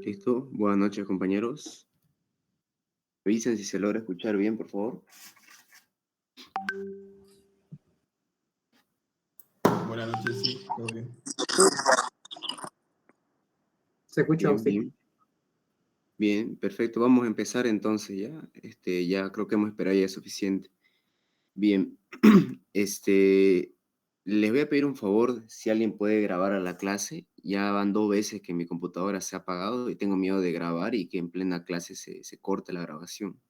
Listo. Buenas noches, compañeros. Revisen si se logra escuchar bien, por favor. Buenas noches, sí, todo bien. Se escucha, Bien, sí. bien. Bien, perfecto. Vamos a empezar entonces ya. Ya creo que hemos esperado ya es suficiente. Bien. Les voy a pedir un favor, si alguien puede grabar a la clase. Ya van 2 veces que mi computadora se ha apagado y tengo miedo de grabar y que en plena clase se corte la grabación.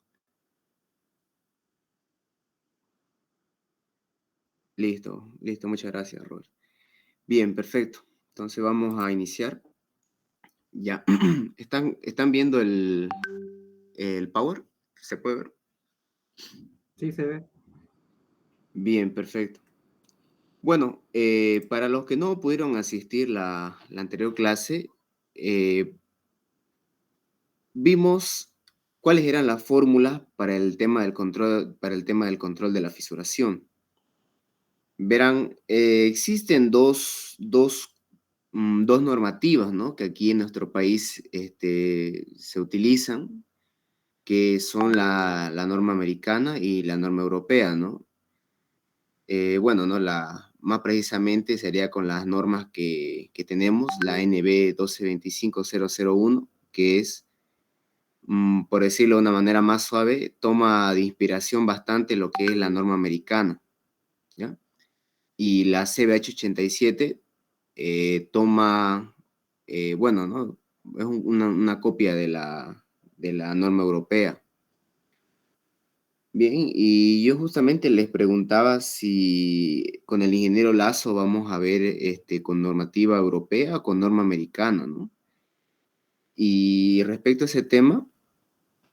Listo, listo. Muchas gracias, Robert. Bien, perfecto. Entonces vamos a iniciar. Ya. ¿Están viendo el Power? ¿Se puede ver? Sí, se ve. Bien, perfecto. Bueno, para los que no pudieron asistir la anterior clase, vimos cuáles eran las fórmulas para el tema del control de la fisuración. Verán, existen dos normativas, ¿no? Que aquí en nuestro país se utilizan, que son la norma americana y la norma europea, ¿no? Bueno, ¿no? Más precisamente sería con las normas que tenemos, la NB 1225001, que es, por decirlo de una manera más suave, toma de inspiración bastante lo que es la norma americana, ¿ya? Y la CBH 87 toma, bueno, ¿no? Es una copia de la norma europea. Bien, y yo justamente les preguntaba si con el ingeniero Lazo vamos a ver con normativa europea o con norma americana, ¿no? Y respecto a ese tema,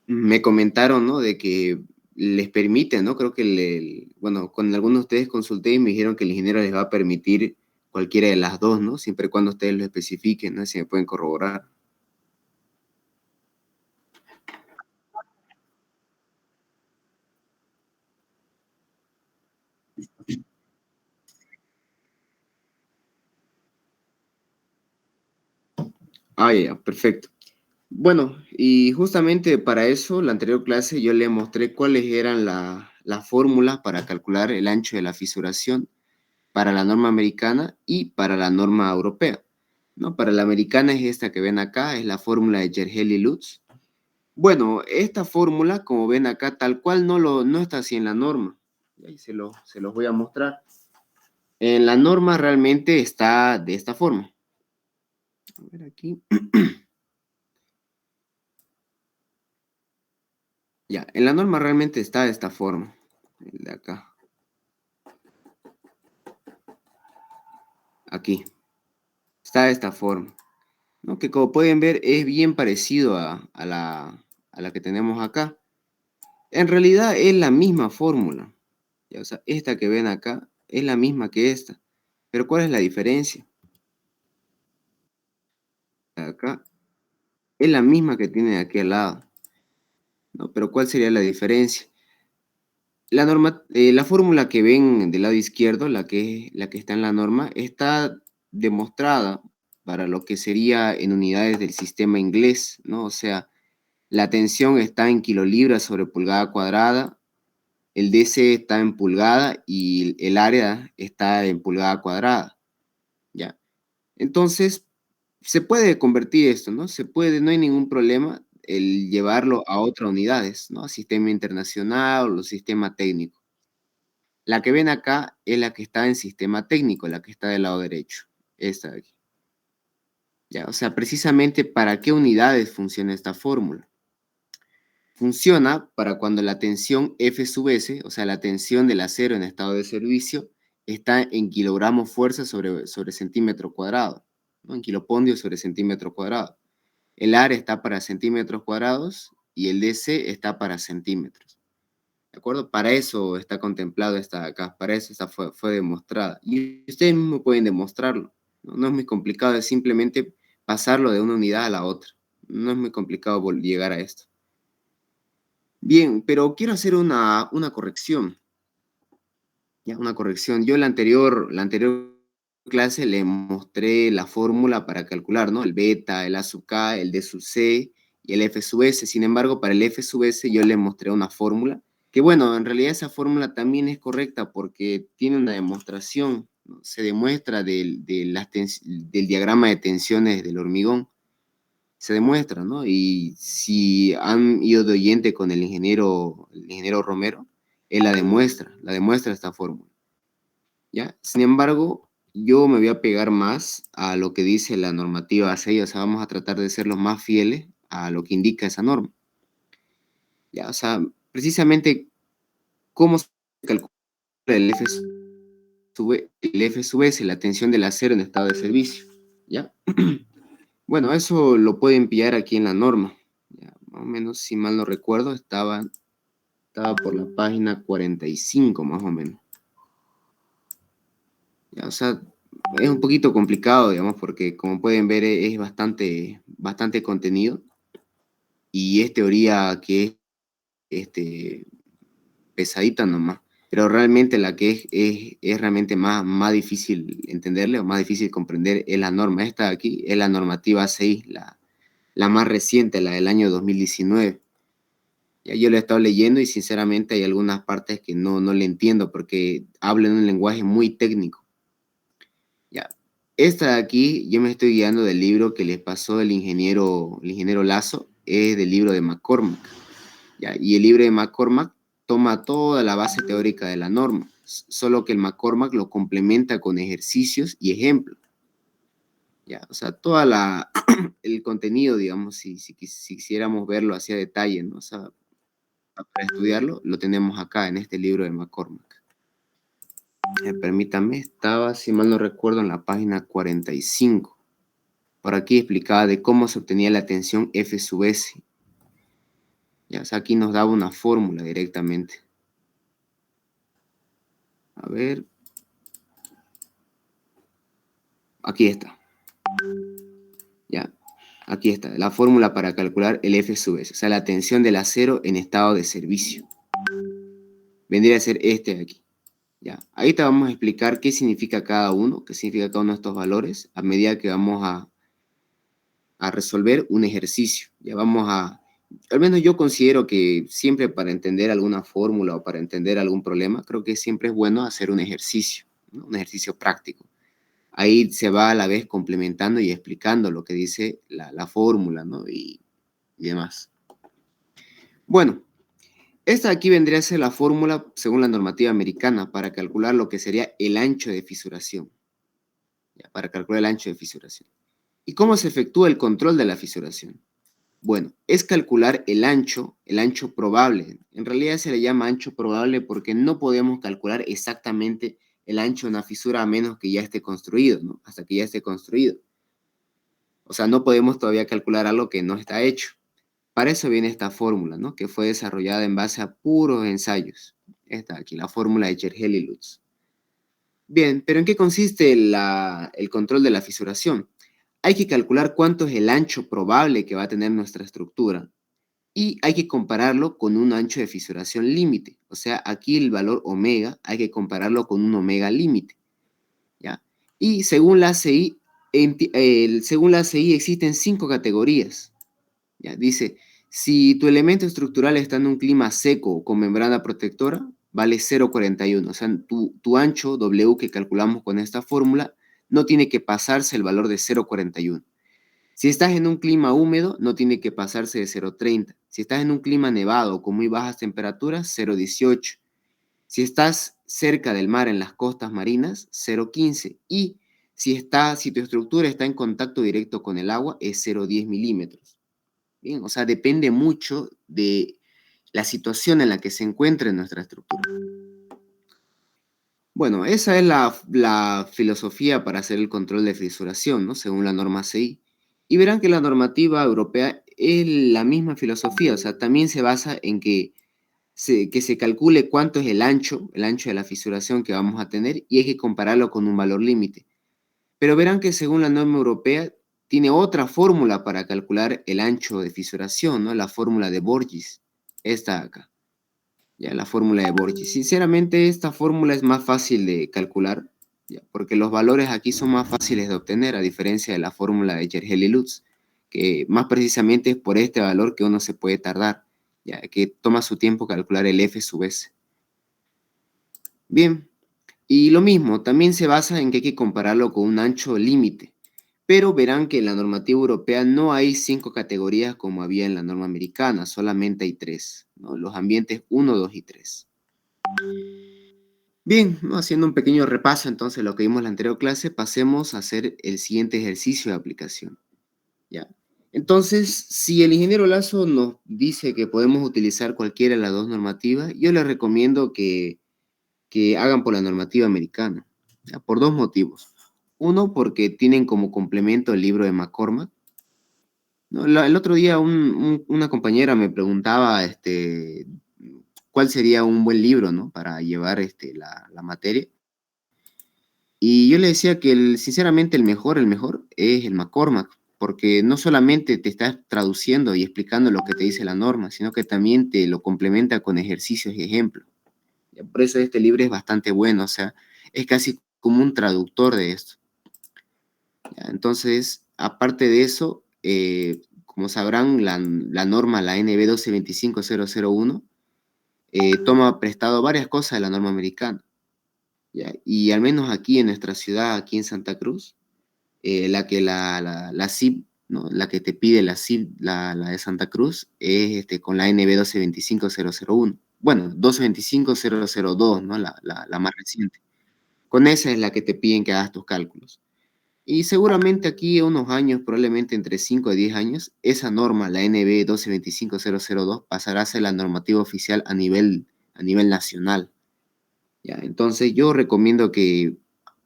me comentaron, ¿no? De que les permiten, ¿no? Creo que, bueno, con algunos de ustedes consulté y me dijeron que el ingeniero les va a permitir cualquiera de las dos, ¿no? Siempre y cuando ustedes lo especifiquen, ¿no? Si me pueden corroborar. Ah, ya, perfecto. Bueno, y justamente para eso, la anterior clase yo le mostré cuáles eran las fórmulas para calcular el ancho de la fisuración para la norma americana y para la norma europea, ¿no? Para la americana es esta que ven acá, es la fórmula de Gerhel-Lutz. Bueno, esta fórmula, como ven acá, tal cual no está así en la norma. Y ahí se los voy a mostrar. En la norma realmente está de esta forma. A ver aquí. Ya, en la norma realmente está de esta forma. El de acá. Aquí. Está de esta forma, ¿no? Que como pueden ver es bien parecido a la que tenemos acá. En realidad es la misma fórmula. Ya, o sea, esta que ven acá es la misma que esta. Pero ¿cuál es la diferencia? Acá es la misma que tiene aquí al lado, ¿no? Pero ¿cuál sería la diferencia? La fórmula que ven del lado izquierdo, la que está en la norma, está demostrada para lo que sería en unidades del sistema inglés, ¿no? O sea, la tensión está en kilolibras sobre pulgada cuadrada, el DC está en pulgada y el área está en pulgada cuadrada, ¿ya? Entonces, se puede convertir esto, ¿no? Se puede, no hay ningún problema el llevarlo a otras unidades, ¿no? Sistema internacional o sistema técnico. La que ven acá es la que está en sistema técnico, la que está del lado derecho, esta de aquí. ¿Ya? O sea, precisamente para qué unidades funciona esta fórmula. Funciona para cuando la tensión F sub S, o sea, la tensión del acero en estado de servicio, está en kilogramos fuerza sobre centímetro cuadrado, ¿no? En kilopondio sobre centímetro cuadrado. El área está para centímetros cuadrados y el DC está para centímetros. ¿De acuerdo? Para eso está contemplado esta acá, para eso fue demostrada. Y ustedes mismos pueden demostrarlo. No es muy complicado, es simplemente pasarlo de una unidad a la otra. No es muy complicado llegar a esto. Bien, pero quiero hacer una corrección. ¿Ya? Una corrección. Yo la anterior clase le mostré la fórmula para calcular, ¿no? El beta, el A sub K, el D sub C y el F sub S. Sin embargo, para el F sub S yo le mostré una fórmula que, bueno, en realidad esa fórmula también es correcta porque tiene una demostración, ¿no? Se demuestra del diagrama de tensiones del hormigón. Se demuestra, ¿no? Y si han ido de oyente con el ingeniero Romero, él la demuestra esta fórmula, ¿ya? Sin embargo, yo me voy a pegar más a lo que dice la normativa A6, o sea, vamos a tratar de ser los más fieles a lo que indica esa norma, ¿ya? O sea, precisamente, ¿cómo se calcula el F sub S, la tensión del acero en estado de servicio, ¿ya? Bueno, eso lo pueden pillar aquí en la norma. Ya, más o menos, si mal no recuerdo, estaba por la página 45, más o menos. Ya, o sea, es un poquito complicado, digamos, porque como pueden ver es bastante contenido y es teoría que es pesadita nomás. Pero realmente la que es realmente más difícil entenderle o más difícil comprender es la norma. Esta de aquí es la normativa 6, la más reciente, la del año 2019. Ya yo lo he estado leyendo y sinceramente hay algunas partes que no le entiendo porque hablan un lenguaje muy técnico. Ya. Esta de aquí yo me estoy guiando del libro que les pasó el ingeniero Lazo, es del libro de McCormack. Ya. Y el libro de McCormack toma toda la base teórica de la norma, solo que el McCormack lo complementa con ejercicios y ejemplos. Ya, o sea, el contenido, digamos, si quisiéramos verlo así a detalle, ¿no? O sea, para estudiarlo, lo tenemos acá en este libro de McCormack. Permítame, estaba, si mal no recuerdo, en la página 45. Por aquí explicaba de cómo se obtenía la tensión F sub S. Ya, o sea, aquí nos daba una fórmula directamente. A ver. Aquí está. Ya, aquí está. La fórmula para calcular el F sub S. O sea, la tensión del acero en estado de servicio. Vendría a ser este de aquí. Ya, ahí te vamos a explicar qué significa cada uno, qué significa cada uno de estos valores, a medida que vamos a resolver un ejercicio. Ya vamos al menos yo considero que siempre para entender alguna fórmula o para entender algún problema, creo que siempre es bueno hacer un ejercicio, ¿no? Un ejercicio práctico. Ahí se va a la vez complementando y explicando lo que dice la fórmula, ¿no? Y demás. Bueno, esta aquí vendría a ser la fórmula según la normativa americana para calcular lo que sería el ancho de fisuración. Ya, para calcular el ancho de fisuración. ¿Y cómo se efectúa el control de la fisuración? Bueno, es calcular el ancho probable. En realidad se le llama ancho probable porque no podemos calcular exactamente el ancho de una fisura a menos que ya esté construido, ¿no? Hasta que ya esté construido. O sea, no podemos todavía calcular algo que no está hecho. Para eso viene esta fórmula, ¿no? Que fue desarrollada en base a puros ensayos. Esta aquí, la fórmula de Chergel y Lutz. Bien, pero ¿en qué consiste el control de la fisuración? Hay que calcular cuánto es el ancho probable que va a tener nuestra estructura y hay que compararlo con un ancho de fisuración límite. O sea, aquí el valor omega hay que compararlo con un omega límite, ¿ya? Y según la ACI, existen 5 categorías, ¿ya? Dice, si tu elemento estructural está en un clima seco con membrana protectora, vale 0,41. O sea, tu ancho W que calculamos con esta fórmula no tiene que pasarse el valor de 0,41. Si estás en un clima húmedo, no tiene que pasarse de 0,30. Si estás en un clima nevado con muy bajas temperaturas, 0,18. Si estás cerca del mar en las costas marinas, 0,15. Y si tu estructura está en contacto directo con el agua, es 0,10 milímetros. Bien, o sea, depende mucho de la situación en la que se encuentre nuestra estructura. Bueno, esa es la filosofía para hacer el control de fisuración, ¿no? Según la norma CI. Y verán que la normativa europea es la misma filosofía, o sea, también se basa en que se calcule cuánto es el ancho de la fisuración que vamos a tener y hay que compararlo con un valor límite. Pero verán que según la norma europea tiene otra fórmula para calcular el ancho de fisuración, ¿no? La fórmula de Borges, esta acá. Ya, la fórmula de Borges. Sinceramente, esta fórmula es más fácil de calcular ¿ya? Porque los valores aquí son más fáciles de obtener, a diferencia de la fórmula de Gerhel-Lutz, que más precisamente es por este valor que uno se puede tardar, ya que toma su tiempo calcular el f sub s. Bien, y lo mismo, también se basa en que hay que compararlo con un ancho límite, pero verán que en la normativa europea no hay 5 categorías como había en la norma americana, solamente hay 3, ¿no? Los ambientes 1, 2 y 3. Bien, ¿no? Haciendo un pequeño repaso entonces de lo que vimos en la anterior clase, pasemos a hacer el siguiente ejercicio de aplicación. ¿Ya? Entonces, si el ingeniero Lazo nos dice que podemos utilizar cualquiera de las dos normativas, yo les recomiendo que hagan por la normativa americana, ¿ya? Por dos motivos. Uno, porque tienen como complemento el libro de McCormack, ¿no? El otro día una compañera me preguntaba cuál sería un buen libro, ¿no? Para llevar la materia. Y yo le decía que sinceramente el mejor es el McCormack, porque no solamente te está traduciendo y explicando lo que te dice la norma, sino que también te lo complementa con ejercicios y ejemplos. Por eso este libro es bastante bueno, o sea, es casi como un traductor de esto. Entonces, aparte de eso, como sabrán, la norma, la NB 1225001, toma prestado varias cosas de la norma americana. ¿Ya? Y al menos aquí en nuestra ciudad, aquí en Santa Cruz, la CIP, ¿no? La que te pide la CIP, la de Santa Cruz, es con la NB 1225001. Bueno, 1225002, ¿no? La más reciente. Con esa es la que te piden que hagas tus cálculos. Y seguramente aquí en unos años, probablemente entre 5 y 10 años, esa norma, la NB 1225002, pasará a ser la normativa oficial a nivel nacional. ¿Ya? Entonces yo recomiendo que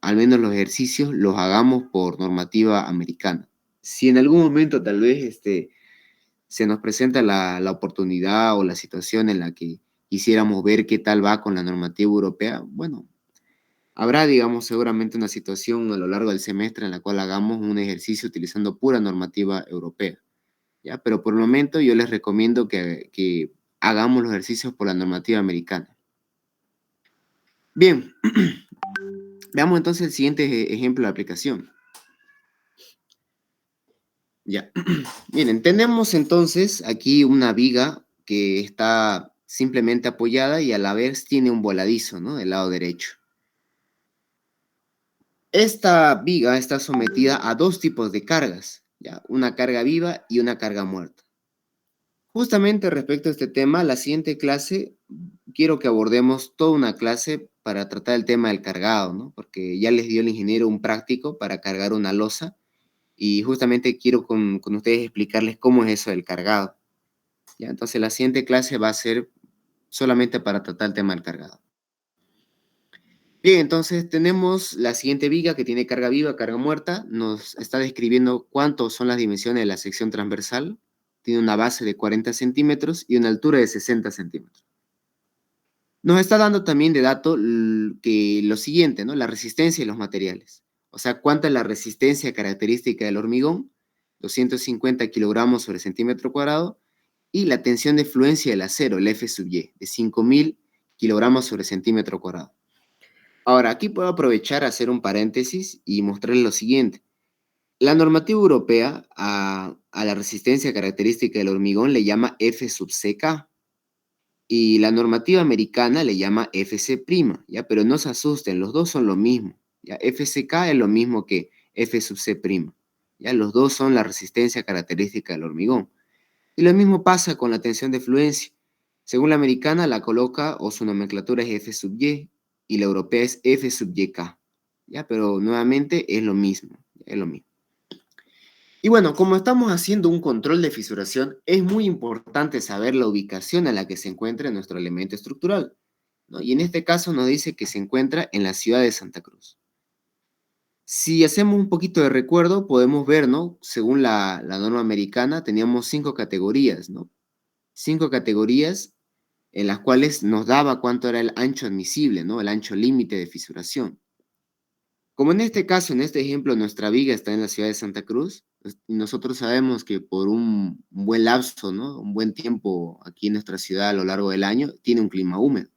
al menos los ejercicios los hagamos por normativa americana. Si en algún momento tal vez se nos presenta la oportunidad o la situación en la que quisiéramos ver qué tal va con la normativa europea, bueno, habrá, digamos, seguramente una situación a lo largo del semestre en la cual hagamos un ejercicio utilizando pura normativa europea, ¿ya? Pero por el momento yo les recomiendo que hagamos los ejercicios por la normativa americana. Bien, veamos entonces el siguiente ejemplo de aplicación. Ya, miren, tenemos entonces aquí una viga que está simplemente apoyada y a la vez tiene un voladizo, ¿no? Del lado derecho. Esta viga está sometida a dos tipos de cargas, ¿ya? Una carga viva y una carga muerta. Justamente respecto a este tema, la siguiente clase quiero que abordemos toda una clase para tratar el tema del cargado, ¿no? Porque ya les dio el ingeniero un práctico para cargar una losa y justamente quiero con ustedes explicarles cómo es eso del cargado, ¿ya? Entonces la siguiente clase va a ser solamente para tratar el tema del cargado. Bien, entonces tenemos la siguiente viga que tiene carga viva, carga muerta. Nos está describiendo cuántos son las dimensiones de la sección transversal. Tiene una base de 40 centímetros y una altura de 60 centímetros. Nos está dando también de dato que lo siguiente, ¿no? La resistencia y los materiales. O sea, cuánta es la resistencia característica del hormigón, 250 kilogramos sobre centímetro cuadrado, y la tensión de fluencia del acero, el F sub Y, de 5000 kilogramos sobre centímetro cuadrado. Ahora, aquí puedo aprovechar a hacer un paréntesis y mostrarles lo siguiente. La normativa europea a la resistencia característica del hormigón le llama F sub CK y la normativa americana le llama FC', ¿ya? Pero no se asusten, los dos son lo mismo, ¿ya? FCK es lo mismo que F sub C', ¿ya? Los dos son la resistencia característica del hormigón. Y lo mismo pasa con la tensión de fluencia. Según la americana, la coloca o su nomenclatura es F sub Y y la europea es F sub YK. ¿Ya? Pero nuevamente es lo mismo. Es lo mismo. Y bueno, como estamos haciendo un control de fisuración, es muy importante saber la ubicación en la que se encuentra nuestro elemento estructural, ¿no? Y en este caso nos dice que se encuentra en la ciudad de Santa Cruz. Si hacemos un poquito de recuerdo, podemos ver, ¿no? Según la norma americana, teníamos 5 categorías, ¿no? 5 categorías en las cuales nos daba cuánto era el ancho admisible, ¿no? El ancho límite de fisuración. Como en este caso, en este ejemplo, nuestra viga está en la ciudad de Santa Cruz, y nosotros sabemos que por un buen lapso, ¿no? Un buen tiempo aquí en nuestra ciudad a lo largo del año, tiene un clima húmedo.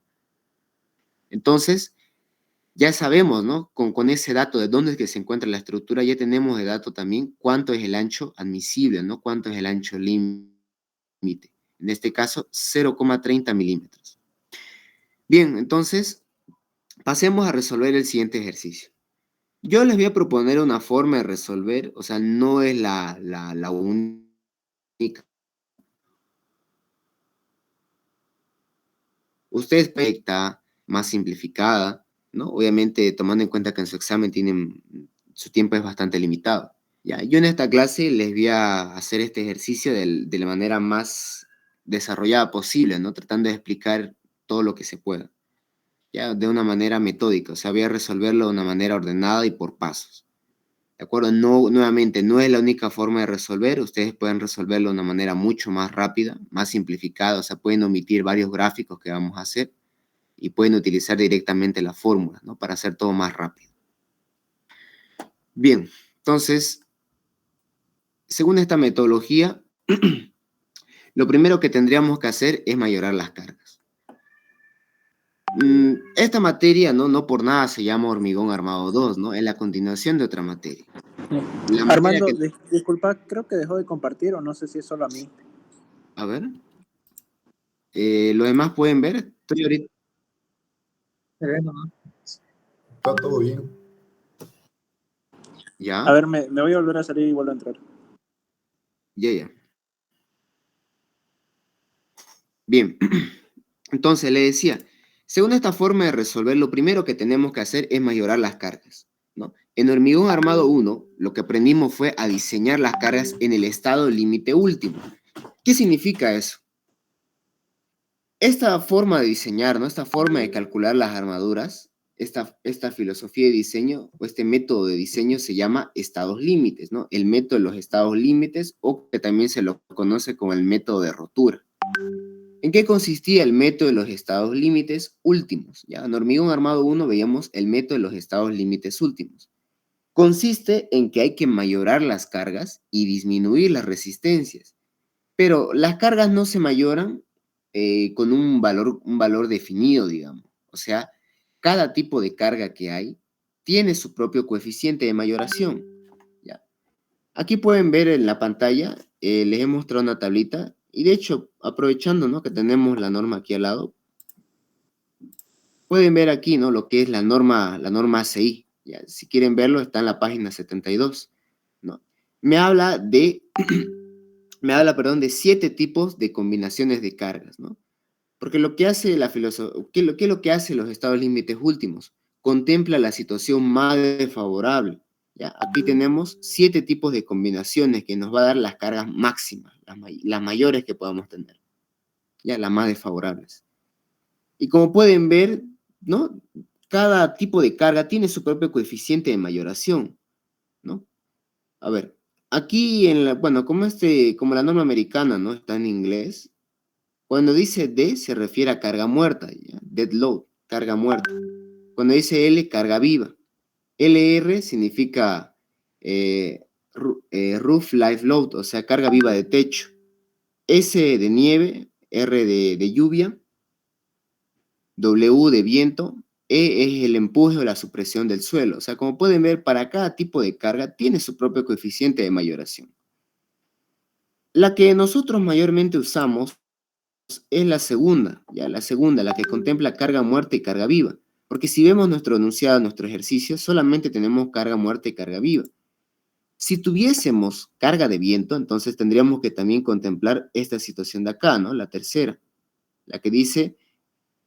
Entonces, ya sabemos, ¿no? Con ese dato de dónde es que se encuentra la estructura, ya tenemos de dato también cuánto es el ancho admisible, ¿no? Cuánto es el ancho límite. En este caso, 0,30 milímetros. Bien, entonces, pasemos a resolver el siguiente ejercicio. Yo les voy a proponer una forma de resolver, o sea, no es la única. Ustedes está más simplificada, ¿no? Obviamente, tomando en cuenta que en su examen su tiempo es bastante limitado. Ya, yo en esta clase les voy a hacer este ejercicio de la manera más desarrollada posible, ¿no? Tratando de explicar todo lo que se pueda, ya, de una manera metódica, o sea, voy a resolverlo de una manera ordenada y por pasos. ¿De acuerdo? No, nuevamente, no es la única forma de resolver, ustedes pueden resolverlo de una manera mucho más rápida, más simplificada, o sea, pueden omitir varios gráficos que vamos a hacer y pueden utilizar directamente la fórmula, ¿no? Para hacer todo más rápido. Bien, entonces, según esta metodología, lo primero que tendríamos que hacer es mayorar las cargas. Esta materia, no por nada se llama hormigón armado 2, ¿no? Es la continuación de otra materia. La materia Armando, que... disculpa, creo que dejó de compartir o no sé si es solo a mí. A ver. ¿Lo demás pueden ver? Estoy ahorita... Se ve nomás. Está todo bien. ¿Ya? A ver, me voy a volver a salir y vuelvo a entrar. Ya. Bien. Entonces, le decía, según esta forma de resolver, lo primero que tenemos que hacer es mayorar las cargas, ¿no? En hormigón armado 1, lo que aprendimos fue a diseñar las cargas en el estado límite último. ¿Qué significa eso? Esta forma de diseñar, ¿no? Esta forma de calcular las armaduras, esta filosofía de diseño o este método de diseño se llama estados límites, ¿no? El método de los estados límites, o que también se lo conoce como el método de rotura. ¿En qué consistía el método de los estados límites últimos? Ya en hormigón armado 1 veíamos el método de los estados límites últimos. Consiste en que hay que mayorar las cargas y disminuir las resistencias. Pero las cargas no se mayoran con un valor definido, digamos. O sea, cada tipo de carga que hay tiene su propio coeficiente de mayoración. ¿Ya? Aquí pueden ver en la pantalla, les he mostrado una tablita, y de hecho, aprovechando, ¿no?, que tenemos la norma aquí al lado, pueden ver aquí, ¿no?, lo que es la norma ACI. ¿Ya? Si quieren verlo, está en la página 72. ¿No? Me habla, perdón, de 7 tipos de combinaciones de cargas, ¿no? Porque lo que hace ¿qué es lo que hace los estados límites últimos? Contempla la situación más desfavorable. ¿Ya? Aquí tenemos 7 tipos de combinaciones que nos va a dar las cargas máximas, las mayores que podamos tener, ya las más desfavorables. Y como pueden ver, ¿no?, cada tipo de carga tiene su propio coeficiente de mayoración, ¿no? A ver, aquí bueno, como la norma americana, ¿no?, está en inglés, cuando dice D se refiere a carga muerta, ¿ya? Dead load, carga muerta. Cuando dice L, carga viva. LR significa roof life load, o sea, carga viva de techo. S de nieve, R de lluvia, W de viento, E es el empuje o la supresión del suelo. O sea, como pueden ver, para cada tipo de carga tiene su propio coeficiente de mayoración. La que nosotros mayormente usamos es la segunda, la que contempla carga muerta y carga viva. Porque si vemos nuestro enunciado, nuestro ejercicio, solamente tenemos carga muerta y carga viva. Si tuviésemos carga de viento, entonces tendríamos que también contemplar esta situación de acá, ¿no? La tercera, la que dice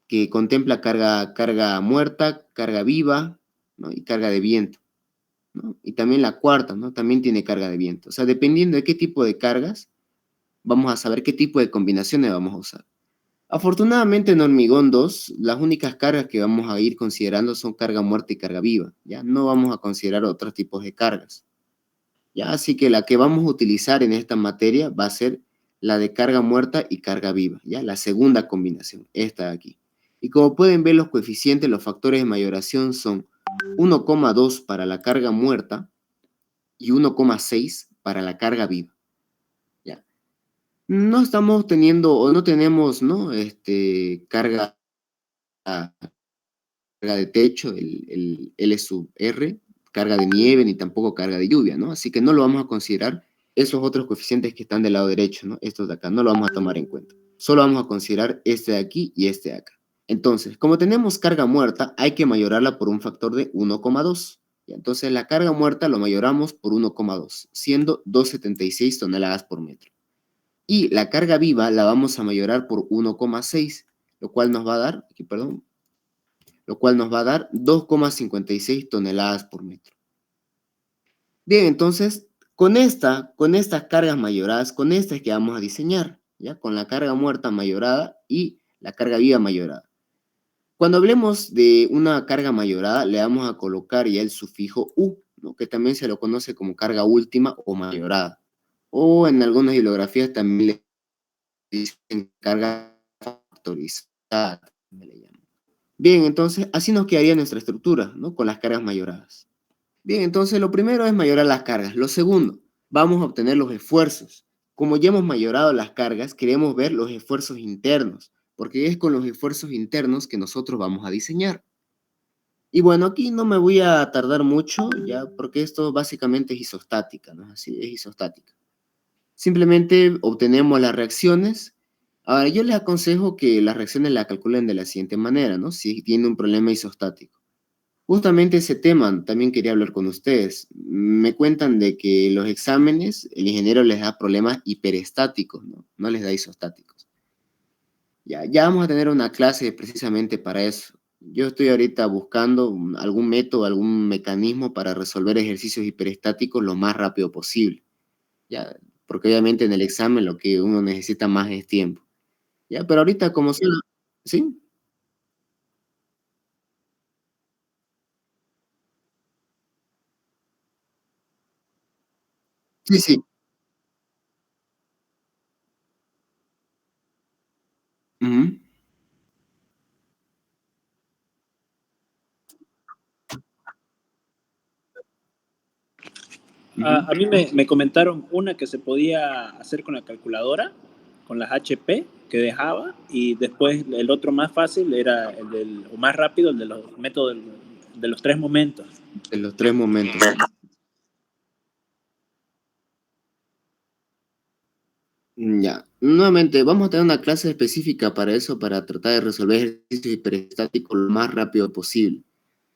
que contempla carga muerta, carga viva, ¿no?, y carga de viento, ¿no? Y también la cuarta, ¿no?, también tiene carga de viento. O sea, dependiendo de qué tipo de cargas, vamos a saber qué tipo de combinaciones vamos a usar. Afortunadamente en hormigón 2, las únicas cargas que vamos a ir considerando son carga muerta y carga viva, ¿ya? No vamos a considerar otros tipos de cargas, ¿ya? Así que la que vamos a utilizar en esta materia va a ser la de carga muerta y carga viva, ¿ya? La segunda combinación, esta de aquí. Y como pueden ver, los coeficientes, los factores de mayoración son 1,2 para la carga muerta y 1,6 para la carga viva. ¿Ya? No estamos teniendo o no tenemos, ¿no?, carga carga de techo, el L sub R, carga de nieve, ni tampoco carga de lluvia, ¿no? Así que no lo vamos a considerar esos otros coeficientes que están del lado derecho, ¿no? Estos de acá, no lo vamos a tomar en cuenta. Solo vamos a considerar este de aquí y este de acá. Entonces, como tenemos carga muerta, hay que mayorarla por un factor de 1,2. Entonces, la carga muerta lo mayoramos por 1,2, siendo 276 toneladas por metro. Y la carga viva la vamos a mayorar por 1,6, lo cual nos va a dar, aquí, perdón, lo cual nos va a dar 2,56 toneladas por metro. Bien, entonces, con estas cargas mayoradas, con estas que vamos a diseñar, ¿ya? Con la carga muerta mayorada y la carga viva mayorada. Cuando hablemos de una carga mayorada, le vamos a colocar ya el sufijo U, ¿no? Que también se lo conoce como carga última o mayorada. O en algunas bibliografías también le dicen carga factorizada. Bien, entonces así nos quedaría nuestra estructura, ¿no? Con las cargas mayoradas. Bien, entonces lo primero es mayorar las cargas. Lo segundo, vamos a obtener los esfuerzos. Como ya hemos mayorado las cargas, queremos ver los esfuerzos internos, porque es con los esfuerzos internos que nosotros vamos a diseñar. Y bueno, aquí no me voy a tardar mucho, ya, porque esto básicamente es isostática, ¿no? Así es isostática. Simplemente obtenemos las reacciones. Ahora, yo les aconsejo que las reacciones las calculen de la siguiente manera, ¿no? Si tiene un problema isostático. Justamente ese tema también quería hablar con ustedes. Me cuentan de que los exámenes, el ingeniero les da problemas hiperestáticos, ¿no? No les da isostáticos. Ya vamos a tener una clase precisamente para eso. Yo estoy ahorita buscando algún método, algún mecanismo para resolver ejercicios hiperestáticos lo más rápido posible. ¿Ya? Porque obviamente en el examen lo que uno necesita más es tiempo. ¿Ya? Pero ahorita como sea, ¿sí? Sí, sí. Ujú, ujú. A mí me comentaron una que se podía hacer con la calculadora, con las HP que dejaba, y después el otro más fácil era o más rápido, el de los métodos de los tres momentos. En los tres momentos. Ya, nuevamente, vamos a tener una clase específica para eso, para tratar de resolver ejercicios hiperestáticos lo más rápido posible,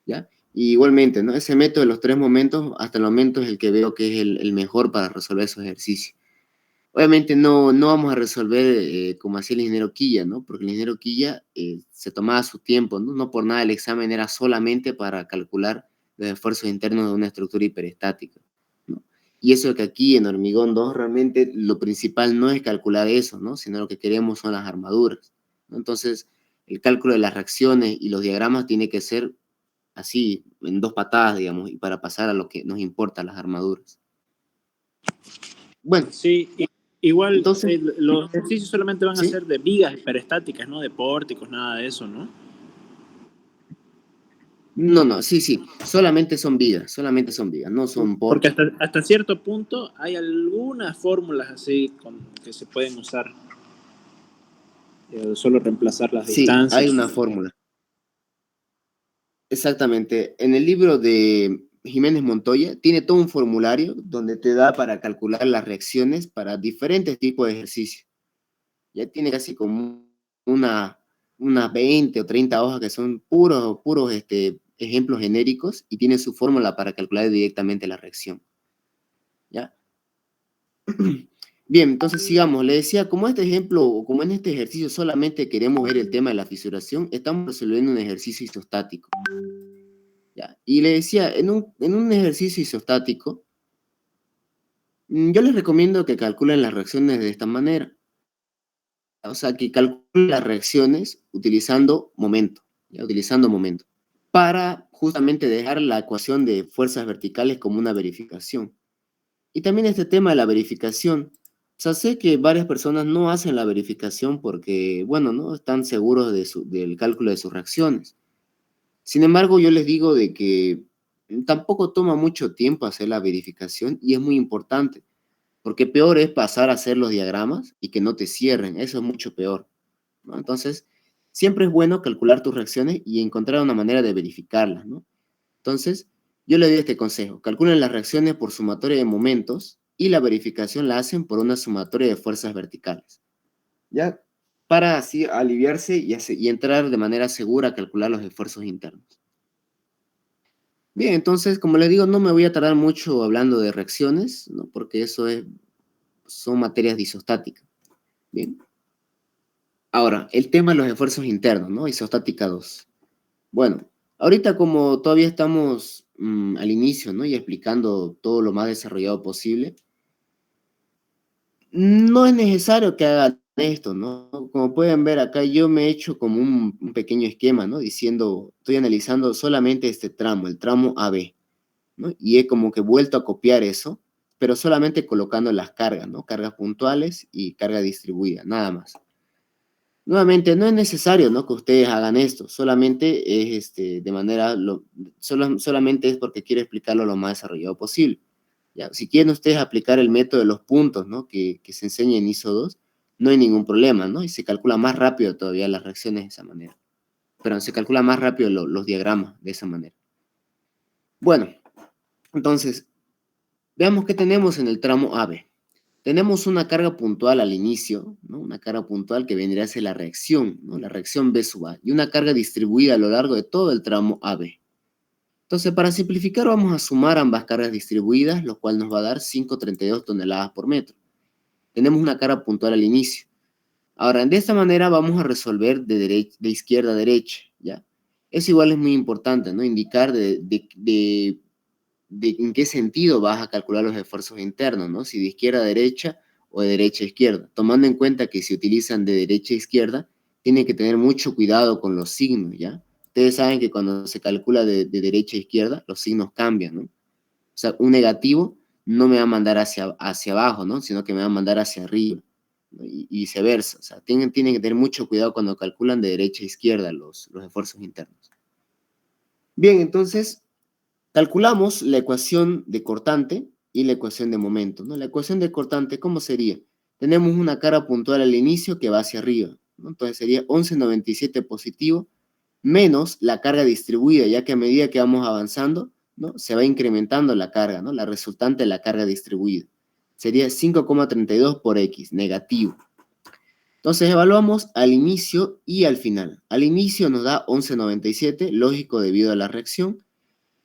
¿ya? Y igualmente, ¿no? Ese método de los tres momentos, hasta el momento es el que veo que es el mejor para resolver esos ejercicios. Obviamente no vamos a resolver como hacía el ingeniero Quilla, ¿no? Porque el ingeniero Quilla se tomaba su tiempo, ¿no? No por nada el examen era solamente para calcular los esfuerzos internos de una estructura hiperestática, ¿no? Y eso que aquí en Hormigón 2 realmente lo principal no es calcular eso, ¿no? Sino lo que queremos son las armaduras, ¿no? Entonces, el cálculo de las reacciones y los diagramas tiene que ser así, en dos patadas, digamos, y para pasar a lo que nos importa, las armaduras. Bueno, Sí, igual entonces, los ejercicios solamente van a ¿sí? ser de vigas hiperestáticas, no de pórticos, nada de eso, ¿no? No, sí, solamente son vigas, no son Porque por... hasta cierto punto hay algunas fórmulas así que se pueden usar, solo reemplazar las Sí, hay distancias. una fórmula. Exactamente. En el libro de Jiménez Montoya tiene todo un formulario donde te da para calcular las reacciones para diferentes tipos de ejercicios. Ya tiene casi como unas 20 o 30 hojas que son puros ejemplos genéricos y tiene su fórmula para calcular directamente la reacción. ¿Ya? Bien, entonces sigamos. Le decía, como este ejemplo, o como en este ejercicio solamente queremos ver el tema de la fisuración, estamos resolviendo un ejercicio isostático. ¿Ya? Y le decía, en un ejercicio isostático, yo les recomiendo que calculen las reacciones de esta manera. O sea, que calculen las reacciones utilizando momento, ¿ya? Utilizando momento, para justamente dejar la ecuación de fuerzas verticales como una verificación. Y también este tema de la verificación. O sea, sé que varias personas no hacen la verificación porque, bueno, no están seguros del cálculo de sus reacciones. Sin embargo, yo les digo de que tampoco toma mucho tiempo hacer la verificación y es muy importante, porque peor es pasar a hacer los diagramas y que no te cierren, eso es mucho peor, ¿no? Entonces, siempre es bueno calcular tus reacciones y encontrar una manera de verificarlas, ¿no? Entonces, yo le doy este consejo. Calculen las reacciones por sumatoria de momentos y la verificación la hacen por una sumatoria de fuerzas verticales. ¿Ya? Para así aliviarse y entrar de manera segura a calcular los esfuerzos internos. Bien, entonces, como les digo, no me voy a tardar mucho hablando de reacciones, ¿no? Porque son materias de isostática. Bien. Ahora, el tema de los esfuerzos internos, ¿no? Isostática 2. Bueno, ahorita como todavía estamos al inicio, ¿no? Y explicando todo lo más desarrollado posible, no es necesario que hagan esto, ¿no? Como pueden ver acá, yo me he hecho como un pequeño esquema, ¿no? Diciendo, estoy analizando solamente este tramo, el tramo AB, ¿no? Y he como que vuelto a copiar eso, pero solamente colocando las cargas, ¿no? Cargas puntuales y carga distribuida, nada más. Nuevamente, no es necesario, ¿no? Que ustedes hagan esto, solamente es de manera, solamente es porque quiero explicarlo lo más desarrollado posible. ¿Ya? Si quieren ustedes aplicar el método de los puntos, ¿no? Que se enseña en ISO 2, no hay ningún problema, ¿no? Y se calcula más rápido todavía las reacciones de esa manera. Pero se calcula más rápido los diagramas de esa manera. Bueno, entonces, veamos qué tenemos en el tramo AB. Tenemos una carga puntual al inicio, ¿no? Una carga puntual que vendría a ser la reacción, ¿no? La reacción B sub A, y una carga distribuida a lo largo de todo el tramo AB. Entonces, para simplificar, vamos a sumar ambas cargas distribuidas, lo cual nos va a dar 5,32 toneladas por metro. Tenemos una carga puntual al inicio. Ahora, de esta manera vamos a resolver de izquierda a derecha, ¿ya? Eso igual es muy importante, ¿no? Indicar en qué sentido vas a calcular los esfuerzos internos, ¿no? Si de izquierda a derecha o de derecha a izquierda. Tomando en cuenta que si utilizan de derecha a izquierda, tienen que tener mucho cuidado con los signos, ¿ya? Ustedes saben que cuando se calcula de derecha a izquierda, los signos cambian, ¿no? O sea, un negativo no me va a mandar hacia abajo, ¿no? Sino que me va a mandar hacia arriba, ¿no? Y viceversa. O sea, tienen que tener mucho cuidado cuando calculan de derecha a izquierda los esfuerzos internos. Bien, entonces, calculamos la ecuación de cortante y la ecuación de momento, ¿no? La ecuación de cortante, ¿cómo sería? Tenemos una carga puntual al inicio que va hacia arriba, ¿no? Entonces sería 11,97 positivo menos la carga distribuida, ya que a medida que vamos avanzando, ¿no? Se va incrementando la carga, ¿no? La resultante de la carga distribuida. Sería 5,32 por X, negativo. Entonces evaluamos al inicio y al final. Al inicio nos da 11,97, lógico debido a la reacción,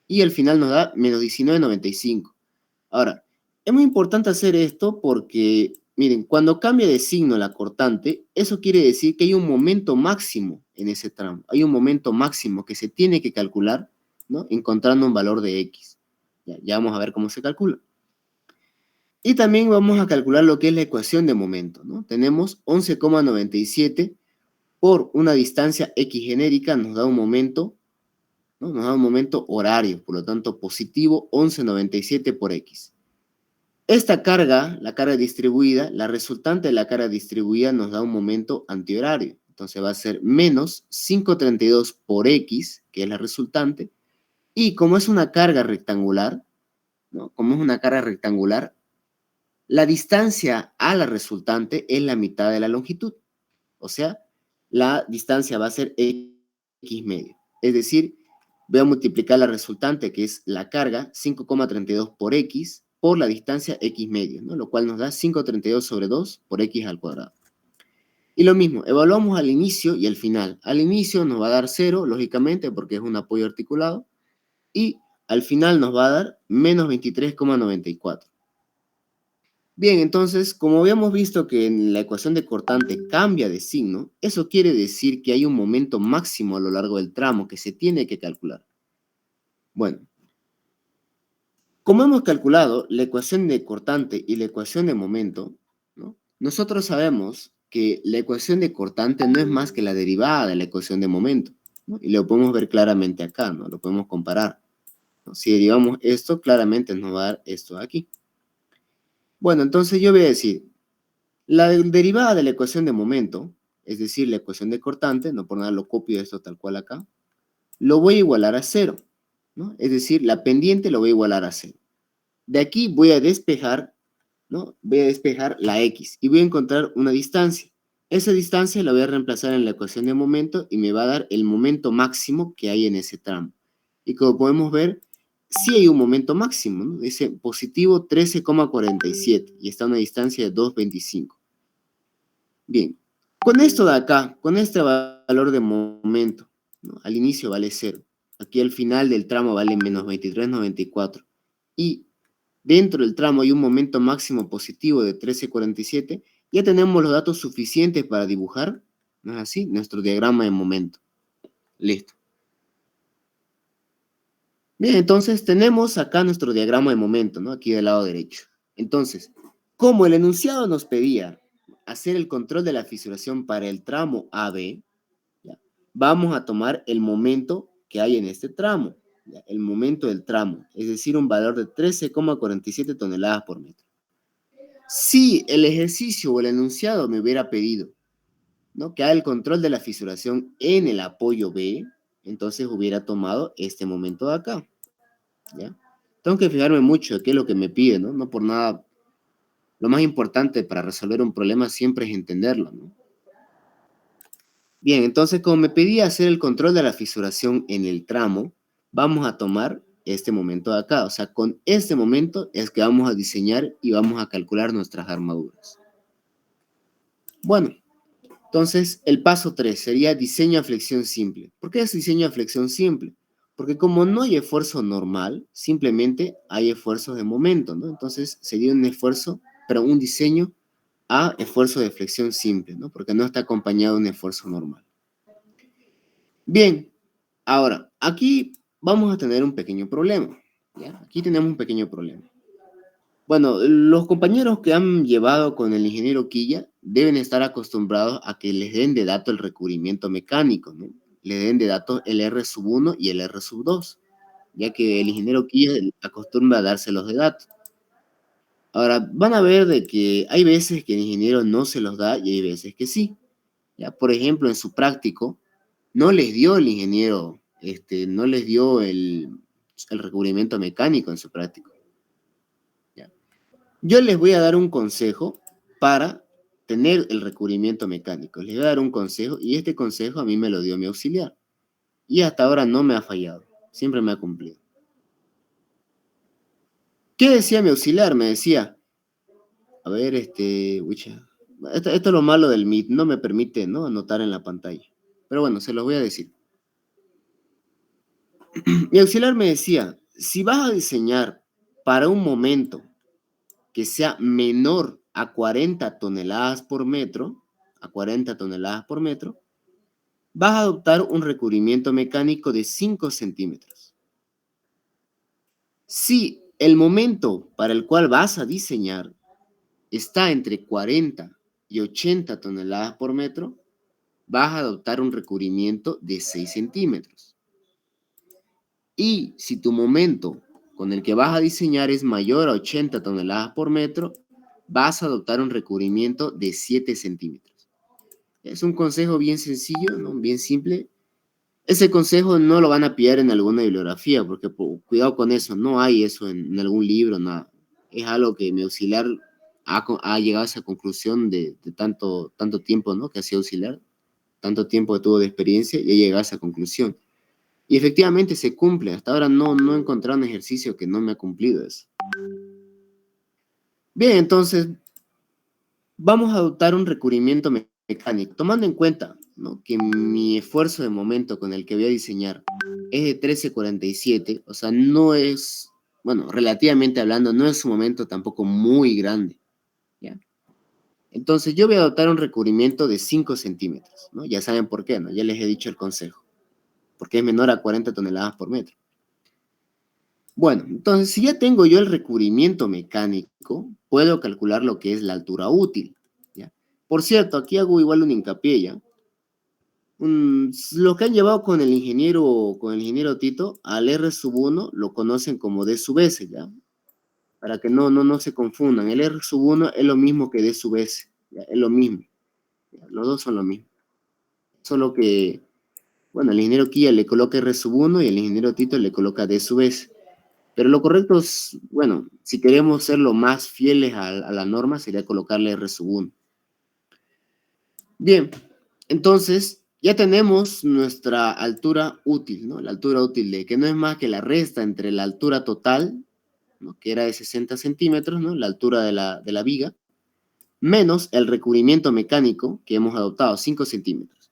y al final nos da menos 19,95. Ahora, es muy importante hacer esto porque, miren, cuando cambia de signo la cortante, eso quiere decir que hay un momento máximo en ese tramo. Hay un momento máximo que se tiene que calcular, ¿no? Encontrando un valor de X. Ya vamos a ver cómo se calcula. Y también vamos a calcular lo que es la ecuación de momento, ¿no? Tenemos 11,97 por una distancia X genérica, nos da un momento, ¿no? Nos da un momento horario, por lo tanto positivo 11,97 por X. Esta carga, la carga distribuida, la resultante de la carga distribuida nos da un momento antihorario. Entonces va a ser menos 5,32 por X, que es la resultante, y como es una carga rectangular, ¿no? Como es una carga rectangular, la distancia a la resultante es la mitad de la longitud. O sea, la distancia va a ser X medio. Es decir, voy a multiplicar la resultante, que es la carga, 5,32 por X, por la distancia X medio, ¿no? Lo cual nos da 5,32 sobre 2 por X al cuadrado. Y lo mismo, evaluamos al inicio y al final. Al inicio nos va a dar 0, lógicamente, porque es un apoyo articulado, y al final nos va a dar menos 23,94. Bien, entonces, como habíamos visto que en la ecuación de cortante cambia de signo, eso quiere decir que hay un momento máximo a lo largo del tramo que se tiene que calcular. Bueno, como hemos calculado la ecuación de cortante y la ecuación de momento, ¿no? Nosotros sabemos que la ecuación de cortante no es más que la derivada de la ecuación de momento, ¿no? Y lo podemos ver claramente acá, ¿no? Lo podemos comparar, ¿no? Si derivamos esto, claramente nos va a dar esto aquí. Bueno, entonces yo voy a decir, la derivada de la ecuación de momento, es decir, la ecuación de cortante, no por nada lo copio esto tal cual acá, lo voy a igualar a 0, ¿no? Es decir, la pendiente lo voy a igualar a 0. De aquí voy a despejar, ¿no? Voy a despejar la X y voy a encontrar una distancia. Esa distancia la voy a reemplazar en la ecuación de momento y me va a dar el momento máximo que hay en ese tramo. Y como podemos ver, sí hay un momento máximo, ¿no? Dice positivo 13,47 y está a una distancia de 2,25. Bien, con esto de acá, con este valor de momento, ¿no? Al inicio vale 0. Aquí al final del tramo vale menos 23,94. Y dentro del tramo hay un momento máximo positivo de 13,47. Ya tenemos los datos suficientes para dibujar, ¿no es así? Nuestro diagrama de momento. Listo. Bien, entonces tenemos acá nuestro diagrama de momento, ¿no? Aquí del lado derecho. Entonces, como el enunciado nos pedía hacer el control de la fisuración para el tramo AB, ¿ya? Vamos a tomar el momento que hay en este tramo, ¿ya? El momento del tramo, es decir, un valor de 13,47 toneladas por metro. Si el ejercicio o el enunciado me hubiera pedido, ¿no?, que haga el control de la fisuración en el apoyo B, entonces hubiera tomado este momento de acá, ¿ya? Tengo que fijarme mucho de qué es lo que me pide, ¿no? No por nada, lo más importante para resolver un problema siempre es entenderlo, ¿no? Bien, entonces como me pedía hacer el control de la fisuración en el tramo, vamos a tomar este momento de acá. O sea, con este momento es que vamos a diseñar y vamos a calcular nuestras armaduras. Bueno, entonces el paso 3 sería diseño a flexión simple. ¿Por qué es diseño a flexión simple? Porque como no hay esfuerzo normal, simplemente hay esfuerzos de momento, ¿no? Entonces sería un esfuerzo, pero un diseño a esfuerzo de flexión simple, ¿no? Porque no está acompañado de un esfuerzo normal. Bien, ahora, aquí vamos a tener un pequeño problema, ¿ya? Aquí tenemos un pequeño problema. Bueno, los compañeros que han llevado con el ingeniero Quilla deben estar acostumbrados a que les den de dato el recubrimiento mecánico, ¿no? Le den de dato el R1 y el R2, ya que el ingeniero Quilla acostumbra a dárselos de dato. Ahora, van a ver de que hay veces que el ingeniero no se los da y hay veces que sí. ¿Ya? Por ejemplo, en su práctico, no les dio el ingeniero, no les dio el recubrimiento mecánico en su práctico. ¿Ya? Yo les voy a dar un consejo para tener el recubrimiento mecánico. Les voy a dar un consejo y este consejo a mí me lo dio mi auxiliar. Y hasta ahora no me ha fallado. Siempre me ha cumplido. ¿Qué decía mi auxiliar? Me decía, a ver, esto es lo malo del Meet, no me permite, ¿no?, anotar en la pantalla. Pero bueno, se los voy a decir. Mi auxiliar me decía, si vas a diseñar para un momento que sea menor a 40 toneladas por metro, vas a adoptar un recubrimiento mecánico de 5 centímetros. Si el momento para el cual vas a diseñar está entre 40 y 80 toneladas por metro, vas a adoptar un recubrimiento de 6 centímetros. Y si tu momento con el que vas a diseñar es mayor a 80 toneladas por metro, vas a adoptar un recubrimiento de 7 centímetros. Es un consejo bien sencillo, ¿no?, bien simple. Ese consejo no lo van a pillar en alguna bibliografía, porque cuidado con eso, no hay eso en algún libro, nada. Es algo que mi auxiliar ha llegado a esa conclusión de tanto tiempo, ¿no?, que ha sido auxiliar, tanto tiempo que tuvo de experiencia, y ha llegado a esa conclusión. Y efectivamente se cumple. Hasta ahora no he encontrado un ejercicio que no me ha cumplido eso. Bien, entonces, vamos a adoptar un recubrimiento mecánico, tomando en cuenta, ¿no?, que mi esfuerzo de momento con el que voy a diseñar es de 13,47, o sea, no es, bueno, relativamente hablando, no es un momento tampoco muy grande, ¿ya? Entonces, yo voy a adoptar un recubrimiento de 5 centímetros, ¿no? Ya saben por qué, ¿no? Ya les he dicho el consejo. Porque es menor a 40 toneladas por metro. Bueno, entonces, si ya tengo yo el recubrimiento mecánico, puedo calcular lo que es la altura útil, ¿ya? Por cierto, aquí hago igual un hincapié, ¿ya? Los que han llevado con el ingeniero Tito, al R1 lo conocen como D/S, ¿ya? Para que no se confundan. El R1 es lo mismo que D/S, ¿ya? Es lo mismo, ¿ya? Los dos son lo mismo. Solo que, bueno, el ingeniero Quilla le coloca R1 y el ingeniero Tito le coloca D/S. Pero lo correcto es, bueno, si queremos ser lo más fieles a la norma, sería colocarle R1. Bien, entonces ya tenemos nuestra altura útil, ¿no? La altura útil de que no es más que la resta entre la altura total, ¿no? Que era de 60 centímetros, ¿no? La altura de la viga, menos el recubrimiento mecánico que hemos adoptado, 5 centímetros.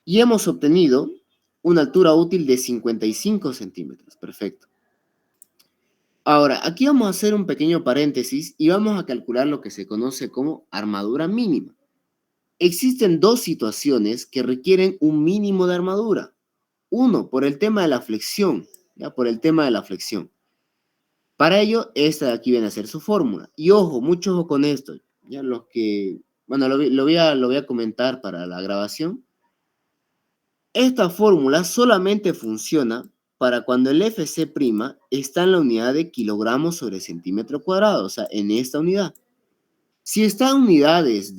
Y hemos obtenido una altura útil de 55 centímetros. Perfecto. Ahora, aquí vamos a hacer un pequeño paréntesis y vamos a calcular lo que se conoce como armadura mínima. Existen dos situaciones que requieren un mínimo de armadura. Uno, por el tema de la flexión, ¿ya? Por el tema de la flexión. Para ello, esta de aquí viene a ser su fórmula. Y ojo, mucho ojo con esto. Ya los que, bueno, lo voy a comentar para la grabación. Esta fórmula solamente funciona para cuando el FC' está en la unidad de kilogramos sobre centímetro cuadrado, o sea, en esta unidad. Si está en unidades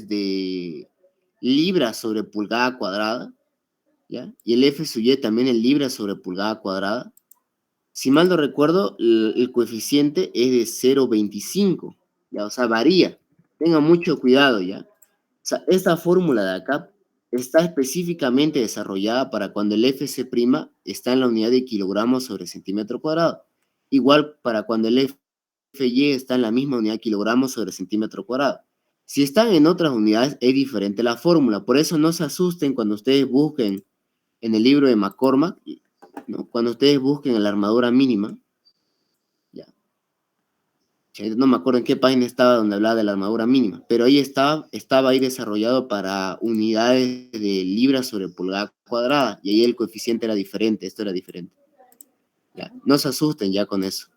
de libras sobre pulgada cuadrada, ¿ya? Y el F sub y también en libras sobre pulgada cuadrada, si mal no recuerdo, el coeficiente es de 0,25, ¿ya? O sea, varía. Tengan mucho cuidado, ¿ya? O sea, esta fórmula de acá está específicamente desarrollada para cuando el FC' está en la unidad de kilogramos sobre centímetro cuadrado. Igual para cuando el FY está en la misma unidad de kilogramos sobre centímetro cuadrado. Si están en otras unidades, es diferente la fórmula. Por eso no se asusten cuando ustedes busquen en el libro de McCormack, ¿no? Cuando ustedes busquen la armadura mínima, ya. No me acuerdo en qué página estaba donde hablaba de la armadura mínima, pero ahí estaba ahí desarrollado para unidades de libras sobre pulgada cuadrada, y ahí el coeficiente era diferente, esto era diferente. Ya. No se asusten ya con eso.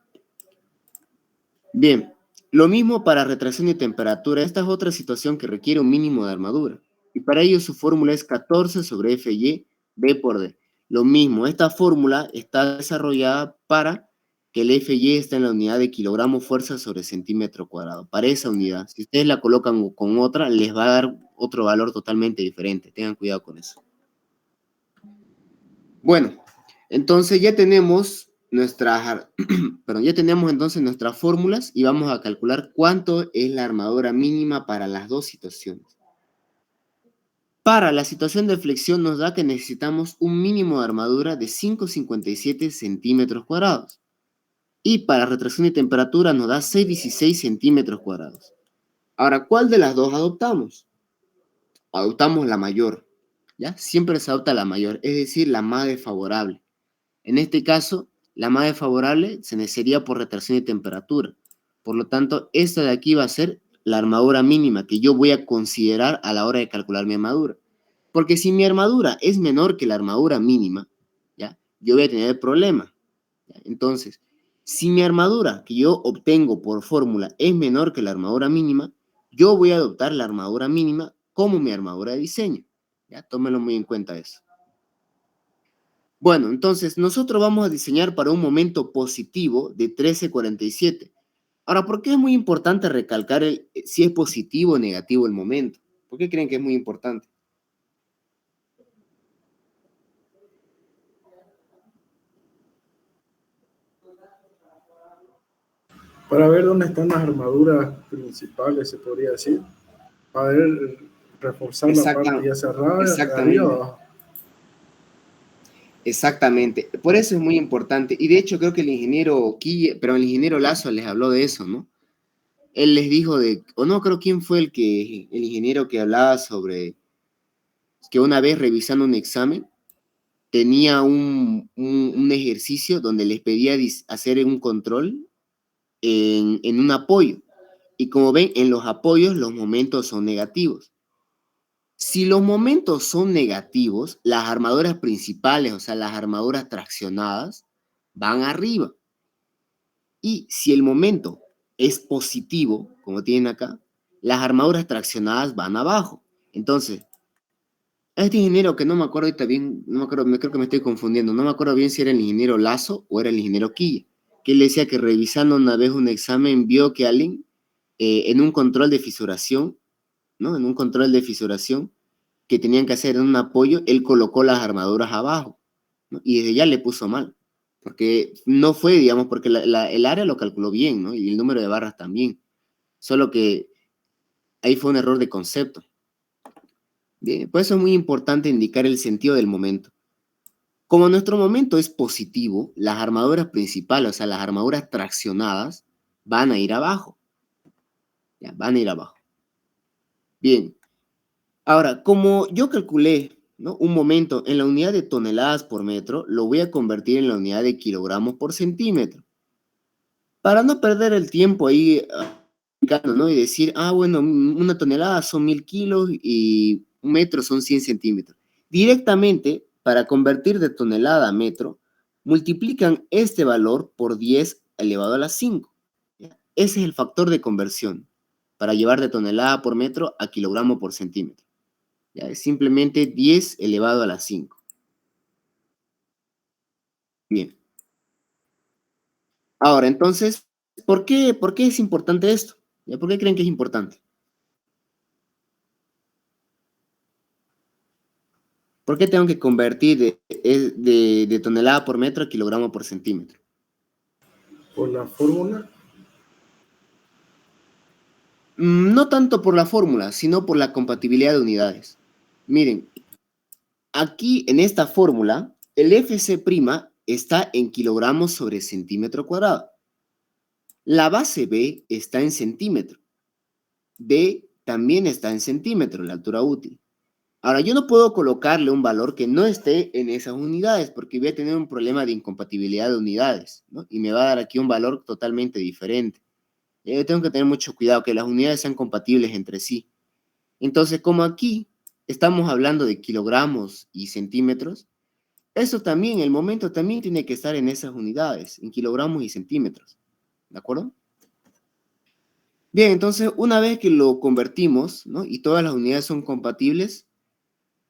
Bien, lo mismo para retracción de temperatura. Esta es otra situación que requiere un mínimo de armadura. Y para ello su fórmula es 14 sobre FY, B por D. Lo mismo, esta fórmula está desarrollada para que el FY esté en la unidad de kilogramo fuerza sobre centímetro cuadrado. Para esa unidad. Si ustedes la colocan con otra, les va a dar otro valor totalmente diferente. Tengan cuidado con eso. Bueno, entonces ya tenemos entonces nuestras fórmulas y vamos a calcular cuánto es la armadura mínima para las dos situaciones. Para la situación de flexión nos da que necesitamos un mínimo de armadura de 5,57 centímetros cuadrados. Y para retracción de temperatura nos da 6,16 centímetros cuadrados. Ahora, ¿cuál de las dos adoptamos? Adoptamos la mayor, ¿ya? Siempre se adopta la mayor, es decir, la más desfavorable. En este caso, la más desfavorable sería por retracción de temperatura. Por lo tanto, esta de aquí va a ser la armadura mínima que yo voy a considerar a la hora de calcular mi armadura. Porque si mi armadura es menor que la armadura mínima, ¿ya? Yo voy a tener el problema, ¿ya? Entonces, si mi armadura que yo obtengo por fórmula es menor que la armadura mínima, yo voy a adoptar la armadura mínima como mi armadura de diseño, ¿ya? Tómenlo muy en cuenta eso. Bueno, entonces nosotros vamos a diseñar para un momento positivo de 13,47. Ahora, ¿por qué es muy importante recalcar si es positivo o negativo el momento? ¿Por qué creen que es muy importante? Para ver dónde están las armaduras principales, se podría decir. Para ver, reforzar la parte ya cerrada de arriba abajo. Exactamente, por eso es muy importante. Y de hecho creo que el ingeniero el ingeniero Lazo les habló de eso, ¿no? Él les dijo o no creo quién fue el ingeniero que hablaba sobre que una vez revisando un examen tenía un ejercicio donde les pedía hacer un control en un apoyo. Y como ven, en los apoyos los momentos son negativos. Si los momentos son negativos, las armaduras principales, o sea, las armaduras traccionadas, van arriba. Y si el momento es positivo, como tienen acá, las armaduras traccionadas van abajo. Entonces, este ingeniero que no me acuerdo ahorita bien, no me acuerdo, creo que me estoy confundiendo, no me acuerdo bien si era el ingeniero Lazo o era el ingeniero Quilla, que él decía que revisando una vez un examen vio que alguien en un control de fisuración, ¿no? En un control de fisuración, que tenían que hacer un apoyo, él colocó las armaduras abajo, ¿no? Y desde ya le puso mal, porque no fue, digamos, porque el área lo calculó bien, ¿no? Y el número de barras también, solo que Ahí fue un error de concepto. Bien, por eso es muy importante indicar el sentido del momento. Como nuestro momento es positivo, las armaduras principales, o sea, las armaduras traccionadas, van a ir abajo. Ya, van a ir abajo. Bien. Ahora, como yo calculé, ¿no?, un momento en la unidad de toneladas por metro, lo voy a convertir en la unidad de kilogramos por centímetro. Para no perder el tiempo ahí, ¿no?, y decir, bueno, una tonelada son 1000 kilos y un metro son 100 centímetros. Directamente, para convertir de tonelada a metro, multiplican este valor por 10 elevado a la 5. ¿Ya? Ese es el factor de conversión para llevar de tonelada por metro a kilogramo por centímetro. ¿Ya? Es simplemente 10 elevado a la 5. Bien. Ahora, entonces, ¿por qué es importante esto? ¿Ya? ¿Por qué creen que es importante? ¿Por qué tengo que convertir de tonelada por metro a kilogramo por centímetro? ¿Por la fórmula? No tanto por la fórmula, sino por la compatibilidad de unidades. Miren, aquí en esta fórmula, el FC' está en kilogramos sobre centímetro cuadrado. La base B está en centímetro. B también está en centímetro, la altura útil. Ahora, yo no puedo colocarle un valor que no esté en esas unidades, porque voy a tener un problema de incompatibilidad de unidades, ¿no? Y me va a dar aquí un valor totalmente diferente. Yo tengo que tener mucho cuidado que las unidades sean compatibles entre sí. Entonces, como aquí estamos hablando de kilogramos y centímetros, eso también, el momento también tiene que estar en esas unidades, en kilogramos y centímetros. ¿De acuerdo? Bien, entonces, una vez que lo convertimos, ¿no?, y todas las unidades son compatibles,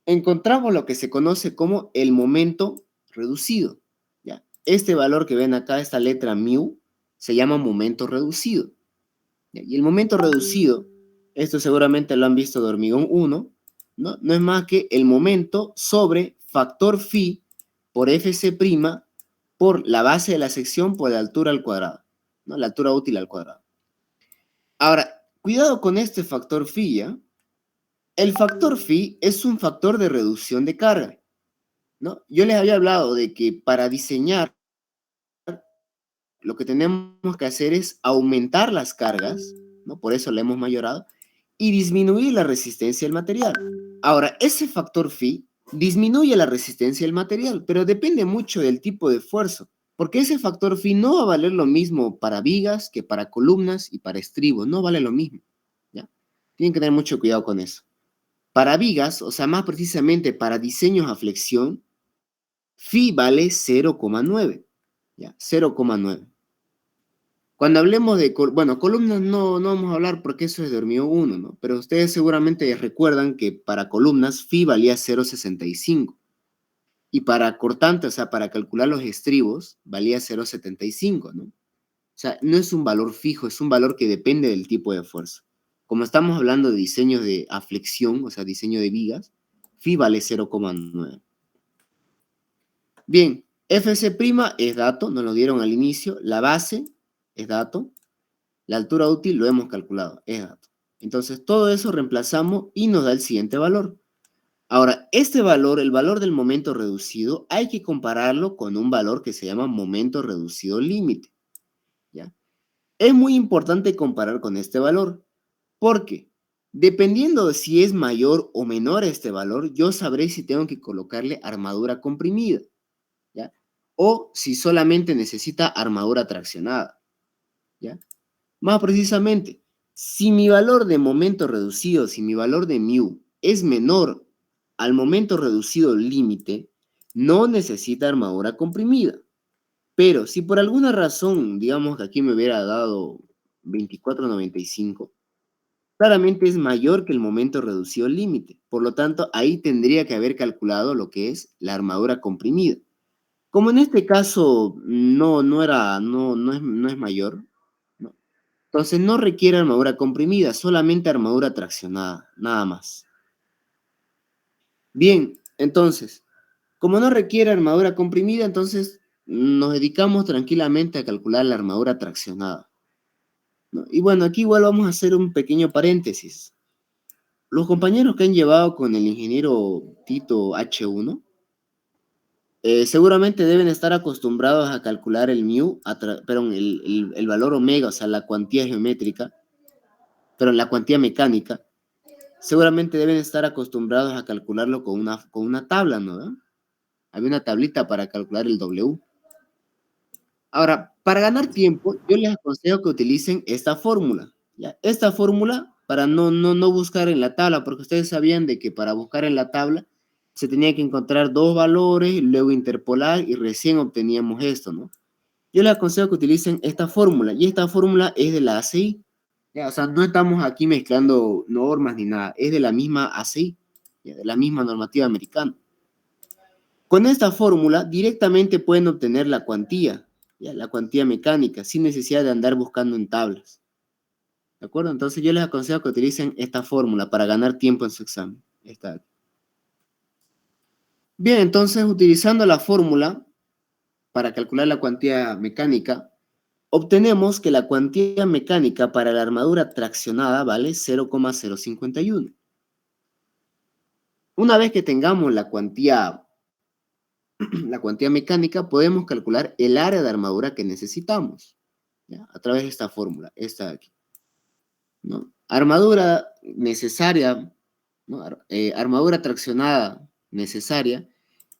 encontramos lo que se conoce como el momento reducido. ¿Ya? Este valor que ven acá, esta letra mu, se llama momento reducido. ¿Ya? Y el momento reducido, esto seguramente lo han visto de hormigón 1, ¿no? No es más que el momento sobre factor phi por FC' por la base de la sección por la altura al cuadrado, ¿no? La altura útil al cuadrado. Ahora, cuidado con este factor phi, ¿ya? El factor phi es un factor de reducción de carga, ¿no? Yo les había hablado de que para diseñar lo que tenemos que hacer es aumentar las cargas, ¿no? Por eso la hemos mayorado, y disminuir la resistencia del material. Ahora, ese factor phi disminuye la resistencia del material, pero depende mucho del tipo de esfuerzo, porque ese factor phi no va a valer lo mismo para vigas que para columnas y para estribos, no vale lo mismo, ¿ya? Tienen que tener mucho cuidado con eso. Para vigas, o sea, más precisamente para diseños a flexión, phi vale 0,9, ¿ya? 0,9. Cuando hablemos de, columnas no vamos a hablar porque eso es de hormigón 1, ¿no? Pero ustedes seguramente recuerdan que para columnas phi valía 0,65. Y para cortante, o sea, para calcular los estribos, valía 0,75, ¿no? O sea, no es un valor fijo, es un valor que depende del tipo de esfuerzo. Como estamos hablando de diseños de aflexión, o sea, diseño de vigas, phi vale 0,9. Bien, FC' es dato, nos lo dieron al inicio, la base es dato, la altura útil lo hemos calculado, es dato. Entonces, todo eso reemplazamos y nos da el siguiente valor. Ahora, este valor, el valor del momento reducido, hay que compararlo con un valor que se llama momento reducido límite, ¿ya? Es muy importante comparar con este valor, porque dependiendo de si es mayor o menor a este valor, yo sabré si tengo que colocarle armadura comprimida, ¿ya? O si solamente necesita armadura traccionada, ¿ya? Más precisamente, si mi valor de momento reducido, si mi valor de mu es menor al momento reducido límite, no necesita armadura comprimida. Pero si por alguna razón, digamos que aquí me hubiera dado 24,95, claramente es mayor que el momento reducido límite. Por lo tanto, ahí tendría que haber calculado lo que es la armadura comprimida. Como en este caso no es mayor, ¿no? Entonces no requiere armadura comprimida, solamente armadura traccionada, nada más. Bien, entonces, como no requiere armadura comprimida, entonces nos dedicamos tranquilamente a calcular la armadura traccionada, ¿no? Y bueno, aquí igual vamos a hacer un pequeño paréntesis. los compañeros que han llevado con el ingeniero Tito H1, seguramente deben estar acostumbrados a calcular el mu, perdón, el valor omega, o sea, la cuantía geométrica, pero la cuantía mecánica, seguramente deben estar acostumbrados a calcularlo con una tabla, ¿no? Había una tablita para calcular el W. Ahora, para ganar tiempo, yo les aconsejo que utilicen esta fórmula, ¿ya? Esta fórmula para no buscar en la tabla, porque ustedes sabían de que para buscar en la tabla se tenía que encontrar dos valores, luego interpolar y recién obteníamos esto, ¿no? Yo les aconsejo que utilicen esta fórmula, y esta fórmula es de la ACI, ¿ya? O sea, no estamos aquí mezclando normas ni nada, es de la misma ACI, ¿ya? De la misma normativa americana. Con esta fórmula directamente pueden obtener la cuantía, ¿ya? La cuantía mecánica, sin necesidad de andar buscando en tablas. ¿De acuerdo? Entonces yo les aconsejo que utilicen esta fórmula para ganar tiempo en su examen. Esta. Bien, entonces utilizando la fórmula para calcular la cuantía mecánica, obtenemos que la cuantía mecánica para la armadura traccionada vale 0,051. Una vez que tengamos la cuantía mecánica, podemos calcular el área de armadura que necesitamos, ¿ya? A través de esta fórmula, esta de aquí, ¿no? Armadura necesaria, ¿no? Armadura traccionada necesaria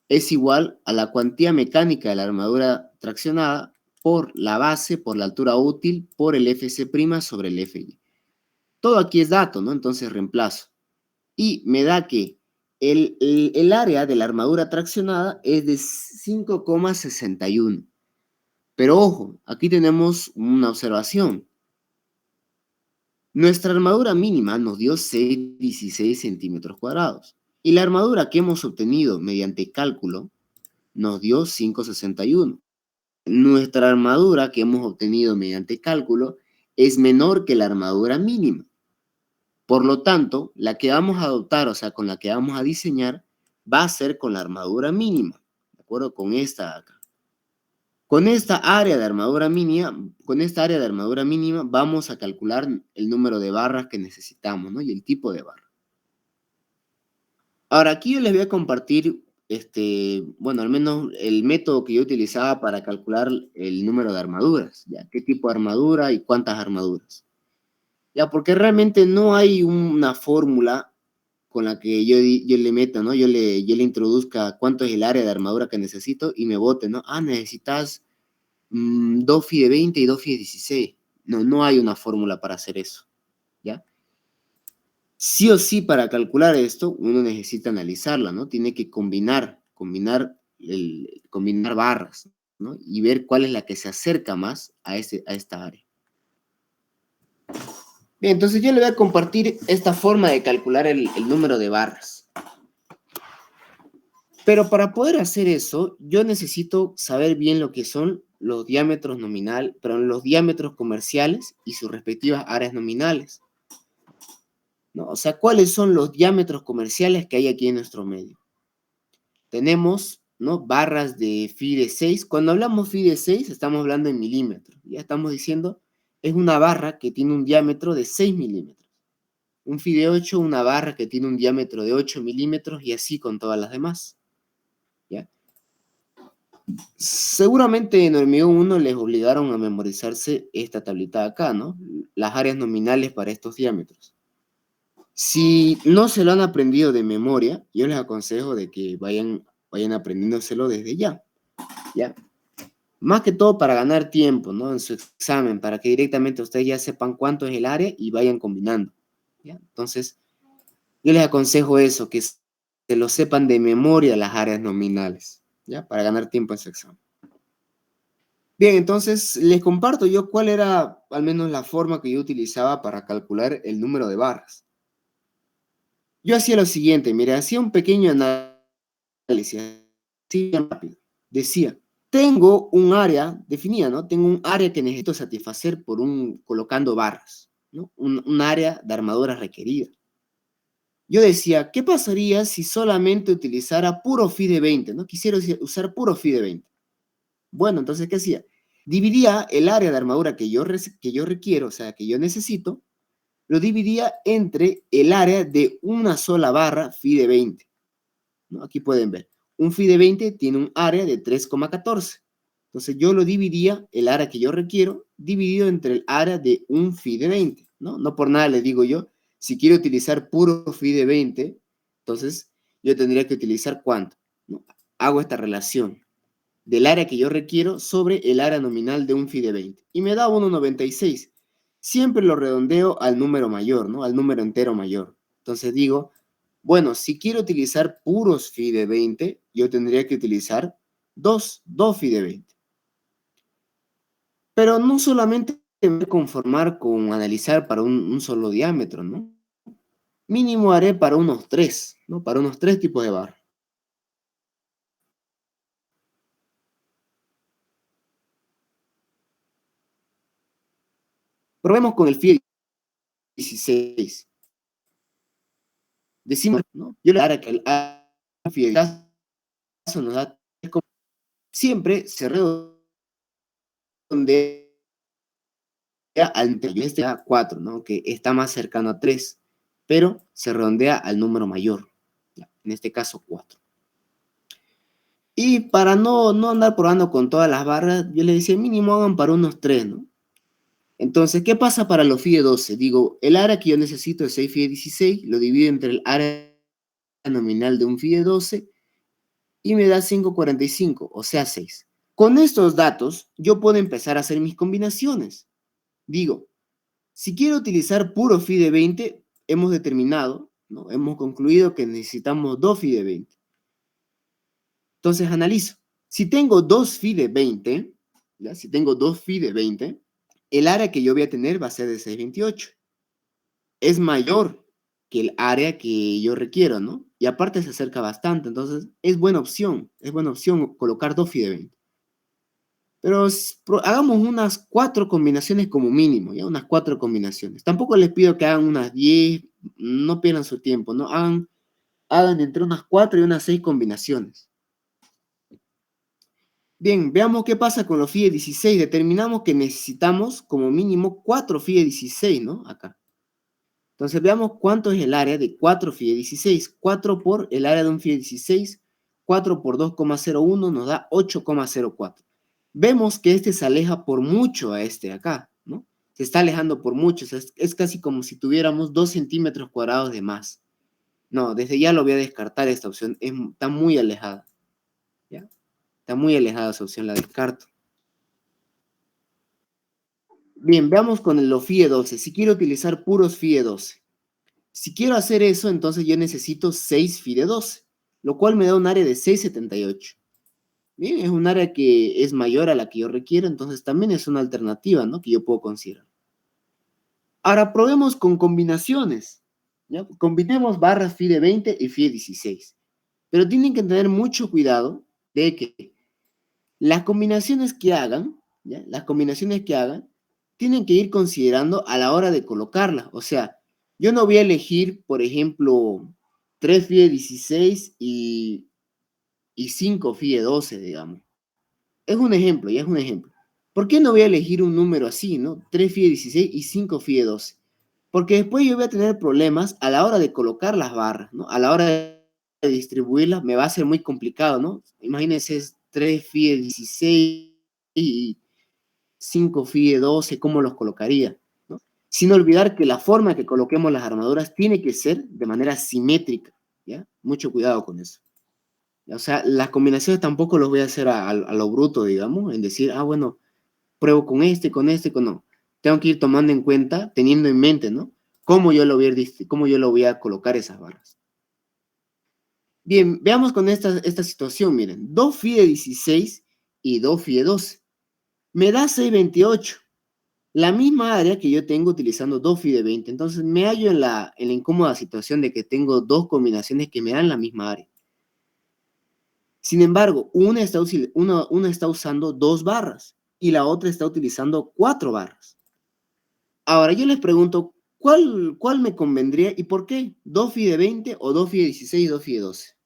es igual a la cuantía mecánica de la armadura traccionada por la base, por la altura útil, por el FC' sobre el FY. Todo aquí es dato, ¿no? Entonces reemplazo. Y me da que el área de la armadura traccionada es de 5,61. Pero ojo, aquí tenemos una observación. Nuestra armadura mínima nos dio 6,16 centímetros cuadrados. Y la armadura que hemos obtenido mediante cálculo nos dio 5,61. Nuestra armadura que hemos obtenido mediante cálculo es menor que la armadura mínima. Por lo tanto, la que vamos a adoptar, o sea, con la que vamos a diseñar, va a ser con la armadura mínima. ¿De acuerdo? Con esta de acá. Con esta área de armadura mínima, vamos a calcular el número de barras que necesitamos, ¿no? Y el tipo de barra. Ahora, aquí yo les voy a compartir, bueno, al menos el método que yo utilizaba para calcular el número de armaduras, ¿ya? ¿Qué tipo de armadura y cuántas armaduras? Ya, porque realmente no hay una fórmula con la que yo le meta, ¿no? Yo le introduzca cuánto es el área de armadura que necesito y me bote, ¿no? Ah, necesitas 2 phi de 20 y 2 phi de 16. No hay una fórmula para hacer eso, ¿ya? Sí o sí, para calcular esto, uno necesita analizarla, ¿no? Tiene que combinar barras, ¿no? Y ver cuál es la que se acerca más a esta área. Bien, entonces yo le voy a compartir esta forma de calcular el número de barras. Pero para poder hacer eso, yo necesito saber bien lo que son los diámetros los diámetros comerciales y sus respectivas áreas nominales, ¿no? O sea, ¿cuáles son los diámetros comerciales que hay aquí en nuestro medio? Tenemos, ¿no? Barras de phi de 6. Cuando hablamos phi de 6, estamos hablando en milímetros. Ya estamos diciendo, es una barra que tiene un diámetro de 6 milímetros. Un phi de 8, una barra que tiene un diámetro de 8 milímetros y así con todas las demás, ¿ya? Seguramente en hormigón 1 les obligaron a memorizarse esta tablita de acá, ¿no? Las áreas nominales para estos diámetros. Si no se lo han aprendido de memoria, yo les aconsejo de que vayan aprendiéndoselo desde ya, ¿ya? Más que todo para ganar tiempo, ¿no? En su examen, para que directamente ustedes ya sepan cuánto es el área y vayan combinando, ¿ya? Entonces, yo les aconsejo eso, que se lo sepan de memoria las áreas nominales, ¿ya? Para ganar tiempo en su examen. Bien, entonces les comparto yo cuál era al menos la forma que yo utilizaba para calcular el número de barras. Yo hacía lo siguiente, mire, hacía un pequeño análisis, así rápido. Decía, tengo un área definida, ¿no? Tengo un área que necesito satisfacer colocando barras, ¿no? Un área de armadura requerida. Yo decía, ¿qué pasaría si solamente utilizara puro phi de 20, ¿no? Quisiera usar puro phi de 20. Bueno, entonces, ¿qué hacía? Dividía el área de armadura que yo requiero, o sea, que yo necesito, lo dividía entre el área de una sola barra phi de 20. ¿No? Aquí pueden ver, un phi de 20 tiene un área de 3,14. Entonces yo lo dividía, el área que yo requiero, dividido entre el área de un phi de 20. No por nada le digo yo, si quiero utilizar puro phi de 20, entonces yo tendría que utilizar ¿cuánto? ¿No? Hago esta relación del área que yo requiero sobre el área nominal de un phi de 20. Y me da 1,96. Siempre lo redondeo al número mayor, ¿no? Al número entero mayor. Entonces digo, bueno, si quiero utilizar puros phi de 20, yo tendría que utilizar 2 phi de 20. Pero no solamente me voy a conformar con analizar para un solo diámetro, ¿no? Mínimo haré para unos 3, ¿no? Para unos 3 tipos de barra. Probemos con el phi de 16. Decimos, ¿no? Yo le daré que el phi de 16 nos da 3, siempre se redondea al este a 4, ¿no? Que está más cercano a 3, pero se redondea al número mayor, en este caso 4. Y para no andar probando con todas las barras, yo le decía mínimo hagan para unos 3, ¿no? Entonces, ¿qué pasa para los phi de 12? Digo, el área que yo necesito es 6 phi de 16, lo divido entre el área nominal de un phi de 12 y me da 5,45, o sea 6. Con estos datos, yo puedo empezar a hacer mis combinaciones. Digo, si quiero utilizar puro phi de 20, hemos determinado, ¿no? Hemos concluido que necesitamos 2 phi de 20. Entonces analizo. Si tengo 2 phi de 20, ¿ya? Si tengo 2 phi de 20, el área que yo voy a tener va a ser de 628. Es mayor que el área que yo requiero, ¿no? Y aparte se acerca bastante, entonces es buena opción colocar 2 phi de 20. Pero hagamos unas 4 combinaciones como mínimo, ¿ya? Unas 4 combinaciones. Tampoco les pido que hagan unas 10, no pierdan su tiempo, ¿no? Hagan entre unas 4 y unas 6 combinaciones. Bien, veamos qué pasa con los phi de 16. Determinamos que necesitamos como mínimo 4 phi de 16, ¿no? Acá. Entonces veamos cuánto es el área de 4 phi de 16. 4 por el área de un phi de 16, 4 por 2,01 nos da 8,04. Vemos que este se aleja por mucho a este de acá, ¿no? Se está alejando por mucho, o sea, es casi como si tuviéramos 2 centímetros cuadrados de más. No, desde ya lo voy a descartar esta opción, está muy alejada, ¿ya? Está muy alejada esa opción, la descarto. Bien, veamos con los phi de 12. Si quiero utilizar puros phi de 12. Si quiero hacer eso, entonces yo necesito 6 phi de 12, lo cual me da un área de 678. Bien, es un área que es mayor a la que yo requiero, entonces también es una alternativa, ¿no? Que yo puedo considerar. Ahora probemos con combinaciones, ¿ya? Combinemos barras phi de 20 y phi de 16. Pero tienen que tener mucho cuidado de que las combinaciones que hagan, ¿ya? Las combinaciones que hagan, tienen que ir considerando a la hora de colocarlas. O sea, yo no voy a elegir, por ejemplo, 3 phi de 16 y 5 phi de 12, digamos. Es un ejemplo, ya es un ejemplo. ¿Por qué no voy a elegir un número así, ¿no? 3 phi de 16 y 5 phi de 12. Porque después yo voy a tener problemas a la hora de colocar las barras, ¿no? A la hora de distribuirlas me va a ser muy complicado, ¿no? Imagínense 3 phi de 16 y 5 phi de 12, ¿cómo los colocaría? ¿No? Sin olvidar que la forma que coloquemos las armaduras tiene que ser de manera simétrica, ¿ya? Mucho cuidado con eso. O sea, las combinaciones tampoco los voy a hacer a lo bruto, digamos, en decir, bueno, pruebo con este, no. Tengo que ir tomando en cuenta, teniendo en mente, ¿no? Cómo yo lo voy a colocar esas barras. Bien, veamos con esta situación, miren. 2 phi de 16 y 2 phi de 12. Me da 628. La misma área que yo tengo utilizando 2 phi de 20. Entonces me hallo en la incómoda situación de que tengo dos combinaciones que me dan la misma área. Sin embargo, una está usando 2 barras y la otra está utilizando 4 barras. Ahora yo les pregunto, ¿cuál me convendría y por qué? ¿2 phi de 20 o 2 phi de 16 y 2 phi de 12?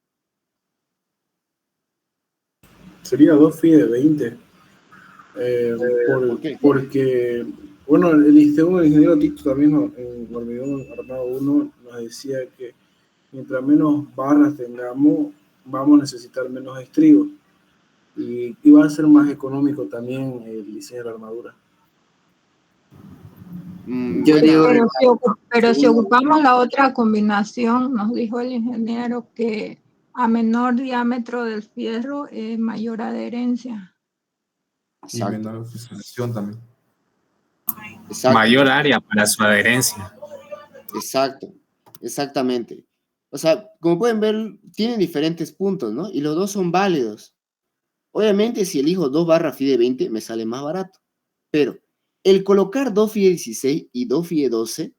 Sería 2 phi de 20. ¿Por qué? Porque Bueno, el ingeniero Tito también en Hormigón Armado 1 nos decía que mientras menos barras tengamos, vamos a necesitar menos estribos. Y va a ser más económico también el diseño de la armadura. Yo digo, pero si ocupamos la otra combinación, nos dijo el ingeniero que a menor diámetro del fierro es mayor adherencia. Y menor fisuración también. Exacto. Mayor área para su adherencia. Exacto, exactamente. O sea, como pueden ver, tienen diferentes puntos, ¿no? Y los dos son válidos. Obviamente, si elijo 2 barras FIDE 20, me sale más barato. Pero el colocar 2 FIDE 16 y 2 FIDE 12,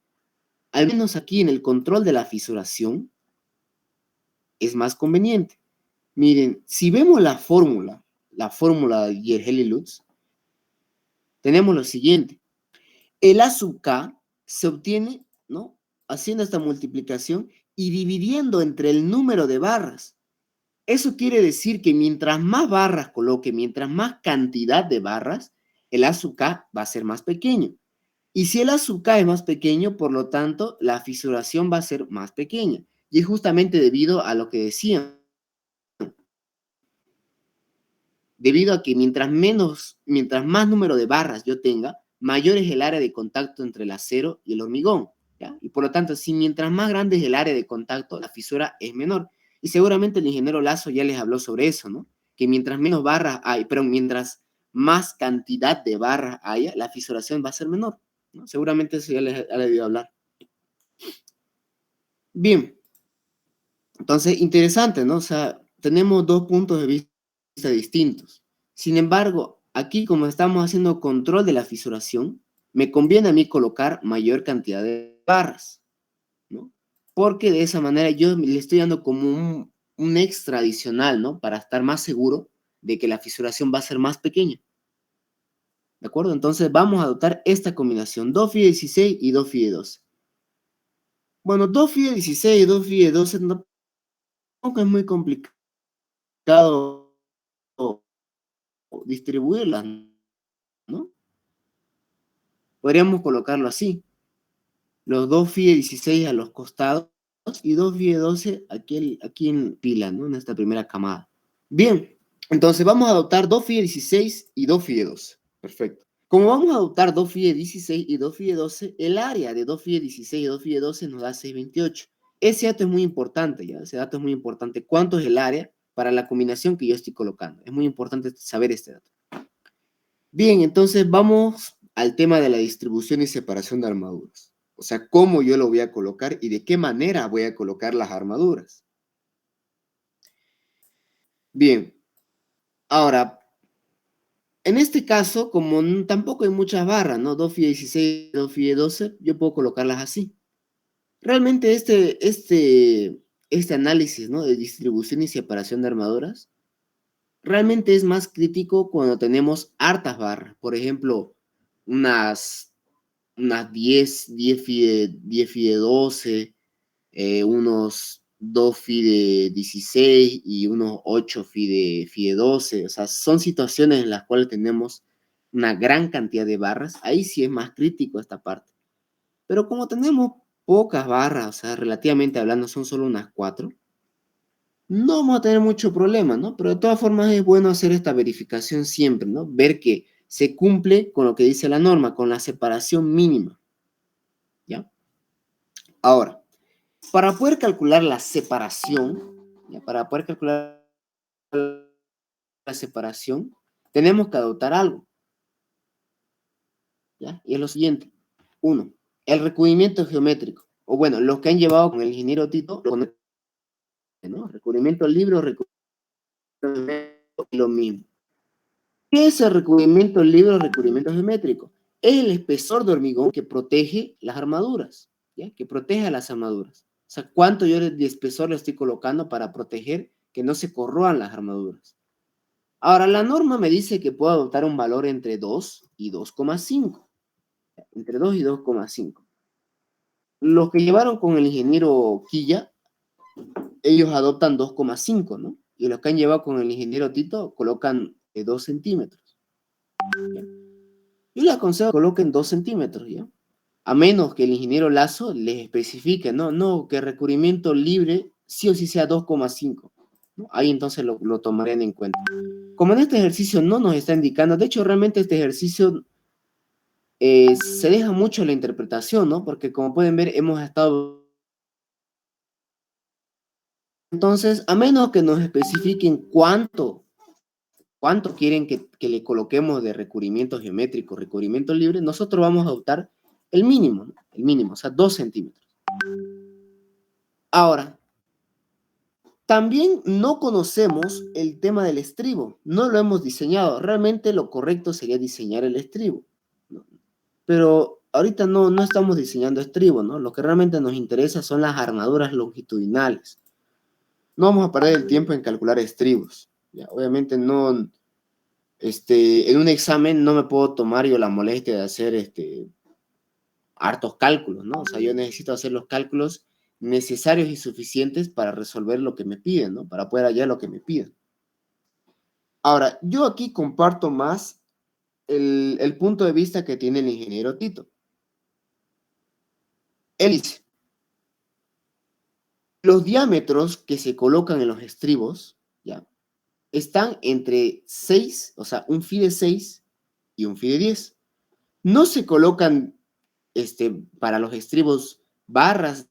al menos aquí en el control de la fisuración, es más conveniente. Miren, si vemos la fórmula de Gerheli-Lutz, tenemos lo siguiente. El A sub K se obtiene, ¿no?, haciendo esta multiplicación y dividiendo entre el número de barras. Eso quiere decir que mientras más barras coloque, mientras más cantidad de barras, el A sub K va a ser más pequeño. Y si el A sub K es más pequeño, por lo tanto, la fisuración va a ser más pequeña. Y es justamente debido a lo que decían. Debido a que mientras más número de barras yo tenga, mayor es el área de contacto entre el acero y el hormigón, ¿ya? Y por lo tanto, si mientras más grande es el área de contacto, la fisura es menor. Y seguramente el ingeniero Lazo ya les habló sobre eso, ¿no? Que mientras menos barras hay, pero mientras más cantidad de barras haya, la fisuración va a ser menor, ¿no? Seguramente eso ya les ha debido hablar. Bien. Entonces, interesante, ¿no? O sea, tenemos 2 puntos de vista distintos. Sin embargo, aquí como estamos haciendo control de la fisuración, me conviene a mí colocar mayor cantidad de barras, ¿no? Porque de esa manera yo le estoy dando como un extra adicional, ¿no? Para estar más seguro de que la fisuración va a ser más pequeña. ¿De acuerdo? Entonces vamos a adoptar esta combinación, 2 FIDE 16 y 2 FIDE 12. Bueno, 2 FIDE 16 y 2 FIDE 12 tampoco es muy complicado distribuirlas, ¿no? Podríamos colocarlo así. Los 2 FIDE 16 a los costados y 2 FIDE 12 aquí en pila, ¿no? En esta primera camada. Bien, entonces vamos a adoptar 2 FIDE 16 y 2 FIDE 12. Perfecto. Como vamos a adoptar 2 FIDE 16 y 2 FIDE 12, el área de 2 FIDE 16 y 2 FIDE 12 nos da 628. Ese dato es muy importante, ¿ya? Ese dato es muy importante. ¿Cuánto es el área para la combinación que yo estoy colocando? Es muy importante saber este dato. Bien, entonces vamos al tema de la distribución y separación de armaduras. O sea, cómo yo lo voy a colocar y de qué manera voy a colocar las armaduras. Bien, ahora, en este caso, como tampoco hay muchas barras, ¿no? 2 FIDE 16, 2 FIDE 12, yo puedo colocarlas así. Realmente este análisis, ¿no?, de distribución y separación de armaduras, realmente es más crítico cuando tenemos hartas barras. Por ejemplo, unas 10 FIDE 12, unos 2 FIDE 16 y unos 8 FIDE 12. O sea, son situaciones en las cuales tenemos una gran cantidad de barras. Ahí sí es más crítico esta parte. Pero como tenemos pocas barras, o sea, relativamente hablando son solo unas 4, no vamos a tener mucho problema, ¿no? Pero de todas formas es bueno hacer esta verificación siempre, ¿no? Ver que se cumple con lo que dice la norma, con la separación mínima, ¿ya? Ahora, para poder calcular la separación, ¿ya? Para poder calcular la separación, tenemos que adoptar algo, ¿ya? Y es lo siguiente. 1, el recubrimiento geométrico. O bueno, los que han llevado con el ingeniero Tito, ¿no? Recubrimiento libre o recubrimiento lo mismo. ¿Qué es el recubrimiento libre o recubrimiento geométrico? Es el espesor de hormigón que protege las armaduras, ¿ya? Que protege a las armaduras. O sea, ¿cuánto yo de espesor le estoy colocando para proteger que no se corroan las armaduras? Ahora, la norma me dice que puedo adoptar un valor entre 2 y 2,5. Entre 2 y 2,5. Los que llevaron con el ingeniero Quilla, ellos adoptan 2,5, ¿no? Y los que han llevado con el ingeniero Tito colocan 2 centímetros. ¿Ya? Yo les aconsejo que coloquen 2 centímetros, ¿ya? A menos que el ingeniero Lazo les especifique, no, que recubrimiento libre sí o sí sea 2,5, ¿no? Ahí entonces lo tomarán en cuenta. Como en este ejercicio no nos está indicando, de hecho realmente este ejercicio se deja mucho la interpretación, ¿no? Porque como pueden ver hemos estado... Entonces, a menos que nos especifiquen cuánto quieren que le coloquemos de recubrimiento geométrico, recubrimiento libre, nosotros vamos a adoptar el mínimo, ¿no? El mínimo, o sea, 2 centímetros. Ahora, también no conocemos el tema del estribo, no lo hemos diseñado. Realmente lo correcto sería diseñar el estribo, ¿no? Pero ahorita no estamos diseñando estribo, ¿no? Lo que realmente nos interesa son las armaduras longitudinales. No vamos a perder el tiempo en calcular estribos. ¿Ya? Obviamente no, en un examen no me puedo tomar yo la molestia de hacer hartos cálculos, ¿no? O sea, yo necesito hacer los cálculos necesarios y suficientes para resolver lo que me piden, ¿no? Para poder hallar lo que me piden. Ahora, yo aquí comparto más el punto de vista que tiene el ingeniero Tito. Él dice, los diámetros que se colocan en los estribos, ¿ya? Están entre 6, o sea, un phi de 6 y un phi de 10. No se colocan para los estribos barras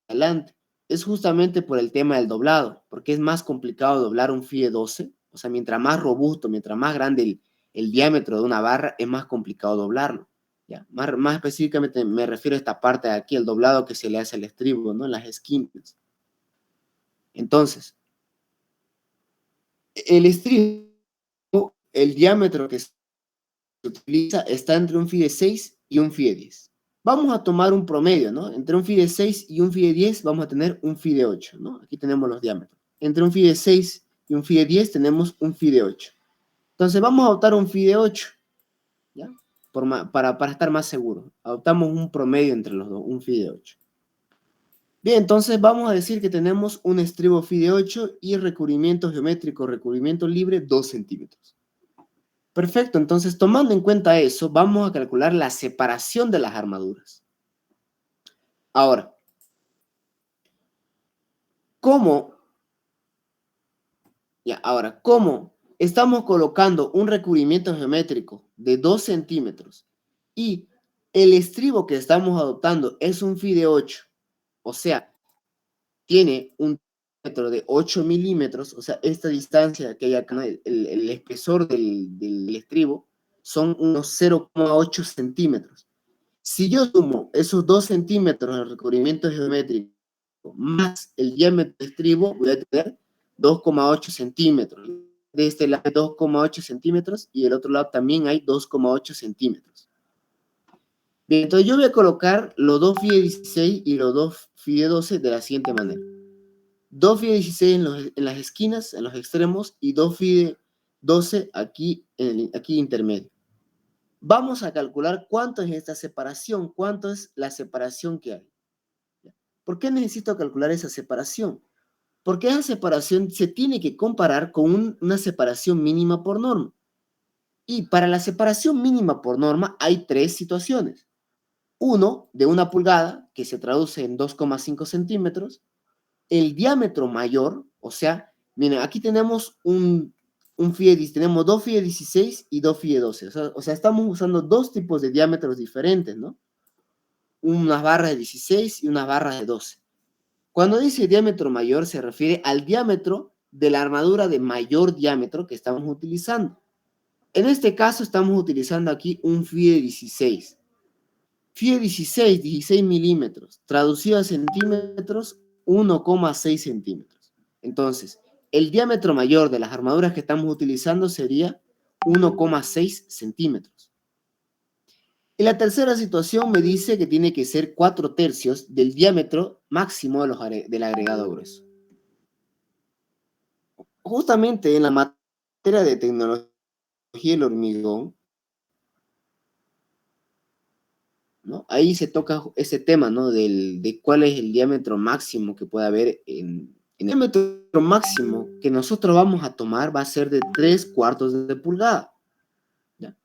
adelante. Es justamente por el tema del doblado, porque es más complicado doblar un phi de 12. O sea, mientras más robusto, mientras más grande el diámetro de una barra, es más complicado doblarlo. ¿Ya? Más específicamente me refiero a esta parte de aquí, el doblado que se le hace al estribo, ¿no? En las esquinas. Entonces, el estribo, el diámetro que se utiliza está entre un phi de 6 y un phi de 10. Vamos a tomar un promedio, ¿no? Entre un phi de 6 y un phi de 10 vamos a tener un phi de 8, ¿no? Aquí tenemos los diámetros. Entre un phi de 6 y un phi de 10 tenemos un phi de 8. Entonces vamos a adoptar un phi de 8, ¿ya? Para estar más seguros. Adoptamos un promedio entre los dos, un phi de 8. Bien, entonces vamos a decir que tenemos un estribo phi de 8 y recubrimiento geométrico, recubrimiento libre, 2 centímetros. Perfecto, entonces tomando en cuenta eso, vamos a calcular la separación de las armaduras. Ahora, ¿cómo estamos colocando un recubrimiento geométrico de 2 centímetros y el estribo que estamos adoptando es un phi de 8? O sea, tiene un diámetro de 8 milímetros, o sea, esta distancia que hay acá, el espesor del estribo, son unos 0,8 centímetros. Si yo sumo esos 2 centímetros del recubrimiento geométrico más el diámetro del estribo, voy a tener 2,8 centímetros. De este lado 2,8 centímetros y del otro lado también hay 2,8 centímetros. Bien, entonces yo voy a colocar los 2 phi de 16 y los 2 phi de 12 de la siguiente manera. 2 phi de 16 en las esquinas, en los extremos, y 2 phi de 12 aquí intermedio. Vamos a calcular cuánto es esta separación, cuánto es la separación que hay. ¿Por qué necesito calcular esa separación? Porque esa separación se tiene que comparar con una separación mínima por norma. Y para la separación mínima por norma hay 3 situaciones. Uno, de 1 pulgada, que se traduce en 2,5 centímetros. El diámetro mayor, o sea, miren, aquí tenemos tenemos 2 phi de 16 y 2 phi de 12. O sea, estamos usando 2 tipos de diámetros diferentes, ¿no? Unas barras de 16 y unas barras de 12. Cuando dice diámetro mayor, se refiere al diámetro de la armadura de mayor diámetro que estamos utilizando. En este caso, estamos utilizando aquí un phi de 16. Phi de 16 milímetros, traducido a centímetros, 1,6 centímetros. Entonces, el diámetro mayor de las armaduras que estamos utilizando sería 1,6 centímetros. Y la tercera situación me dice que tiene que ser 4/3 del diámetro máximo del agregado grueso. Justamente en la materia de tecnología del hormigón, ¿no? Ahí se toca ese tema, ¿no? De cuál es el diámetro máximo que puede haber en el diámetro máximo que nosotros vamos a tomar va a ser de 3/4 de pulgada, ¿ya?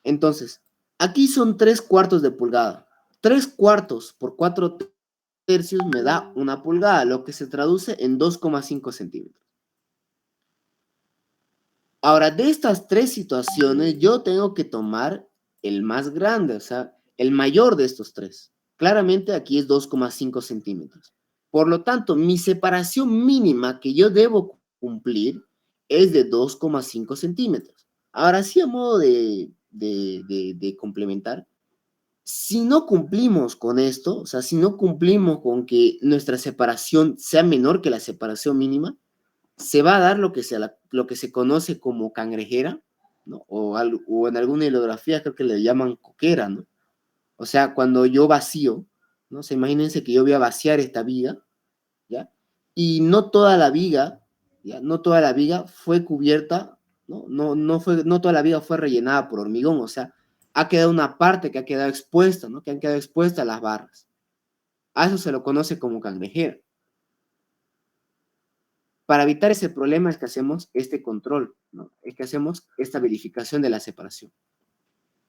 Entonces, aquí son 3/4 de pulgada. 3/4 por 4/3 me da 1 pulgada, lo que se traduce en 2,5 centímetros. Ahora, de estas 3 situaciones, yo tengo que tomar el más grande, o sea, el mayor de estos 3. Claramente aquí es 2,5 centímetros. Por lo tanto, mi separación mínima que yo debo cumplir es de 2,5 centímetros. Ahora sí, a modo de complementar, si no cumplimos con esto, o sea, si no cumplimos con que nuestra separación sea menor que la separación mínima, se va a dar lo que se conoce como cangrejera, ¿no? O en alguna hidrografía creo que le llaman coquera, ¿no? O sea, cuando yo vacío, ¿no? O sea, imagínense que yo voy a vaciar esta viga, ¿ya? Y no toda la viga, ¿ya? No toda la viga fue cubierta, ¿no? No toda la viga fue rellenada por hormigón, o sea, ha quedado una parte que ha quedado expuesta, ¿no? Que han quedado expuestas las barras. A eso se lo conoce como cangrejera. Para evitar ese problema es que hacemos este control, ¿no? Es que hacemos esta verificación de la separación.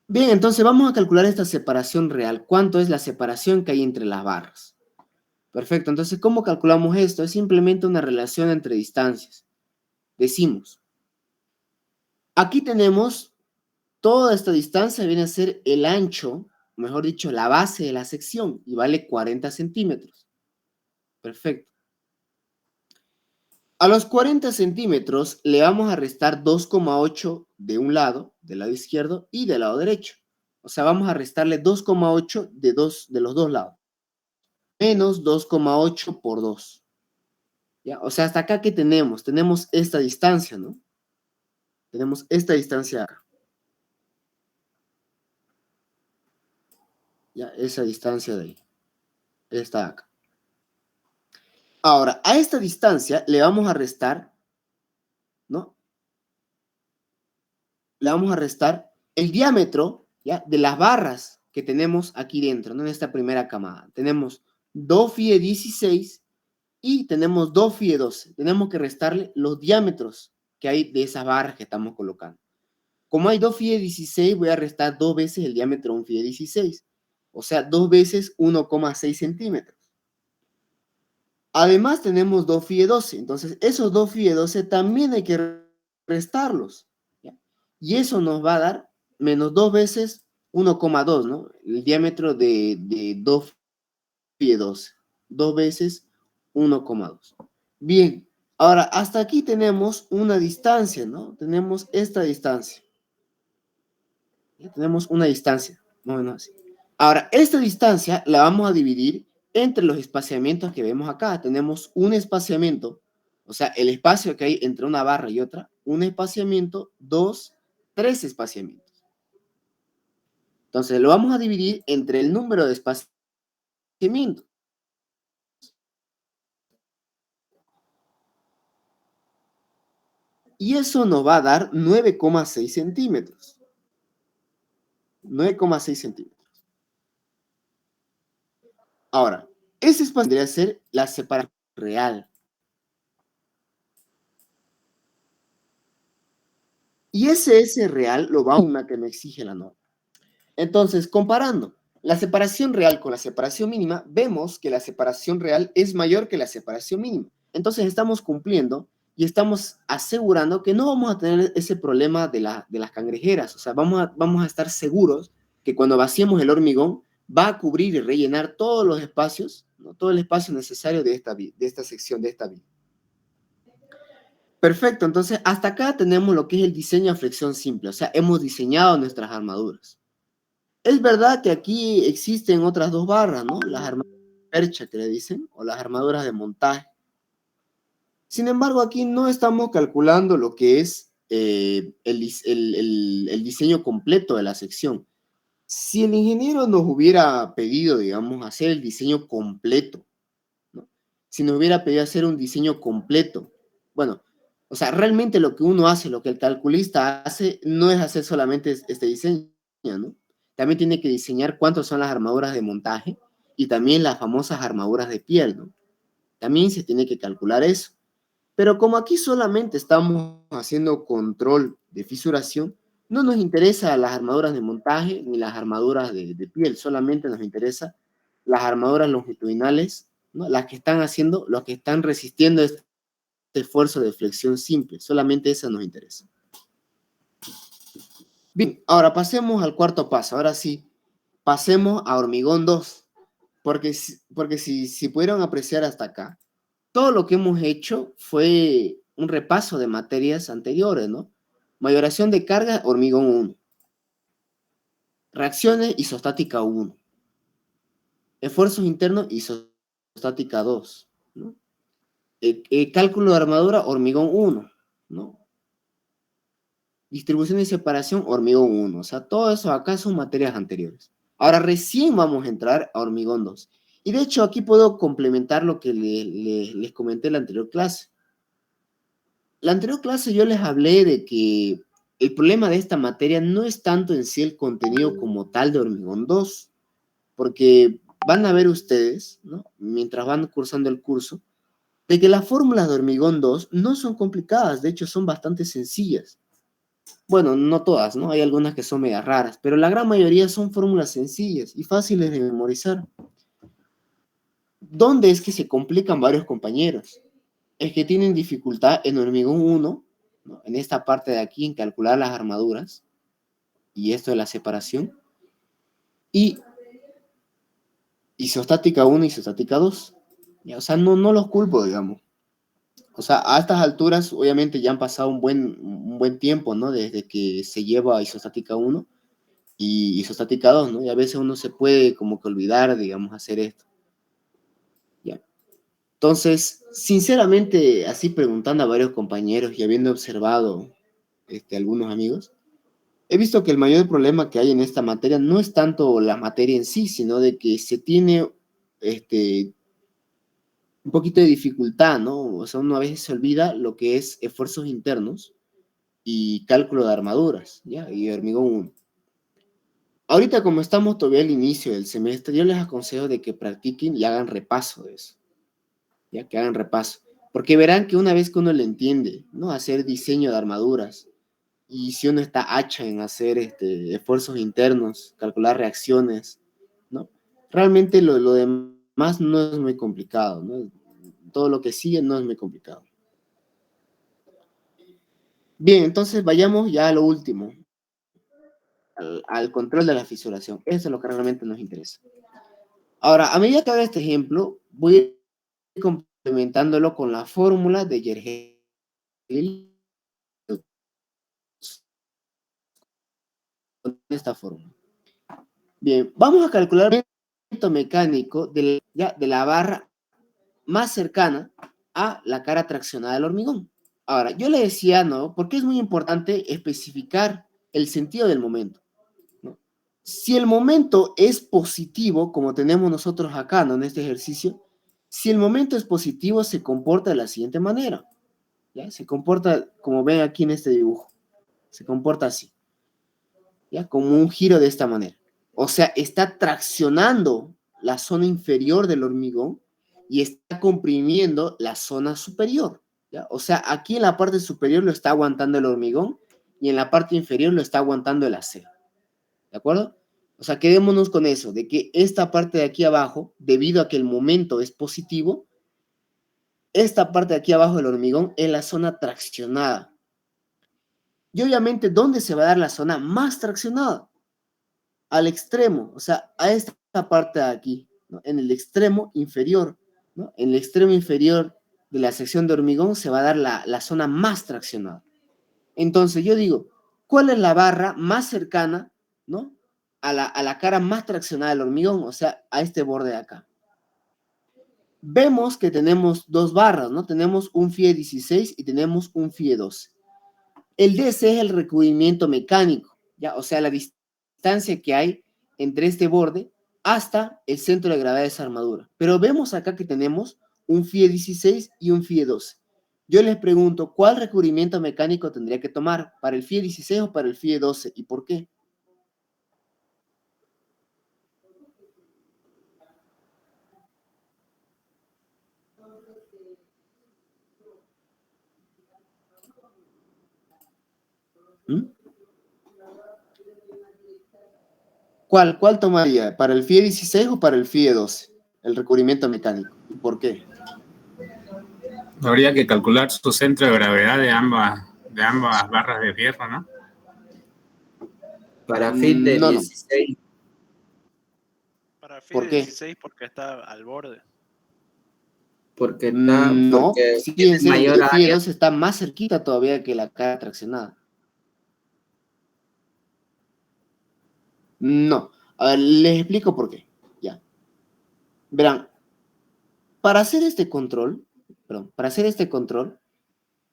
Bien, entonces vamos a calcular esta separación real. ¿Cuánto es la separación que hay entre las barras? Perfecto, entonces, ¿cómo calculamos esto? Es simplemente una relación entre distancias. Decimos, aquí tenemos toda esta distancia, viene a ser el ancho, mejor dicho, la base de la sección, y vale 40 centímetros. Perfecto. A los 40 centímetros le vamos a restar 2,8 de un lado, del lado izquierdo, y del lado derecho. O sea, vamos a restarle 2,8 de los dos lados. Menos 2,8 por 2. ¿Ya? O sea, hasta acá, ¿qué tenemos? Tenemos esta distancia, ¿no? Tenemos esta distancia acá. ¿Ya? Esa distancia de ahí. Esta acá. Ahora, a esta distancia le vamos a restar, ¿no? Le vamos a restar el diámetro, ¿ya? De las barras que tenemos aquí dentro, ¿no? En esta primera camada. Tenemos 2 phi de 16 y tenemos 2 phi de 12. Tenemos que restarle los diámetros que hay de esas barras que estamos colocando. Como hay 2 phi de 16, voy a restar 2 veces el diámetro de un phi de 16. O sea, 2 veces 1,6 centímetros. Además tenemos 2 phi de 12. Entonces, esos 2 phi de 12 también hay que restarlos. ¿Ya? Y eso nos va a dar menos 2 veces 1,2, ¿no? El diámetro de 2 phi de 12. 2 veces 1,2. Bien, ahora hasta aquí tenemos una distancia, ¿no? Tenemos esta distancia. ¿Ya? Tenemos una distancia, más o menos así. Ahora, esta distancia la vamos a dividir entre los espaciamientos que vemos acá. Tenemos un espaciamiento, o sea, el espacio que hay entre una barra y otra, un espaciamiento, 2, 3 espaciamientos. Entonces, lo vamos a dividir entre el número de espaciamientos. Y eso nos va a dar 9,6 centímetros. 9,6 centímetros. Ahora, ese espacio debería ser la separación real. Y ese S real lo va a una que me exige la norma. Entonces, comparando la separación real con la separación mínima, vemos que la separación real es mayor que la separación mínima. Entonces, estamos cumpliendo y estamos asegurando que no vamos a tener ese problema de las cangrejeras. O sea, vamos a estar seguros que cuando vaciemos el hormigón va a cubrir y rellenar todos los espacios, ¿no? Todo el espacio necesario de esta sección, de esta vía. Perfecto, entonces hasta acá tenemos lo que es el diseño a flexión simple, o sea, hemos diseñado nuestras armaduras. Es verdad que aquí existen otras dos barras, ¿no? Las armaduras de percha que le dicen, o las armaduras de montaje. Sin embargo, aquí no estamos calculando lo que es el diseño completo de la sección. Si el ingeniero nos hubiera pedido, digamos, hacer el diseño completo, ¿no? Si nos hubiera pedido hacer un diseño completo, bueno, o sea, realmente lo que uno hace, lo que el calculista hace, no es hacer solamente este diseño, ¿no? También tiene que diseñar cuántas son las armaduras de montaje y también las famosas armaduras de piel, ¿no? También se tiene que calcular eso. Pero como aquí solamente estamos haciendo control de fisuración, No nos interesa las armaduras de montaje ni las armaduras de piel, solamente nos interesa las armaduras longitudinales, ¿no? Las que están haciendo, los que están resistiendo este esfuerzo de flexión simple, solamente esa nos interesa. Bien, ahora pasemos al cuarto paso, ahora sí, pasemos a hormigón 2, porque si pudieron apreciar hasta acá, todo lo que hemos hecho fue un repaso de materias anteriores, ¿no? Mayoración de carga, hormigón 1. Reacciones, isostática 1. Esfuerzos internos, isostática 2, ¿no? Cálculo de armadura, hormigón 1, ¿no? Distribución y separación, hormigón 1. O sea, todo eso acá son materias anteriores. Ahora recién vamos a entrar a hormigón 2. Y de hecho aquí puedo complementar lo que les comenté en la anterior clase. La anterior clase yo les hablé de que el problema de esta materia no es tanto en sí el contenido como tal de hormigón 2, porque van a ver ustedes, ¿no? Mientras van cursando el curso, de que las fórmulas de hormigón 2 no son complicadas, de hecho son bastante sencillas. Bueno, no todas, ¿no? Hay algunas que son medio raras, pero la gran mayoría son fórmulas sencillas y fáciles de memorizar. ¿Dónde es que se complican varios compañeros? Es que tienen dificultad en hormigón 1, ¿no? En esta parte de aquí, en calcular las armaduras, y esto de la separación, y isostática 1 y isostática 2. ¿Ya? O sea, no los culpo, digamos. O sea, a estas alturas, obviamente, ya han pasado un buen tiempo, ¿no? Desde que se lleva isostática 1 y isostática 2, ¿no? Y a veces uno se puede como que olvidar, digamos, hacer esto. ¿Ya? Entonces, sinceramente, así preguntando a varios compañeros y habiendo observado algunos amigos, he visto que el mayor problema que hay en esta materia no es tanto la materia en sí, sino de que se tiene un poquito de dificultad, ¿no? O sea, uno a veces se olvida lo que es esfuerzos internos y cálculo de armaduras, ¿ya? Y hormigón 1. Ahorita, como estamos todavía al inicio del semestre, yo les aconsejo de que practiquen y hagan repaso de eso, ¿ya? Que hagan repaso. Porque verán que una vez que uno le entiende, ¿no? Hacer diseño de armaduras, y si uno está hacha en hacer esfuerzos internos, calcular reacciones, ¿no? Realmente lo demás no es muy complicado, ¿no? Todo lo que sigue no es muy complicado. Bien, entonces vayamos ya a lo último, al control de la fisuración. Eso es lo que realmente nos interesa. Ahora, a medida que haga este ejemplo, voy a ir complementándolo con la fórmula de Yergel, con esta fórmula. Bien, vamos a calcular el momento mecánico de la barra más cercana a la cara traccionada del hormigón. Ahora, yo le decía, ¿no? Porque es muy importante especificar el sentido del momento, ¿no? Si el momento es positivo, como tenemos nosotros acá, ¿no? En este ejercicio, si el momento es positivo, se comporta de la siguiente manera, ¿ya? Se comporta, como ven aquí en este dibujo, se comporta así, ¿ya? Como un giro de esta manera. O sea, está traccionando la zona inferior del hormigón y está comprimiendo la zona superior, ¿ya? O sea, aquí en la parte superior lo está aguantando el hormigón y en la parte inferior lo está aguantando el acero. ¿De acuerdo? O sea, quedémonos con eso, de que esta parte de aquí abajo, debido a que el momento es positivo, esta parte de aquí abajo del hormigón es la zona traccionada. Y obviamente, ¿dónde se va a dar la zona más traccionada? Al extremo, o sea, a esta parte de aquí, ¿no? En el extremo inferior, ¿no? En el extremo inferior de la sección de hormigón se va a dar la zona más traccionada. Entonces, yo digo, ¿cuál es la barra más cercana, ¿no? A la cara más traccionada del hormigón, o sea, a este borde de acá. Vemos que tenemos dos barras, ¿no? Tenemos un FIE 16 y tenemos un FIE 12. El DC es el recubrimiento mecánico, ¿ya? O sea, la distancia que hay entre este borde hasta el centro de gravedad de esa armadura. Pero vemos acá que tenemos un FIE 16 y un FIE 12. Yo les pregunto, ¿cuál recubrimiento mecánico tendría que tomar? ¿Para el FIE 16 o para el FIE 12? ¿Y por qué? ¿Mm? ¿Cuál tomaría? ¿Para el FIE 16 o para el FIE 12? El recubrimiento mecánico. ¿Y por qué? Habría que calcular su centro de gravedad de ambas barras de fierro, ¿no? Para FIT de No. 16. Para FIE ¿Por de qué? 16 porque está al borde. Porque No, porque fíjense, tiene mayor el FIE área. 12 está más cerquita todavía que la cara traccionada. No. A ver, les explico por qué. Ya. Verán, para hacer este control,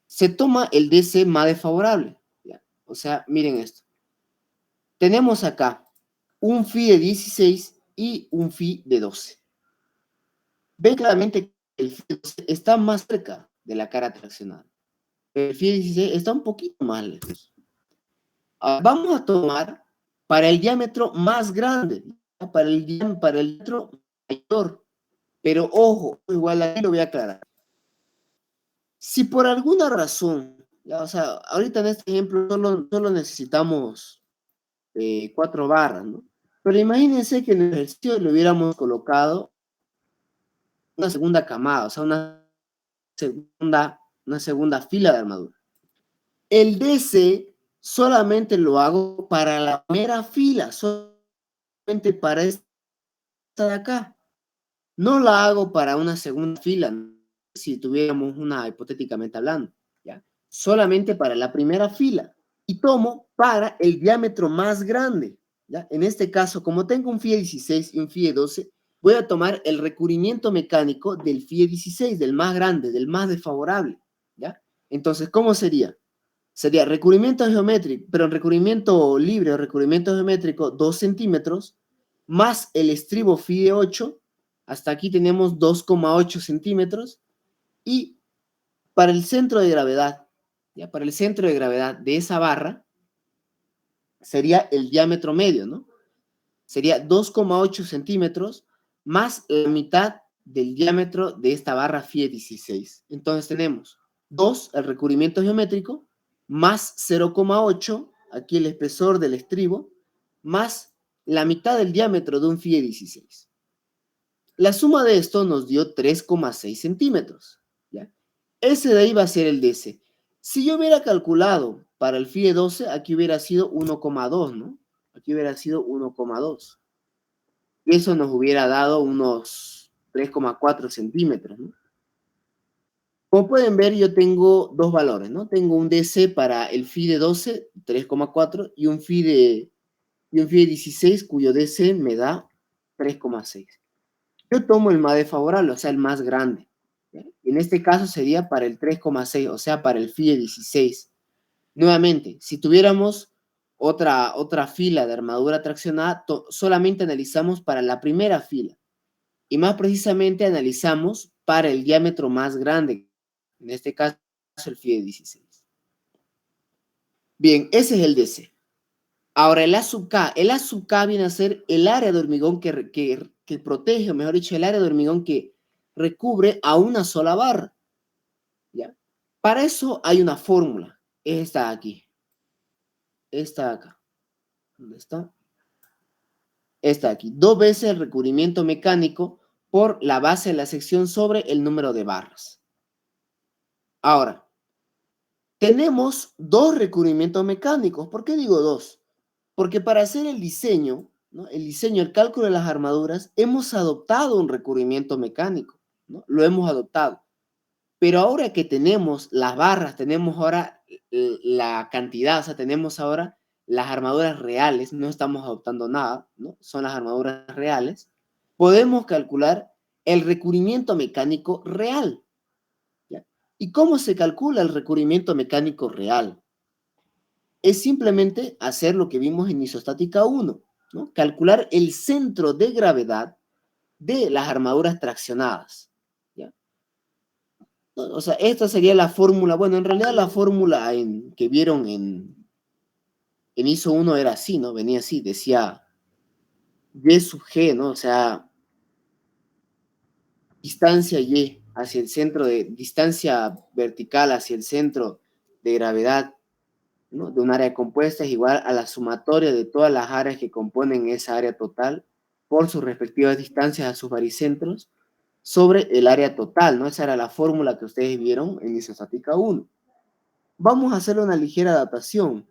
se toma el DC más desfavorable. ¿Ya? O sea, miren esto. Tenemos acá un FI de 16 y un FI de 12. Ven claramente que el FI de 12 está más cerca de la cara traccionada. El FI de 16 está un poquito más lejos. Vamos a tomar para el diámetro más grande, para el diámetro mayor. Pero ojo, igual aquí lo voy a aclarar. Si por alguna razón, ya, o sea, ahorita en este ejemplo solo necesitamos 4 barras, ¿no? Pero imagínense que en el ejercicio le hubiéramos colocado una segunda camada, o sea, una segunda fila de armadura. El DC solamente lo hago para la primera fila, solamente para esta de acá. No la hago para una segunda fila, si tuviéramos una hipotéticamente hablando, ¿ya? Solamente para la primera fila. Y tomo para el diámetro más grande, ¿ya? En este caso, como tengo un FIE 16 y un FIE 12, voy a tomar el recubrimiento mecánico del FIE 16, del más grande, del más desfavorable, ¿ya? Entonces, ¿cómo sería? Sería recubrimiento geométrico, pero en recubrimiento libre o recubrimiento geométrico 2 centímetros, más el estribo FIE 8, hasta aquí tenemos 2,8 centímetros, y para el centro de gravedad, ¿ya? Para el centro de gravedad de esa barra, sería el diámetro medio, ¿no? Sería 2,8 centímetros más la mitad del diámetro de esta barra FIE 16. Entonces tenemos 2, el recubrimiento geométrico, más 0,8, aquí el espesor del estribo, más la mitad del diámetro de un FIE 16. La suma de esto nos dio 3,6 centímetros, ¿ya? Ese de ahí va a ser el DC. Si yo hubiera calculado para el FIE 12, aquí hubiera sido 1,2, ¿no? Aquí hubiera sido 1,2. Y eso nos hubiera dado unos 3,4 centímetros, ¿no? Como pueden ver, yo tengo dos valores, ¿no? Tengo un DC para el FI de 12, 3,4, y un FI de 16, cuyo DC me da 3,6. Yo tomo el más desfavorable, o sea, el más grande, ¿ya? En este caso sería para el 3,6, o sea, para el FI de 16. Nuevamente, si tuviéramos otra fila de armadura traccionada, solamente analizamos para la primera fila. Y más precisamente analizamos para el diámetro más grande, en este caso el FI de 16. Bien, ese es el DC. Ahora el A sub K. El A sub K viene a ser el área de hormigón que protege, o mejor dicho, el área de hormigón que recubre a una sola barra, ¿ya? Para eso hay una fórmula. Esta aquí. Esta acá. ¿Dónde está? Esta aquí. 2 veces el recubrimiento mecánico por la base de la sección sobre el número de barras. Ahora, tenemos 2 recubrimientos mecánicos. ¿Por qué digo 2? Porque para hacer el diseño, ¿no? El cálculo de las armaduras, hemos adoptado un recubrimiento mecánico, ¿no? Lo hemos adoptado. Pero ahora que tenemos las barras, tenemos ahora la cantidad, o sea, tenemos ahora las armaduras reales, no estamos adoptando nada, ¿no? Son las armaduras reales. Podemos calcular el recubrimiento mecánico real, ¿ya? ¿Y cómo se calcula el recubrimiento mecánico real? Es simplemente hacer lo que vimos en isostática 1, ¿no? Calcular el centro de gravedad de las armaduras traccionadas, ¿ya? O sea, esta sería la fórmula. Bueno, en realidad la fórmula que vieron en ISO 1 era así, ¿no? Venía así, decía Y sub G, ¿no? O sea, distancia Y hacia el centro distancia vertical hacia el centro de gravedad ¿no?, de un área compuesta es igual a la sumatoria de todas las áreas que componen esa área total por sus respectivas distancias a sus baricentros sobre el área total, ¿no? Esa era la fórmula que ustedes vieron en isostática 1. Vamos a hacer una ligera adaptación,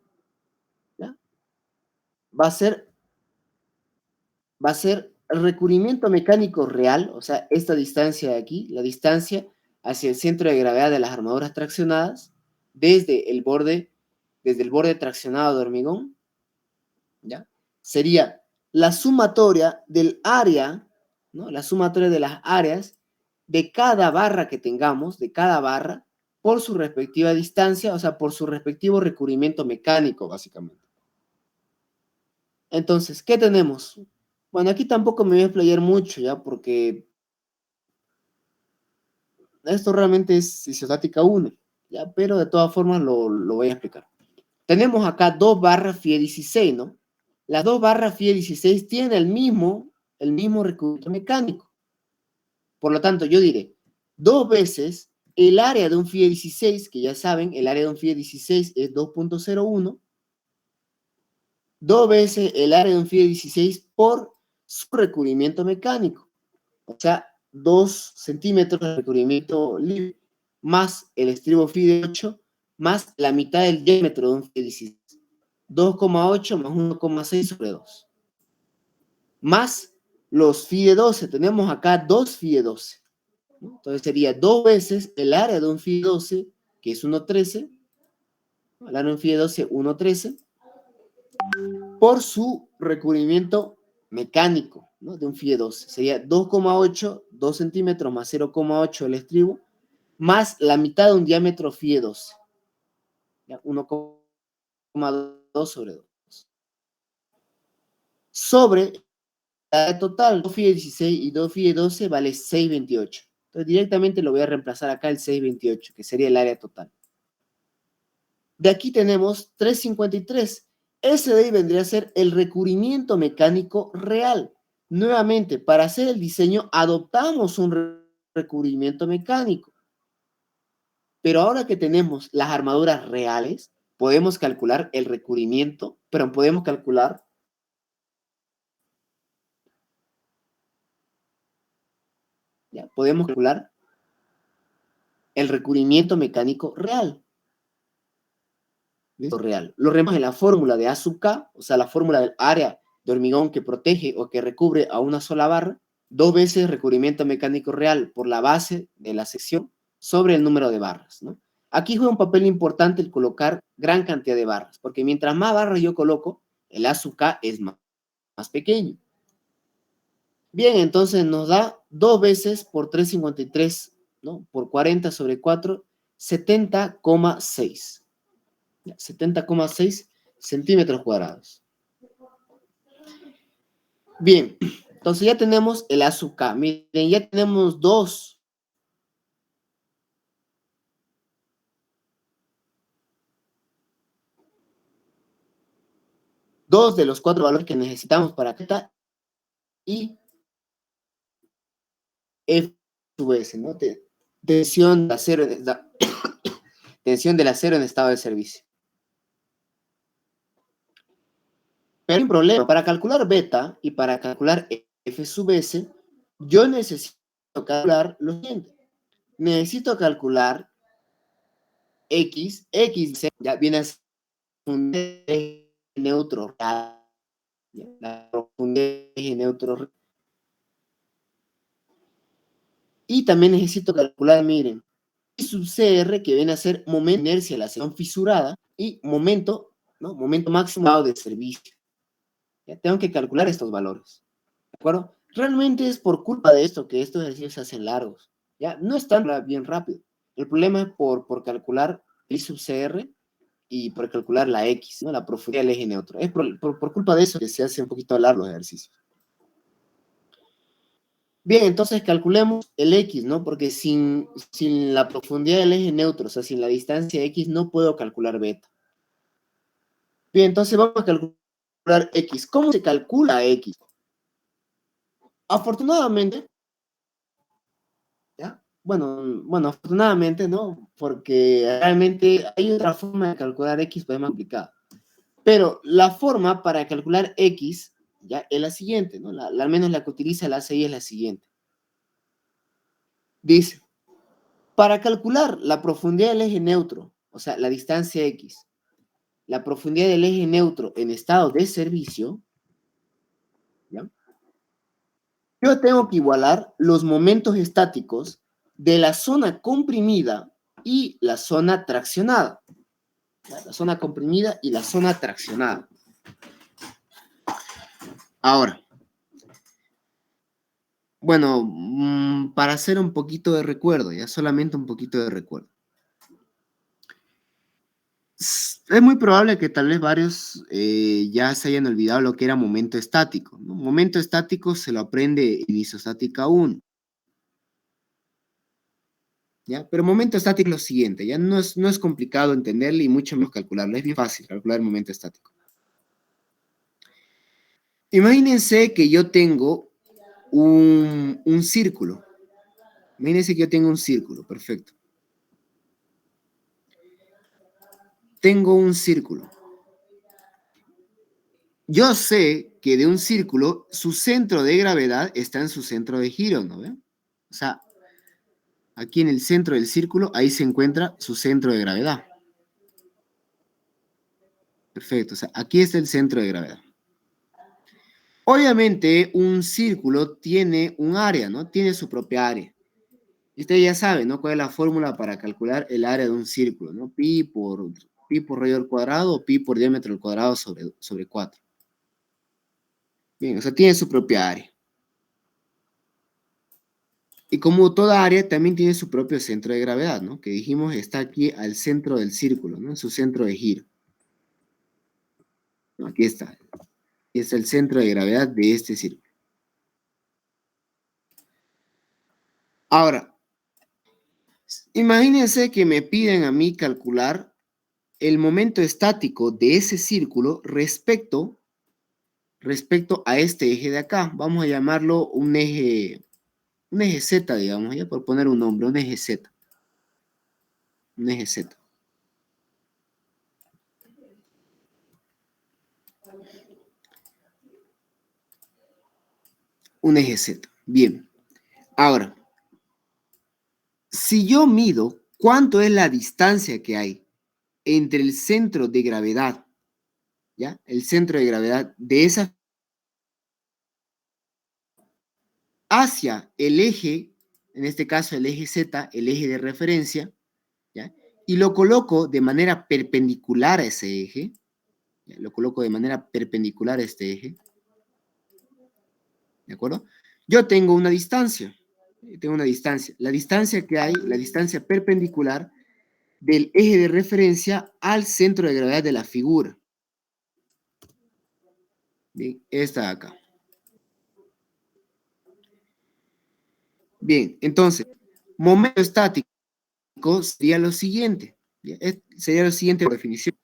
¿ya? Va a ser el recubrimiento mecánico real, o sea, esta distancia de aquí, la distancia hacia el centro de gravedad de las armaduras traccionadas, desde el borde traccionado de hormigón, ¿ya? Sería la sumatoria del área, ¿no?, la sumatoria de las áreas de cada barra que tengamos, de cada barra, por su respectiva distancia, o sea, por su respectivo recubrimiento mecánico, básicamente. Entonces, ¿qué tenemos? Bueno, aquí tampoco me voy a explayar mucho, ¿ya? Porque esto realmente es isostática 1, ¿ya? Pero de todas formas lo voy a explicar. Tenemos acá 2 barras Fie 16, ¿no? Las 2 barras Fie 16 tienen el mismo recubrimiento mecánico. Por lo tanto, yo diré 2 veces el área de un Fie 16, que ya saben, el área de un Fie 16 es 2.01, 2 veces el área de un Fie 16 por su recubrimiento mecánico. O sea, 2 centímetros de recubrimiento libre, más el estribo Fie 8, más la mitad del diámetro de un Fie 16. 2,8 más 1,6 sobre 2. Más los Fie 12. Tenemos acá 2 Fie 12. ¿No? Entonces sería 2 veces el área de un Fie 12, que es 1,13. El área de un Fie 12, 1,13. Por su recubrimiento mecánico, ¿no?, de un Fie 12. Sería 2,8, 2 centímetros más 0,8 el estribo, más la mitad de un diámetro Fie 12. 1,2 sobre 2. Sobre la total, 2 Fie 16 y 2 Fie 12 vale 6,28. Entonces directamente lo voy a reemplazar acá el 6,28, que sería el área total. De aquí tenemos 3,53. Ese de ahí vendría a ser el recubrimiento mecánico real. Nuevamente, para hacer el diseño adoptamos un recubrimiento mecánico. Pero ahora que tenemos las armaduras reales, podemos calcular el recubrimiento, pero podemos calcular el recubrimiento mecánico real. Real. Lo vemos en la fórmula de A sub K, o sea, la fórmula del área de hormigón que protege o que recubre a una sola barra, 2 veces recubrimiento mecánico real por la base de la sección sobre el número de barras, ¿no? Aquí juega un papel importante el colocar gran cantidad de barras, porque mientras más barras yo coloco, el A sub K es más pequeño. Bien, entonces nos da 2 veces por 3,53, ¿no?, por 40 sobre 4, 70,6. 70,6 centímetros cuadrados. Bien, entonces ya tenemos el A sub K. Miren, ya tenemos dos de los 4 valores que necesitamos para θ y F sub S, ¿no? Tensión del acero en estado de servicio. Pero hay un problema. Para calcular beta y para calcular F sub S, yo necesito calcular lo siguiente. Necesito calcular X ya viene a ser un eje neutro real. La profundidad de eje neutro real. Y también necesito calcular, miren, I sub CR, que viene a ser momento de inercia de la sección fisurada, y momento, ¿no?, momento máximo de servicio. Ya tengo que calcular estos valores. ¿De acuerdo? Realmente es por culpa de esto que estos ejercicios se hacen largos. Ya no están bien rápido. El problema es por calcular I sub CR y por calcular la X, ¿no?, la profundidad del eje neutro. Es por culpa de eso que se hace un poquito largo los ejercicios. Bien, entonces calculemos el X, ¿no? Porque sin la profundidad del eje neutro, o sea, sin la distancia X, no puedo calcular beta. Bien, entonces vamos a calcular X. ¿Cómo se calcula X? Afortunadamente, ¿ya?, bueno, afortunadamente, ¿no? Porque realmente hay otra forma de calcular X, pues es más complicada. Pero la forma para calcular X, ya, es la siguiente, ¿no? Al menos la que utiliza la ACI es la siguiente. Dice, para calcular la profundidad del eje neutro, o sea, la distancia X, la profundidad del eje neutro en estado de servicio, ¿ya? Yo tengo que igualar los momentos estáticos de la zona comprimida y la zona traccionada. ¿Ya? La zona comprimida y la zona traccionada. Ahora, bueno, para hacer un poquito de recuerdo, ya solamente un poquito de recuerdo. Es muy probable que tal vez varios ya se hayan olvidado lo que era momento estático, ¿no? Momento estático se lo aprende en isostática 1. ¿Ya? Pero momento estático es lo siguiente, ya no es complicado entenderlo y mucho menos calcularlo, es bien fácil calcular el momento estático. Imagínense que yo tengo un círculo. Imagínense que yo tengo un círculo, perfecto. Tengo un círculo. Yo sé que de un círculo, su centro de gravedad está en su centro de giro, ¿no ven? O sea, aquí en el centro del círculo, ahí se encuentra su centro de gravedad. Perfecto, o sea, aquí está el centro de gravedad. Obviamente, un círculo tiene un área, ¿no? Tiene su propia área. Y usted ya sabe, ¿no? ¿Cuál es la fórmula para calcular el área de un círculo, ¿no? Pi por radio al cuadrado o pi por diámetro al cuadrado sobre 4. Bien, o sea, tiene su propia área. Y como toda área, también tiene su propio centro de gravedad, ¿no? Que dijimos está aquí al centro del círculo, ¿no? En su centro de giro. No, aquí está. Aquí está el centro de gravedad de este círculo. Ahora, imagínense que me piden a mí calcular el momento estático de ese círculo respecto a este eje de acá. Vamos a llamarlo un eje Z, digamos, ya por poner un nombre, un eje Z. Un eje Z. Un eje Z. Bien. Ahora, si yo mido cuánto es la distancia que hay entre el centro de gravedad, ¿ya? El centro de gravedad de esa hacia el eje, en este caso el eje Z, el eje de referencia, ¿ya? Y lo coloco de manera perpendicular a ese eje, ¿ya? Lo coloco de manera perpendicular a este eje, ¿de acuerdo? Yo tengo una distancia, la distancia que hay, la distancia perpendicular del eje de referencia al centro de gravedad de la figura. Bien, esta de acá. Bien, entonces, momento estático sería lo siguiente. Sería lo siguiente por definición.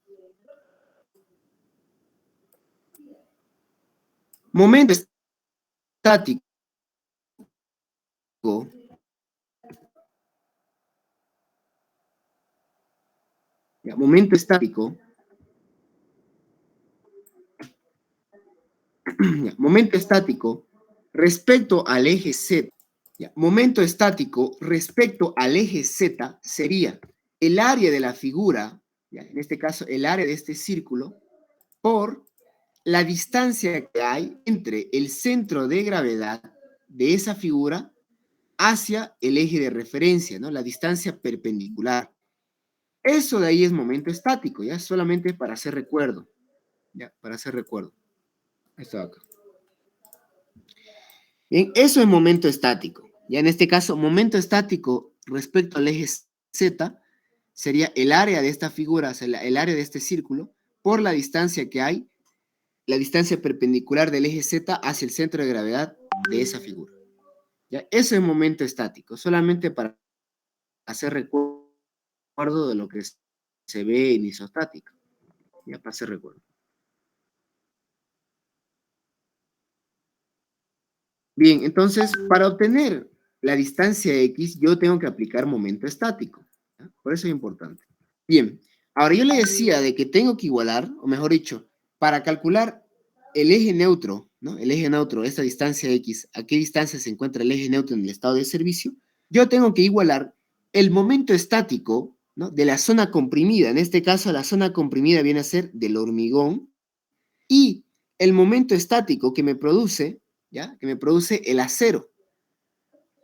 Momento estático momento estático momento estático respecto al eje Z. Momento estático respecto al eje Z sería el área de la figura, en este caso el área de este círculo, por la distancia que hay entre el centro de gravedad de esa figura hacia el eje de referencia, ¿no? La distancia perpendicular. Eso de ahí es momento estático, ya solamente para hacer recuerdo. Ya, para hacer recuerdo. Esto de acá. Bien, eso es momento estático. Ya en este caso, momento estático respecto al eje Z sería el área de esta figura, o sea, el área de este círculo, por la distancia que hay, la distancia perpendicular del eje Z hacia el centro de gravedad de esa figura. ¿Ya? Eso es momento estático, solamente para hacer recuerdo de lo que se ve en isostática. Ya, para hacer recuerdo. Bien, entonces, para obtener la distancia X, yo tengo que aplicar momento estático. ¿Ya? Por eso es importante. Bien, ahora yo le decía de que tengo que igualar, o mejor dicho, para calcular el eje neutro, ¿no? El eje neutro, esta distancia X, ¿a qué distancia se encuentra el eje neutro en el estado de servicio? Yo tengo que igualar el momento estático, ¿no? De la zona comprimida. En este caso, la zona comprimida viene a ser del hormigón y el momento estático que me produce, ¿ya? Que me produce el acero.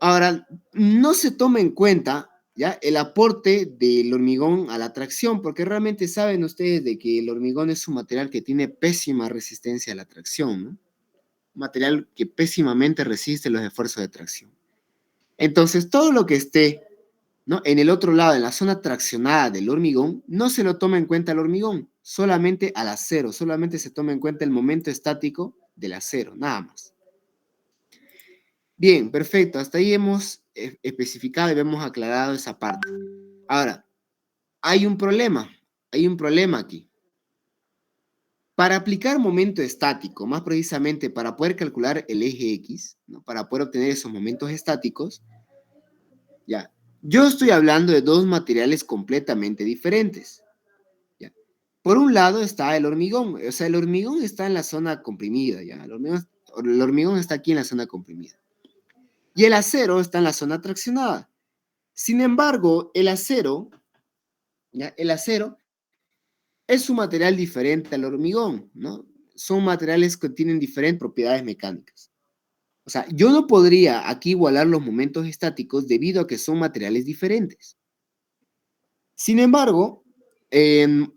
Ahora, no se toma en cuenta, ¿ya? El aporte del hormigón a la tracción, porque realmente saben ustedes de que el hormigón es un material que tiene pésima resistencia a la tracción, ¿no? Un material que pésimamente resiste los esfuerzos de tracción. Entonces, todo lo que esté, ¿no? En el otro lado, en la zona traccionada del hormigón, no se lo toma en cuenta el hormigón, solamente al acero, solamente se toma en cuenta el momento estático del acero, nada más. Bien, perfecto. Hasta ahí hemos especificado y hemos aclarado esa parte. Ahora, hay un problema aquí. Para aplicar momento estático, más precisamente para poder calcular el eje X, ¿no? Para poder obtener esos momentos estáticos, ya, yo estoy hablando de dos materiales completamente diferentes. ¿Ya? Por un lado está el hormigón, o sea, el hormigón está en la zona comprimida, ¿ya? El hormigón está aquí en la zona comprimida. Y el acero está en la zona traccionada. Sin embargo, el acero, ¿ya? El acero es un material diferente al hormigón, ¿no? Son materiales que tienen diferentes propiedades mecánicas. O sea, yo no podría aquí igualar los momentos estáticos debido a que son materiales diferentes. Sin embargo, en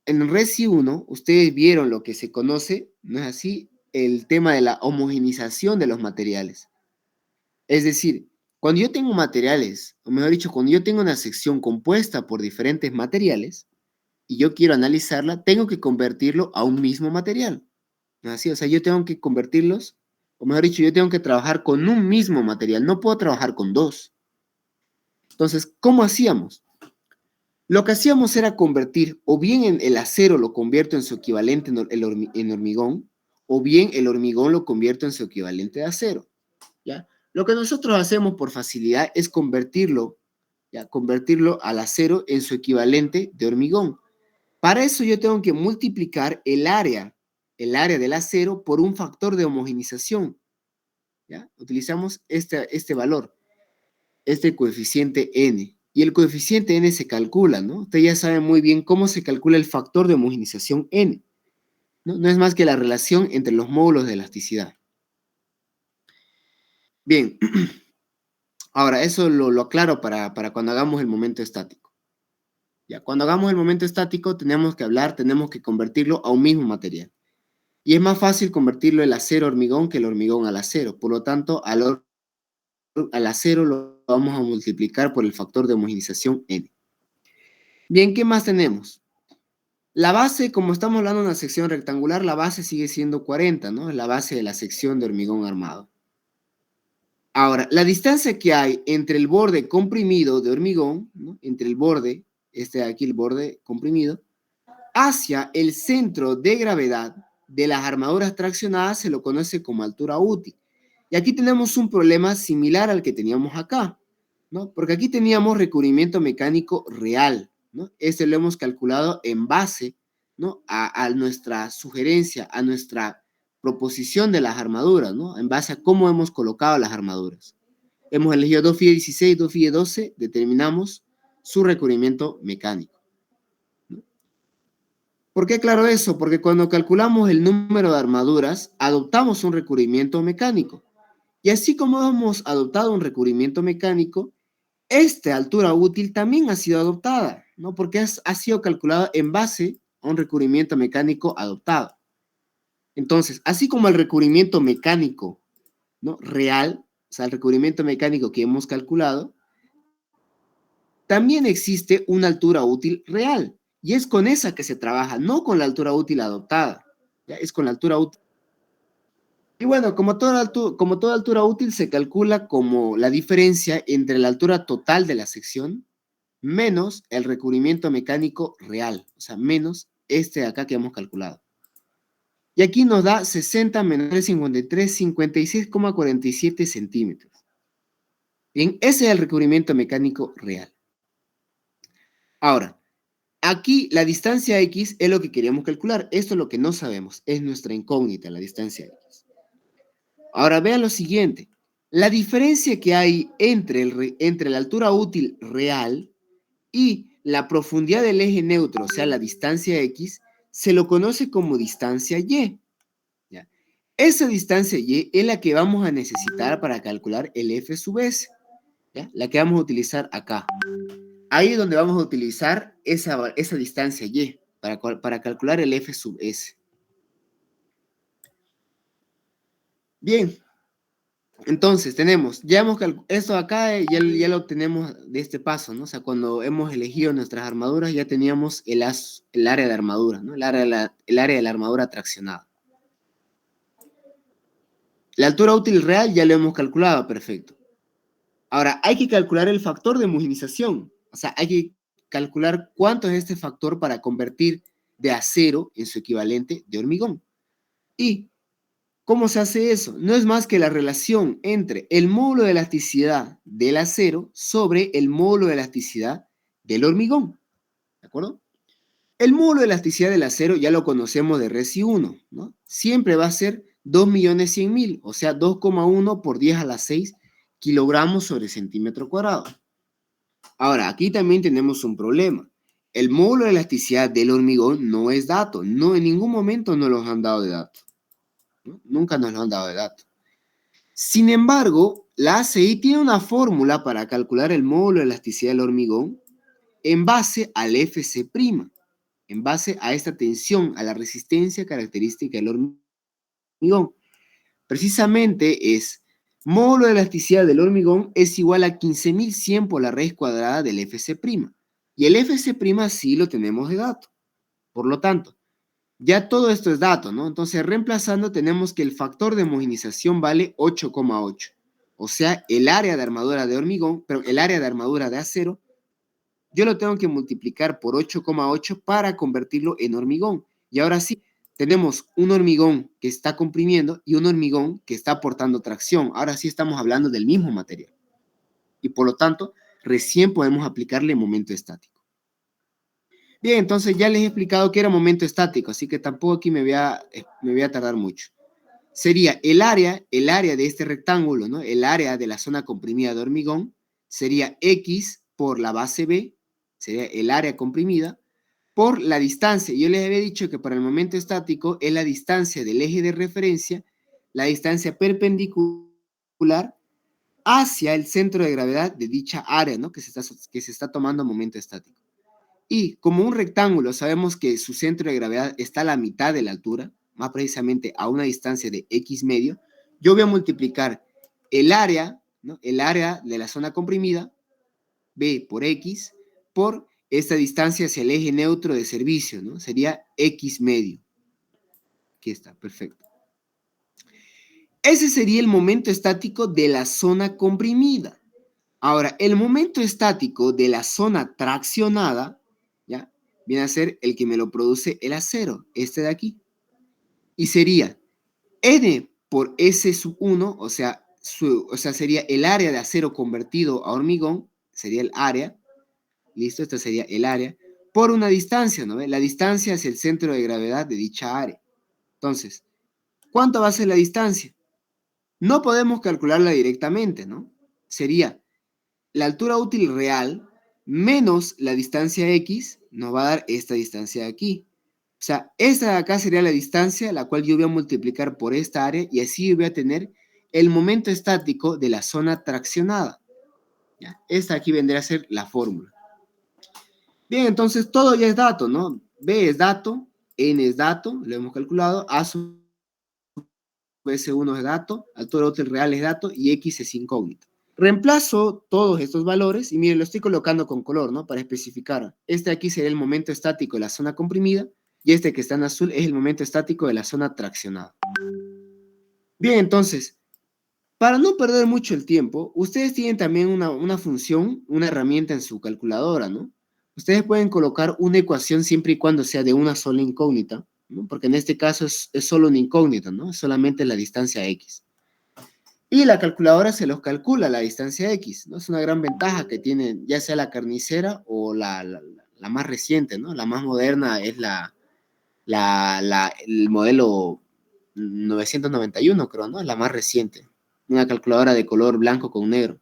Resi 1, ustedes vieron lo que se conoce, ¿no es así? El tema de la homogenización de los materiales. Es decir, cuando yo tengo materiales, o mejor dicho, cuando yo tengo una sección compuesta por diferentes materiales y yo quiero analizarla, tengo que convertirlo a un mismo material. ¿No es así? O sea, yo tengo que convertirlos, o mejor dicho, yo tengo que trabajar con un mismo material, no puedo trabajar con dos. Entonces, ¿cómo hacíamos? Lo que hacíamos era convertir, o bien en el acero lo convierto en su equivalente en hormigón, o bien el hormigón lo convierto en su equivalente de acero. ¿Ya? Lo que nosotros hacemos por facilidad es convertirlo, ¿ya? Convertirlo al acero en su equivalente de hormigón. Para eso yo tengo que multiplicar el área del acero por un factor de homogenización. ¿Ya? Utilizamos este valor, este coeficiente n. Y el coeficiente n se calcula, ¿no? Ustedes ya saben muy bien cómo se calcula el factor de homogenización n. No es más que la relación entre los módulos de elasticidad. Bien, ahora eso lo aclaro para cuando hagamos el momento estático. Ya, cuando hagamos el momento estático tenemos que convertirlo a un mismo material. Y es más fácil convertirlo el acero hormigón que el hormigón al acero. Por lo tanto, al acero lo vamos a multiplicar por el factor de homogenización n. Bien, ¿qué más tenemos? La base, como estamos hablando de una sección rectangular, la base sigue siendo 40, ¿no? Es la base de la sección de hormigón armado. Ahora, la distancia que hay entre el borde comprimido de hormigón, ¿no? Entre el borde, este de aquí, el borde comprimido, hacia el centro de gravedad de las armaduras traccionadas se lo conoce como altura útil. Y aquí tenemos un problema similar al que teníamos acá, ¿no? Porque aquí teníamos recubrimiento mecánico real, ¿no? Este lo hemos calculado en base, ¿no? a nuestra sugerencia, a nuestra proposición de las armaduras, ¿no? En base a cómo hemos colocado las armaduras. Hemos elegido 2 FIE 16, 2 FIE 12, determinamos su recubrimiento mecánico. ¿Por qué aclaro eso? Porque cuando calculamos el número de armaduras, adoptamos un recubrimiento mecánico. Y así como hemos adoptado un recubrimiento mecánico, esta altura útil también ha sido adoptada, ¿no? Porque ha sido calculada en base a un recubrimiento mecánico adoptado. Entonces, así como el recubrimiento mecánico, ¿no? Real, o sea, el recubrimiento mecánico que hemos calculado, también existe una altura útil real. Y es con esa que se trabaja, no con la altura útil adoptada. ¿Ya? Es con la altura útil. Y bueno, como toda altura útil se calcula como la diferencia entre la altura total de la sección menos el recubrimiento mecánico real. O sea, menos este de acá que hemos calculado. Y aquí nos da 60 menos 53, 56,47 centímetros. Bien, ese es el recubrimiento mecánico real. Ahora, aquí la distancia X es lo que queríamos calcular. Esto es lo que no sabemos. Es nuestra incógnita, la distancia X. Ahora vean lo siguiente. La diferencia que hay entre la altura útil real y la profundidad del eje neutro, o sea, la distancia X, se lo conoce como distancia Y. ¿Ya? Esa distancia Y es la que vamos a necesitar para calcular el F sub S. ¿Ya? La que vamos a utilizar acá. Ahí es donde vamos a utilizar esa distancia Y para calcular el F sub S. Bien. Entonces, esto acá ya lo tenemos de este paso, ¿no? O sea, cuando hemos elegido nuestras armaduras, ya teníamos el área de armadura, ¿no? El área de la armadura traccionada. La altura útil real ya lo hemos calculado, perfecto. Ahora, hay que calcular el factor de homogenización. O sea, hay que calcular cuánto es este factor para convertir de acero en su equivalente de hormigón. Y ¿cómo se hace eso? No es más que la relación entre el módulo de elasticidad del acero sobre el módulo de elasticidad del hormigón. ¿De acuerdo? El módulo de elasticidad del acero ya lo conocemos de Resi 1, ¿no? Siempre va a ser 2.100.000, o sea, 2,1 por 10 a la 6 kilogramos sobre centímetro cuadrado. Ahora, aquí también tenemos un problema. El módulo de elasticidad del hormigón no es dato. No, en ningún momento nos los han dado de dato. ¿No? Nunca nos lo han dado de dato. Sin embargo, la ACI tiene una fórmula para calcular el módulo de elasticidad del hormigón en base al FC', en base a esta tensión, a la resistencia característica del hormigón. Precisamente es módulo de elasticidad del hormigón es igual a 15.100 por la raíz cuadrada del FC'. Y el FC' sí lo tenemos de dato. Por lo tanto, ya todo esto es dato, ¿no? Entonces, reemplazando, tenemos que el factor de homogenización vale 8,8. O sea, el área de armadura de hormigón, pero el área de armadura de acero, yo lo tengo que multiplicar por 8,8 para convertirlo en hormigón. Y ahora sí, tenemos un hormigón que está comprimiendo y un hormigón que está aportando tracción. Ahora sí estamos hablando del mismo material. Y por lo tanto, recién podemos aplicarle momento estático. Bien, entonces ya les he explicado que era momento estático, así que tampoco aquí me voy a tardar mucho. Sería el área de este rectángulo, ¿no? El área de la zona comprimida de hormigón sería X por la base B, sería el área comprimida, por la distancia. Yo les había dicho que para el momento estático es la distancia del eje de referencia, la distancia perpendicular hacia el centro de gravedad de dicha área, ¿no? Que se está tomando momento estático. Y como un rectángulo sabemos que su centro de gravedad está a la mitad de la altura, más precisamente a una distancia de X medio, yo voy a multiplicar el área, ¿no? El área de la zona comprimida, B por X, por esta distancia hacia el eje neutro de servicio, ¿no? Sería X medio. Aquí está, perfecto. Ese sería el momento estático de la zona comprimida. Ahora, el momento estático de la zona traccionada, ¿ya? Viene a ser el que me lo produce el acero, este de aquí. Y sería N por S sub 1, o sea, sería el área de acero convertido a hormigón, sería el área, listo, esta sería el área, por una distancia, ¿no? La distancia hacia el centro de gravedad de dicha área. Entonces, ¿cuánto va a ser la distancia? No podemos calcularla directamente, ¿no? Sería la altura útil real menos la distancia X nos va a dar esta distancia de aquí. O sea, esta de acá sería la distancia, la cual yo voy a multiplicar por esta área y así voy a tener el momento estático de la zona traccionada. ¿Ya? Esta aquí vendría a ser la fórmula. Bien, entonces todo ya es dato, ¿no? B es dato, N es dato, lo hemos calculado, A sub S1 es dato, altura útil real es dato y X es incógnito. Reemplazo todos estos valores y miren, lo estoy colocando con color, ¿no? Para especificar. Este aquí sería el momento estático de la zona comprimida y este que está en azul es el momento estático de la zona traccionada. Bien, entonces, para no perder mucho el tiempo, ustedes tienen también una función, una herramienta en su calculadora, ¿no? Ustedes pueden colocar una ecuación siempre y cuando sea de una sola incógnita, ¿no? Porque en este caso es solo una incógnita, ¿no? Es solamente la distancia X. Y la calculadora se los calcula la distancia X, ¿no? Es una gran ventaja que tiene ya sea la carnicera o la más reciente, ¿no? La más moderna es el modelo 991, creo, ¿no? Es la más reciente. Una calculadora de color blanco con negro.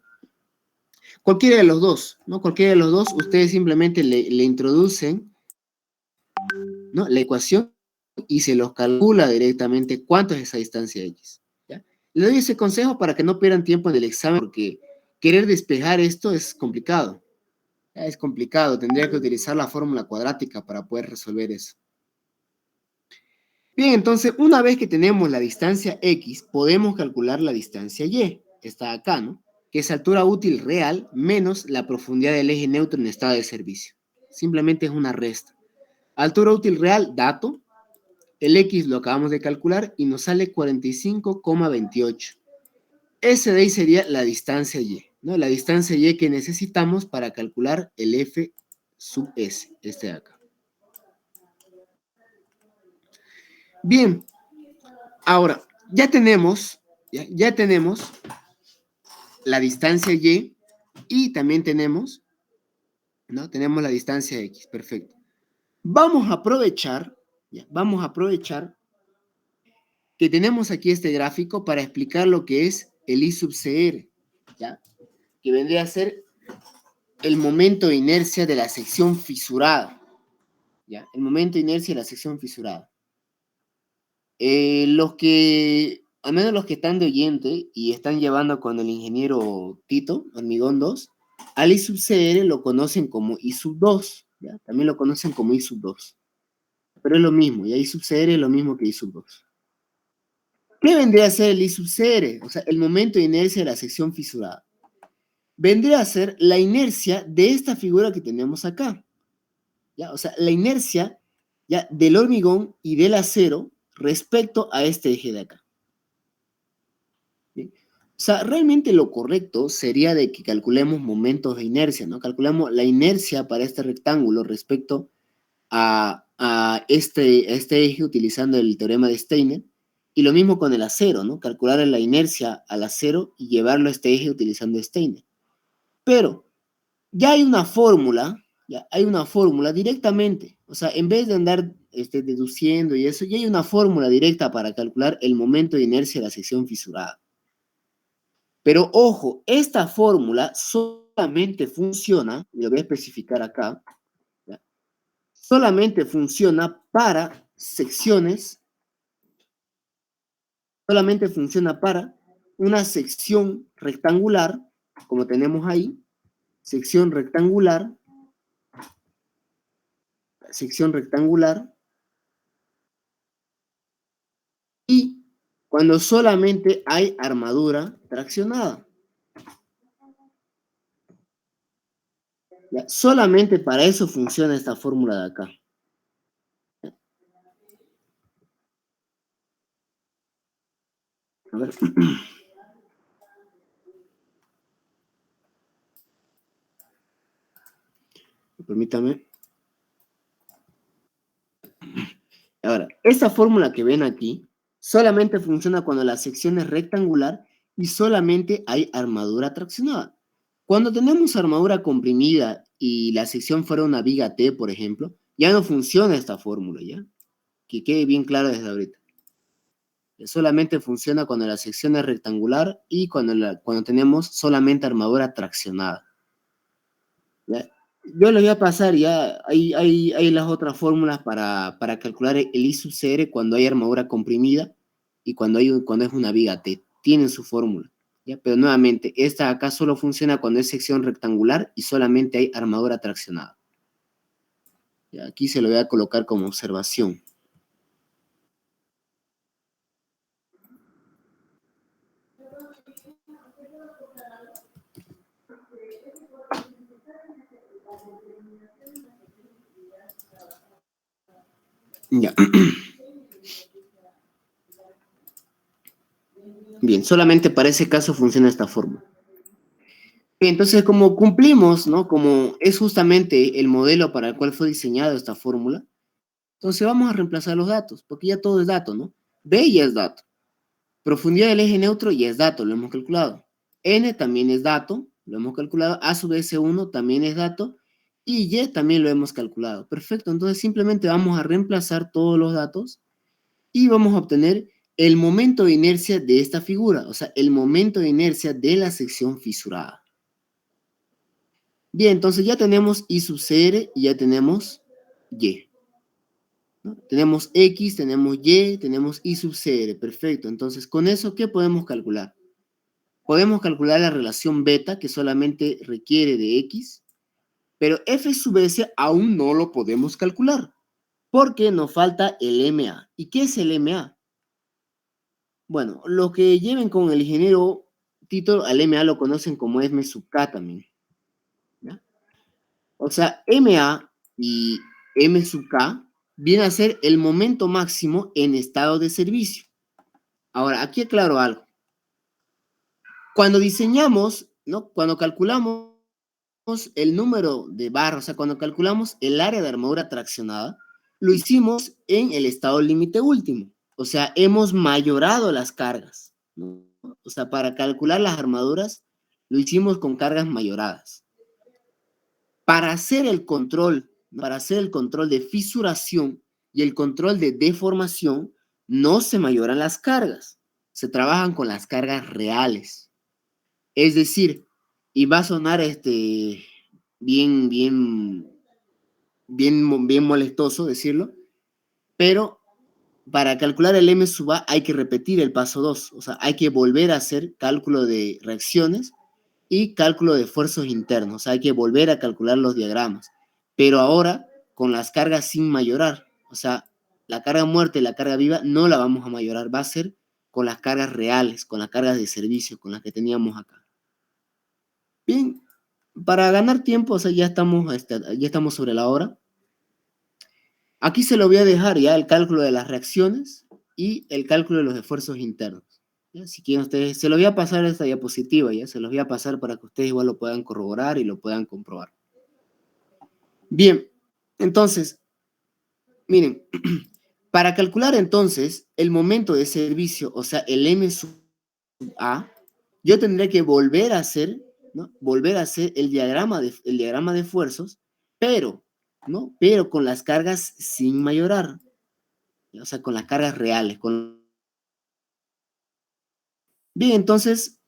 Cualquiera de los dos, ¿no? Cualquiera de los dos, ustedes simplemente le introducen, ¿no? La ecuación y se los calcula directamente cuánto es esa distancia X. ¿Ya? Le doy ese consejo para que no pierdan tiempo en el examen, porque querer despejar esto es complicado. ¿Ya? Es complicado, tendría que utilizar la fórmula cuadrática para poder resolver eso. Bien, entonces, una vez que tenemos la distancia X, podemos calcular la distancia Y. Está acá, ¿no? Que es altura útil real menos la profundidad del eje neutro en estado de servicio. Simplemente es una resta. Altura útil real, dato. El X lo acabamos de calcular y nos sale 45,28. Ese de ahí sería la distancia Y, ¿no? La distancia Y que necesitamos para calcular el F sub S, este de acá. Bien, ahora, ya tenemos la distancia Y también tenemos, ¿no? Tenemos la distancia X, perfecto. Vamos a aprovechar que tenemos aquí este gráfico para explicar lo que es el I sub CR, ¿ya? Que vendría a ser el momento de inercia de la sección fisurada, ¿ya? El momento de inercia de la sección fisurada. Al menos los que están de oyente y están llevando con el ingeniero Tito, Hormigón 2, al I sub CR lo conocen como I sub 2, ¿ya? También lo conocen como I sub 2. Pero es lo mismo, y I sub CR es lo mismo que I sub 2. ¿Qué vendría a ser el I sub CR? O sea, el momento de inercia de la sección fisurada. Vendría a ser la inercia de esta figura que tenemos acá, ¿ya? O sea, la inercia, ¿ya?, del hormigón y del acero respecto a este eje de acá. ¿Bien? O sea, realmente lo correcto sería de que calculemos momentos de inercia, ¿no? Calculamos la inercia para este rectángulo respecto a este eje utilizando el teorema de Steiner, y lo mismo con el acero, ¿no? Calcular la inercia al acero y llevarlo a este eje utilizando Steiner. Pero ya hay una fórmula directamente, o sea, en vez de andar deduciendo y eso, ya hay una fórmula directa para calcular el momento de inercia de la sección fisurada. Pero ojo, esta fórmula solamente funciona, y lo voy a especificar acá, ¿ya?, solamente funciona para secciones, solamente funciona para una sección rectangular, como tenemos ahí, sección rectangular, y cuando solamente hay armadura traccionada. ¿Ya? Solamente para eso funciona esta fórmula de acá. A ver. Permítame. Ahora, esta fórmula que ven aquí solamente funciona cuando la sección es rectangular y solamente hay armadura traccionada. Cuando tenemos armadura comprimida y la sección fuera una viga T, por ejemplo, ya no funciona esta fórmula, ¿ya? Que quede bien claro desde ahorita. Solamente funciona cuando la sección es rectangular y cuando tenemos solamente armadura traccionada, ¿ya? Yo les voy a pasar ya, hay las otras fórmulas para calcular el I sub CR cuando hay armadura comprimida y cuando es una viga T. Tienen su fórmula, ¿ya? Pero nuevamente, esta acá solo funciona cuando es sección rectangular y solamente hay armadura traccionada. ¿Ya? Aquí se lo voy a colocar como observación. Ya. Bien, solamente para ese caso funciona esta fórmula. Entonces, como cumplimos, ¿no? Como es justamente el modelo para el cual fue diseñada esta fórmula, entonces vamos a reemplazar los datos, porque ya todo es dato, ¿no? B ya es dato. Profundidad del eje neutro ya es dato, lo hemos calculado. N también es dato, lo hemos calculado. A sub S1 también es dato. Y Y también lo hemos calculado. Perfecto, entonces simplemente vamos a reemplazar todos los datos y vamos a obtener el momento de inercia de esta figura, o sea, el momento de inercia de la sección fisurada. Bien, entonces ya tenemos I sub CR y ya tenemos Y. ¿No? Tenemos X, tenemos Y, tenemos I sub CR, perfecto. Entonces, con eso, ¿qué podemos calcular? Podemos calcular la relación beta, que solamente requiere de X, pero F sub S aún no lo podemos calcular, porque nos falta el MA. ¿Y qué es el MA? Bueno, los que lleven con el ingeniero Tito, al MA lo conocen como M sub K también. ¿Ya? O sea, MA y M sub K viene a ser el momento máximo en estado de servicio. Ahora, aquí aclaro algo. Cuando diseñamos, ¿no? Cuando calculamos el número de barras, o sea, cuando calculamos el área de armadura traccionada, lo hicimos en el estado límite último. O sea, hemos mayorado las cargas, ¿no? O sea, para calcular las armaduras, lo hicimos con cargas mayoradas. Para hacer el control de fisuración y el control de deformación, no se mayoran las cargas, se trabajan con las cargas reales. Es decir, y va a sonar bien molestoso decirlo, pero para calcular el M sub A hay que repetir el paso 2, o sea, hay que volver a hacer cálculo de reacciones y cálculo de esfuerzos internos, o sea, hay que volver a calcular los diagramas, pero ahora con las cargas sin mayorar, o sea, la carga muerta y la carga viva no la vamos a mayorar, va a ser con las cargas reales, con las cargas de servicio, con las que teníamos acá. Bien, para ganar tiempo, o sea, ya estamos sobre la hora. Aquí se lo voy a dejar ya el cálculo de las reacciones y el cálculo de los esfuerzos internos. ¿Ya? Si quieren ustedes, se lo voy a pasar esta diapositiva, ya se los voy a pasar para que ustedes igual lo puedan corroborar y lo puedan comprobar. Bien, entonces, miren, para calcular entonces el momento de servicio, o sea, el M sub A, yo tendré que volver a hacer, ¿no? Volver a hacer el diagrama de esfuerzos, pero, ¿no? Pero con las cargas sin mayorar, o sea, con las cargas reales. Bien, entonces,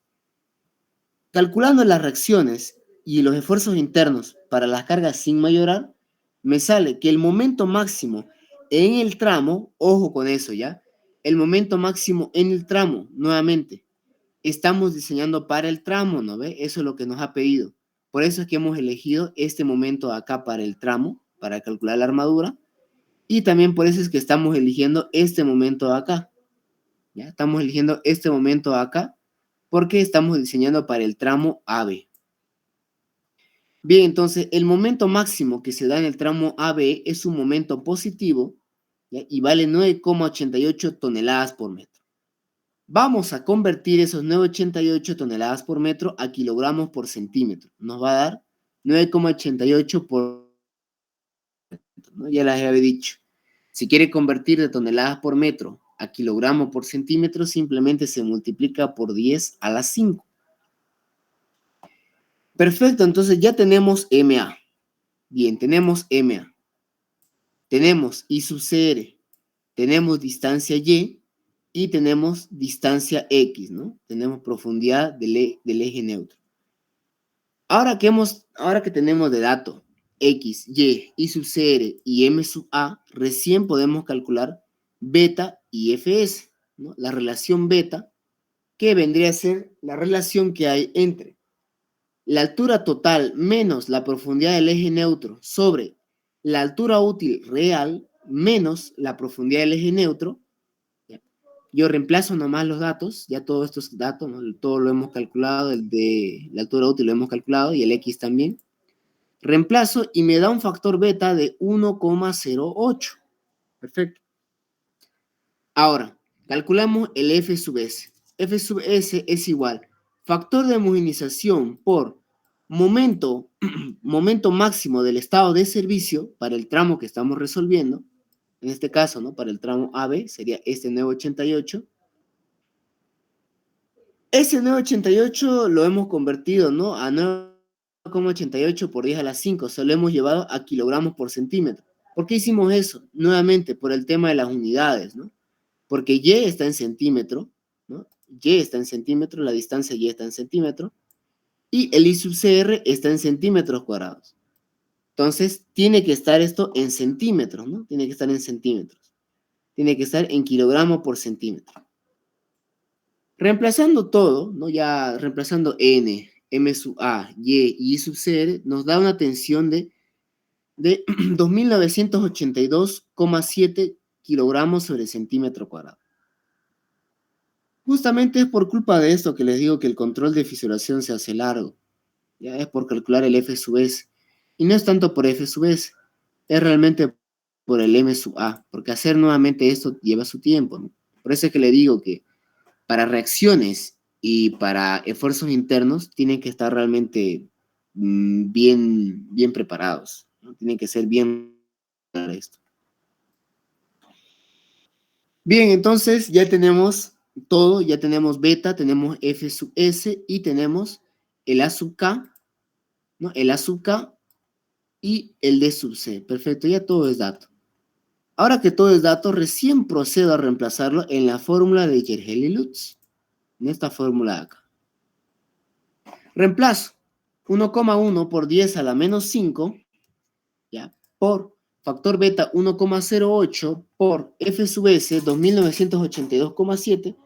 calculando las reacciones y los esfuerzos internos para las cargas sin mayorar, me sale que el momento máximo en el tramo, ojo con eso, ¿ya? El momento máximo en el tramo, nuevamente, estamos diseñando para el tramo, ¿no ve? Eso es lo que nos ha pedido. Por eso es que hemos elegido este momento acá para el tramo, para calcular la armadura. Y también por eso es que estamos eligiendo este momento acá. ¿Ya? Estamos eligiendo este momento acá porque estamos diseñando para el tramo AB. Bien, entonces el momento máximo que se da en el tramo AB es un momento positivo, ¿ya? Y vale 9,88 toneladas por metro. Vamos a convertir esos 9,88 toneladas por metro a kilogramos por centímetro. Nos va a dar 9,88 por metro, ¿no? Ya les había dicho. Si quiere convertir de toneladas por metro a kilogramos por centímetro, simplemente se multiplica por 10 a la 5. Perfecto, entonces ya tenemos MA. Bien, tenemos MA. Tenemos I sub CR. Tenemos distancia Y. Y tenemos distancia X, ¿no? Tenemos profundidad del eje neutro. Ahora que tenemos de dato X, Y, I sub CR y M sub A, recién podemos calcular beta y FS, ¿no? La relación beta, que vendría a ser la relación que hay entre la altura total menos la profundidad del eje neutro sobre la altura útil real menos la profundidad del eje neutro. Yo reemplazo nomás los datos, ya todos estos datos, ¿no? Todo lo hemos calculado, el de la altura útil lo hemos calculado y el X también. Reemplazo y me da un factor beta de 1,08. Perfecto. Ahora, calculamos el F sub S. F sub S es igual factor de homogenización por momento máximo del estado de servicio para el tramo que estamos resolviendo. En este caso, ¿no? Para el tramo AB sería este 988. Ese 988 lo hemos convertido, ¿no? A 9,88 por 10 a la 5. Se lo hemos llevado a kilogramos por centímetro. ¿Por qué hicimos eso? Nuevamente, por el tema de las unidades, ¿no? Porque Y está en centímetro, ¿no? Y está en centímetro, la distancia Y está en centímetro, y el I sub CR está en centímetros cuadrados. Entonces, tiene que estar esto en centímetros, ¿no? Tiene que estar en centímetros. Tiene que estar en kilogramos por centímetro. Reemplazando todo, ¿no? Ya reemplazando N, M sub A, Y y I sub CR, nos da una tensión de 2.982,7 kilogramos sobre centímetro cuadrado. Justamente es por culpa de esto que les digo que el control de fisuración se hace largo. Ya es por calcular el F sub S. Y no es tanto por F sub S, es realmente por el M sub A, porque hacer nuevamente esto lleva su tiempo, ¿no? Por eso es que le digo que para reacciones y para esfuerzos internos tienen que estar realmente bien preparados, ¿no? Tienen que ser bien para esto. Bien, entonces ya tenemos todo, ya tenemos beta, tenemos F sub S y tenemos el A sub K, ¿no? El A sub K y el D sub C. Perfecto, ya todo es dato. Ahora que todo es dato, recién procedo a reemplazarlo en la fórmula de Gerheli-Lutz, en esta fórmula de acá. Reemplazo 1,1 por 10 a la menos 5, ¿ya? Por factor beta 1,08 por F sub S 2982,7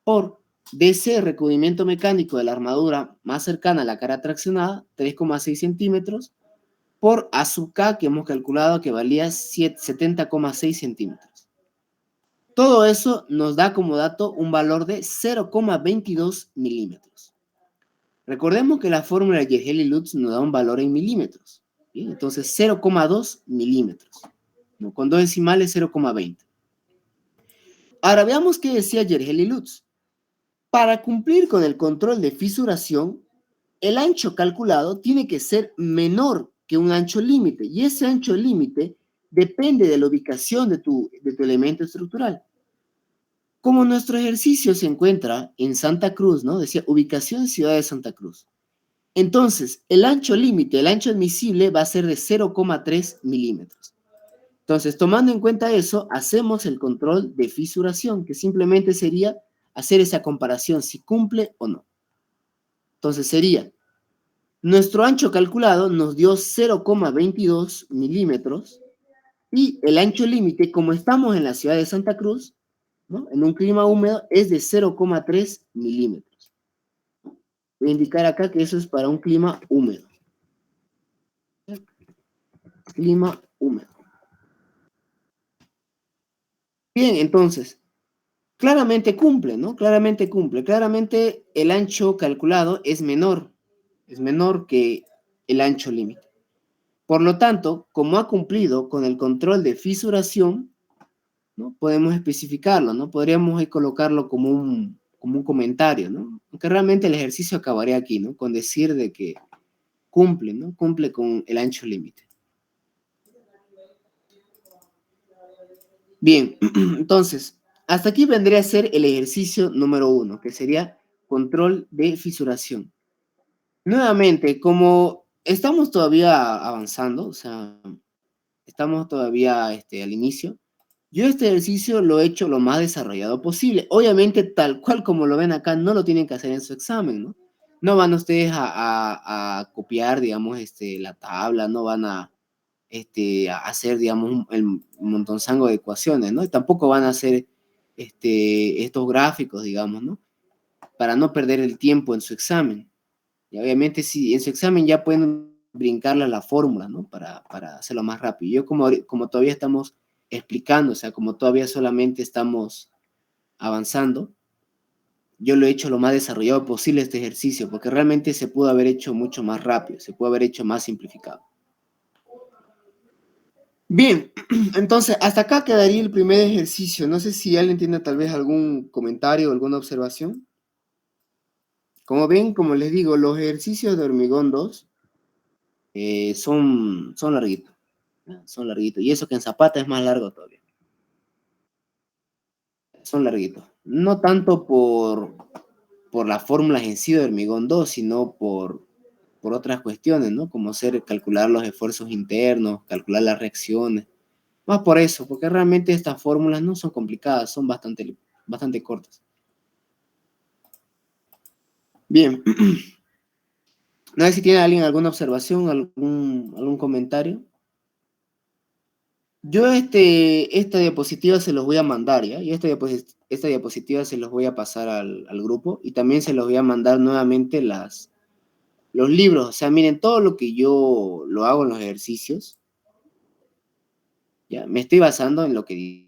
por DC, recubrimiento mecánico de la armadura más cercana a la cara traccionada, 3,6 centímetros, por A sub K, que hemos calculado que valía 70,6 centímetros. Todo eso nos da como dato un valor de 0,22 milímetros. Recordemos que la fórmula de Gerheli-Lutz nos da un valor en milímetros. ¿Sí? Entonces, 0,2 milímetros. ¿No? Con dos decimales, 0,20. Ahora, veamos qué decía Gerheli-Lutz. Para cumplir con el control de fisuración, el ancho calculado tiene que ser menor que un ancho límite, y ese ancho límite depende de la ubicación de tu elemento estructural. Como nuestro ejercicio se encuentra en Santa Cruz, ¿no? Decía ubicación ciudad de Santa Cruz. Entonces, el ancho límite, el ancho admisible va a ser de 0,3 milímetros. Entonces, tomando en cuenta eso, hacemos el control de fisuración, que simplemente sería hacer esa comparación si cumple o no. Entonces sería, nuestro ancho calculado nos dio 0,22 milímetros y el ancho límite, como estamos en la ciudad de Santa Cruz, ¿no? En un clima húmedo, es de 0,3 milímetros. Voy a indicar acá que eso es para un clima húmedo. Clima húmedo. Bien, entonces, claramente cumple, ¿no? Claramente cumple. Claramente el ancho calculado es menor que el ancho límite. Por lo tanto, como ha cumplido con el control de fisuración, ¿no? Podemos especificarlo, ¿no? Podríamos colocarlo como un comentario, ¿no? Aunque realmente el ejercicio acabaría aquí, ¿no? Con decir de que cumple, ¿no? Cumple con el ancho límite. Bien, entonces, hasta aquí vendría a ser el ejercicio número 1, que sería control de fisuración. Nuevamente, como estamos todavía avanzando, o sea, estamos todavía al inicio, yo este ejercicio lo he hecho lo más desarrollado posible. Obviamente, tal cual como lo ven acá, no lo tienen que hacer en su examen, ¿no? No van ustedes a copiar, digamos, la tabla, no van a hacer, digamos, un montonzango de ecuaciones, ¿no? Y tampoco van a hacer estos gráficos, digamos, ¿no? Para no perder el tiempo en su examen. Y obviamente, si en su examen ya pueden brincarle a la fórmula, ¿no? Para hacerlo más rápido. Yo como todavía estamos explicando, o sea, como todavía solamente estamos avanzando, yo lo he hecho lo más desarrollado posible este ejercicio, porque realmente se pudo haber hecho mucho más rápido, se pudo haber hecho más simplificado. Bien, entonces hasta acá quedaría el primer ejercicio. No sé si alguien tiene tal vez algún comentario o alguna observación. Como ven, como les digo, los ejercicios de hormigón 2 son larguitos. Son larguitos. Y eso que en Zapata es más largo todavía. Son larguitos. No tanto por por las fórmulas en sí de hormigón 2, sino por otras cuestiones, ¿no? Como calcular los esfuerzos internos, calcular las reacciones. Más por eso, porque realmente estas fórmulas no son complicadas, son bastante cortas. Bien. No sé si tiene alguien alguna observación, algún comentario. Yo esta diapositiva se los voy a mandar, ¿ya? Y esta diapositiva se los voy a pasar al grupo y también se los voy a mandar nuevamente los libros. O sea, miren, todo lo que yo lo hago en los ejercicios, ¿ya? Me estoy basando en lo que